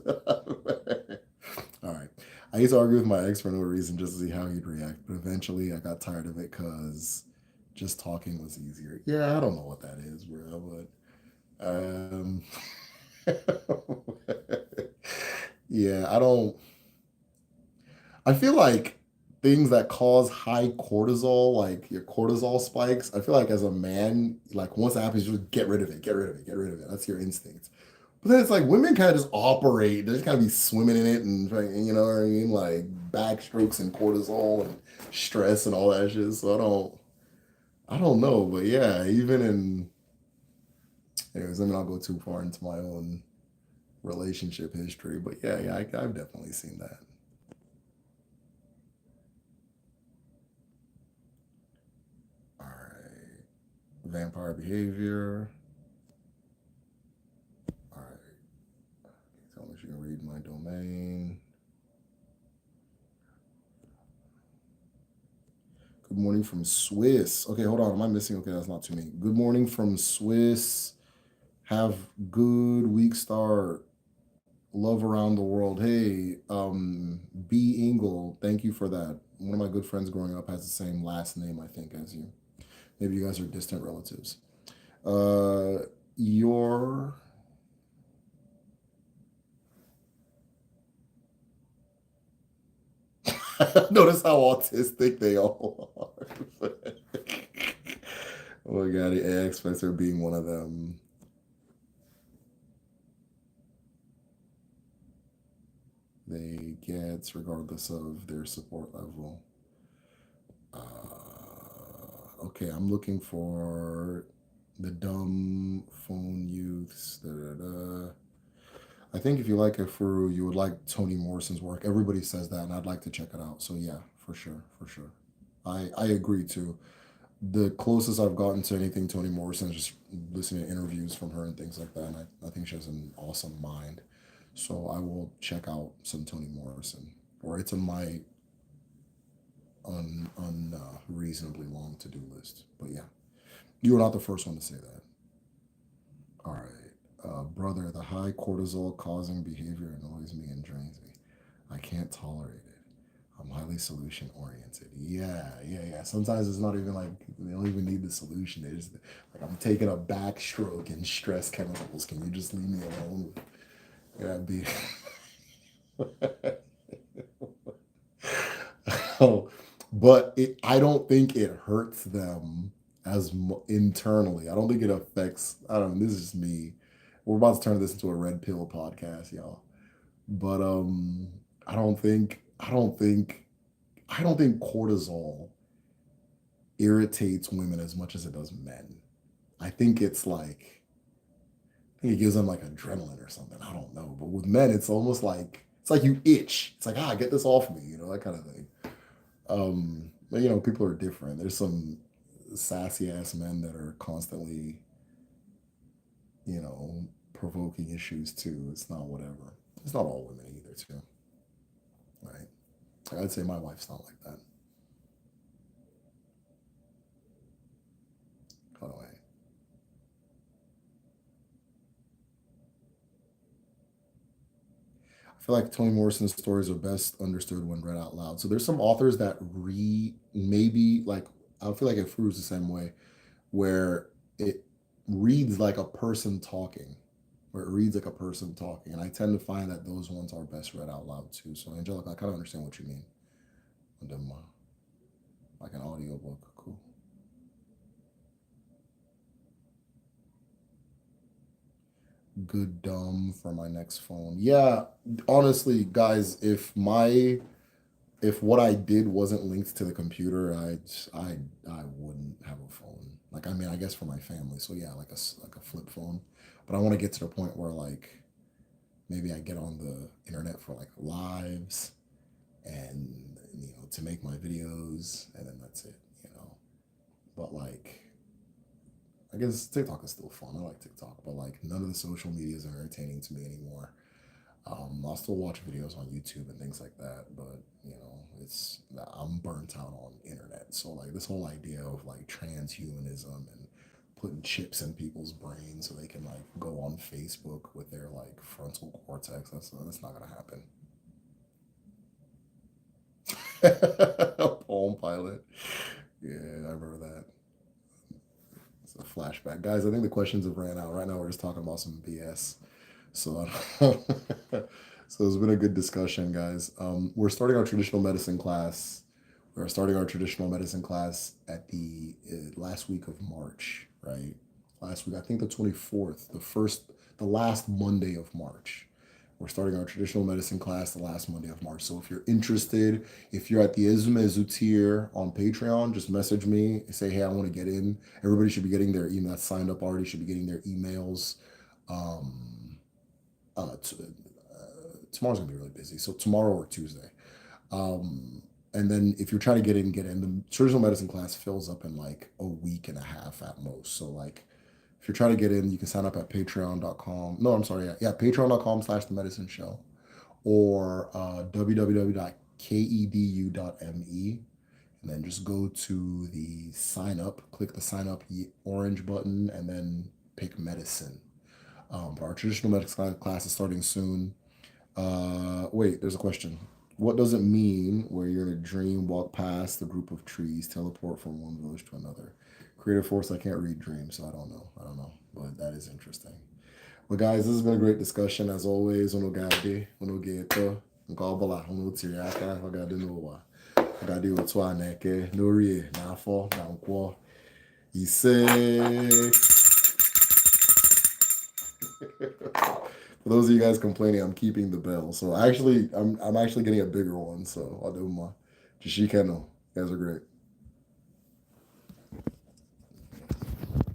All right. I used to argue with my ex for no reason just to see how he'd react, but eventually I got tired of it because just talking was easier. Yeah, I don't know what that is, bro, but yeah, I don't. I feel like things that cause high cortisol, like your cortisol spikes, I feel like as a man, like once it happens, you just get rid of it, get rid of it, get rid of it. That's your instinct. But then it's like women kind of just operate, they just kind of be swimming in it and you know what I mean? Like backstrokes and cortisol and stress and all that shit. So I don't know, but yeah, even in anyways, let me not go too far into my own relationship history. But yeah, I've definitely seen that. All right. Vampire behavior. All right. Tell me if you can read my domain. Good morning from Swiss. Okay, hold on. Am I missing? Okay, that's not too many. Good morning from Swiss. Have good week start. Love around the world. Hey, B Ingle, thank you for that. One of my good friends growing up has the same last name, I think, as you. Maybe you guys are distant relatives. Your notice how autistic they all are. Oh my god, I expect her being one of them. They get regardless of their support level. Okay, I'm looking for the dumb phone youths. Da, da, da. I think if you like Afuru, you would like Toni Morrison's work. Everybody says that, and I'd like to check it out. So yeah, for sure, for sure. I agree too. The closest I've gotten to anything Toni Morrison is just listening to interviews from her and things like that. And I think she has an awesome mind. So I will check out some Toni Morrison, or it's on my reasonably long to do list. But yeah, you were not the first one to say that. All right, brother, the high cortisol causing behavior annoys me and drains me. I can't tolerate it. I'm highly solution oriented. Yeah. Sometimes it's not even like they don't even need the solution. They just like I'm taking a backstroke and stress chemicals. Can you just leave me alone? Yeah, be. Oh, but I don't think it hurts them internally. I don't think it affects. I don't know. This is just me. We're about to turn this into a red pill podcast, y'all. But I don't think cortisol irritates women as much as it does men. I think it's like I think it gives them like adrenaline or something. I don't know. But with men, it's almost like it's like you itch. It's like get this off me, that kind of thing. But people are different. There's some sassy ass men that are constantly, you know, provoking issues too. It's not whatever. It's not all women either too. Right. I'd say my wife's not like that. By the way. I feel like Toni Morrison's stories are best understood when read out loud. So there's some authors that read maybe like I feel like it proves the same way where it reads like a person talking, where it reads like a person talking, and I tend to find that those ones are best read out loud too. So Angelica, I kind of understand what you mean. Like an audiobook, cool. Good dumb for my next phone. Yeah, honestly, guys, if what I did wasn't linked to the computer, I wouldn't have a phone. Like, I mean, I guess for my family. So yeah, like a flip phone. But I want to get to the point where like maybe I get on the internet for like lives and to make my videos, and then that's it. But like, I guess TikTok is still fun. I like TikTok, but like none of the social medias are entertaining to me anymore. I'll still watch videos on YouTube and things like that, but it's I'm burnt out on internet. So like this whole idea of like transhumanism and putting chips in people's brains so they can like go on Facebook with their like frontal cortex. That's not gonna happen. Palm Pilot. Yeah, I remember that. It's a flashback, guys. I think the questions have ran out. Right now, we're just talking about some BS. So, so it's been a good discussion, guys. We're starting our traditional medicine class. We're starting our traditional medicine class at the last week of March, right? Last week, I think the 24th, the last Monday of March. We're starting our traditional medicine class the last Monday of March. So if you're interested, if you're at the Izume tier on Patreon, just message me and say, hey, I want to get in. Everybody should be getting their email that's signed up already, should be getting their emails. Um, Tomorrow's gonna be really busy. So tomorrow or Tuesday. Um, and then if you're trying to get in, get in. The traditional medicine class fills up in like a week and a half at most. So like if you're trying to get in, you can sign up at patreon.com. No, I'm sorry. Yeah, patreon.com/the medicine show or www.kedu.me. And then just go to the sign up, click the sign up orange button, and then pick medicine. But our traditional medicine class is starting soon. Wait, there's a question. What does it mean where you're in a dream, walk past a group of trees, teleport from one village to another? Creative force, I can't read dreams, so I don't know. I don't know. But that is interesting. Well, guys, this has been a great discussion as always. Ono gade, ono geto, nkobala, ono tiriaka, ogade nowa. Ogade otwa neke, norie, nafo, nankwo, ise. For those of you guys complaining, I'm keeping the bell. So I'm actually getting a bigger one. So I'll do my Jishikeno. You guys are great.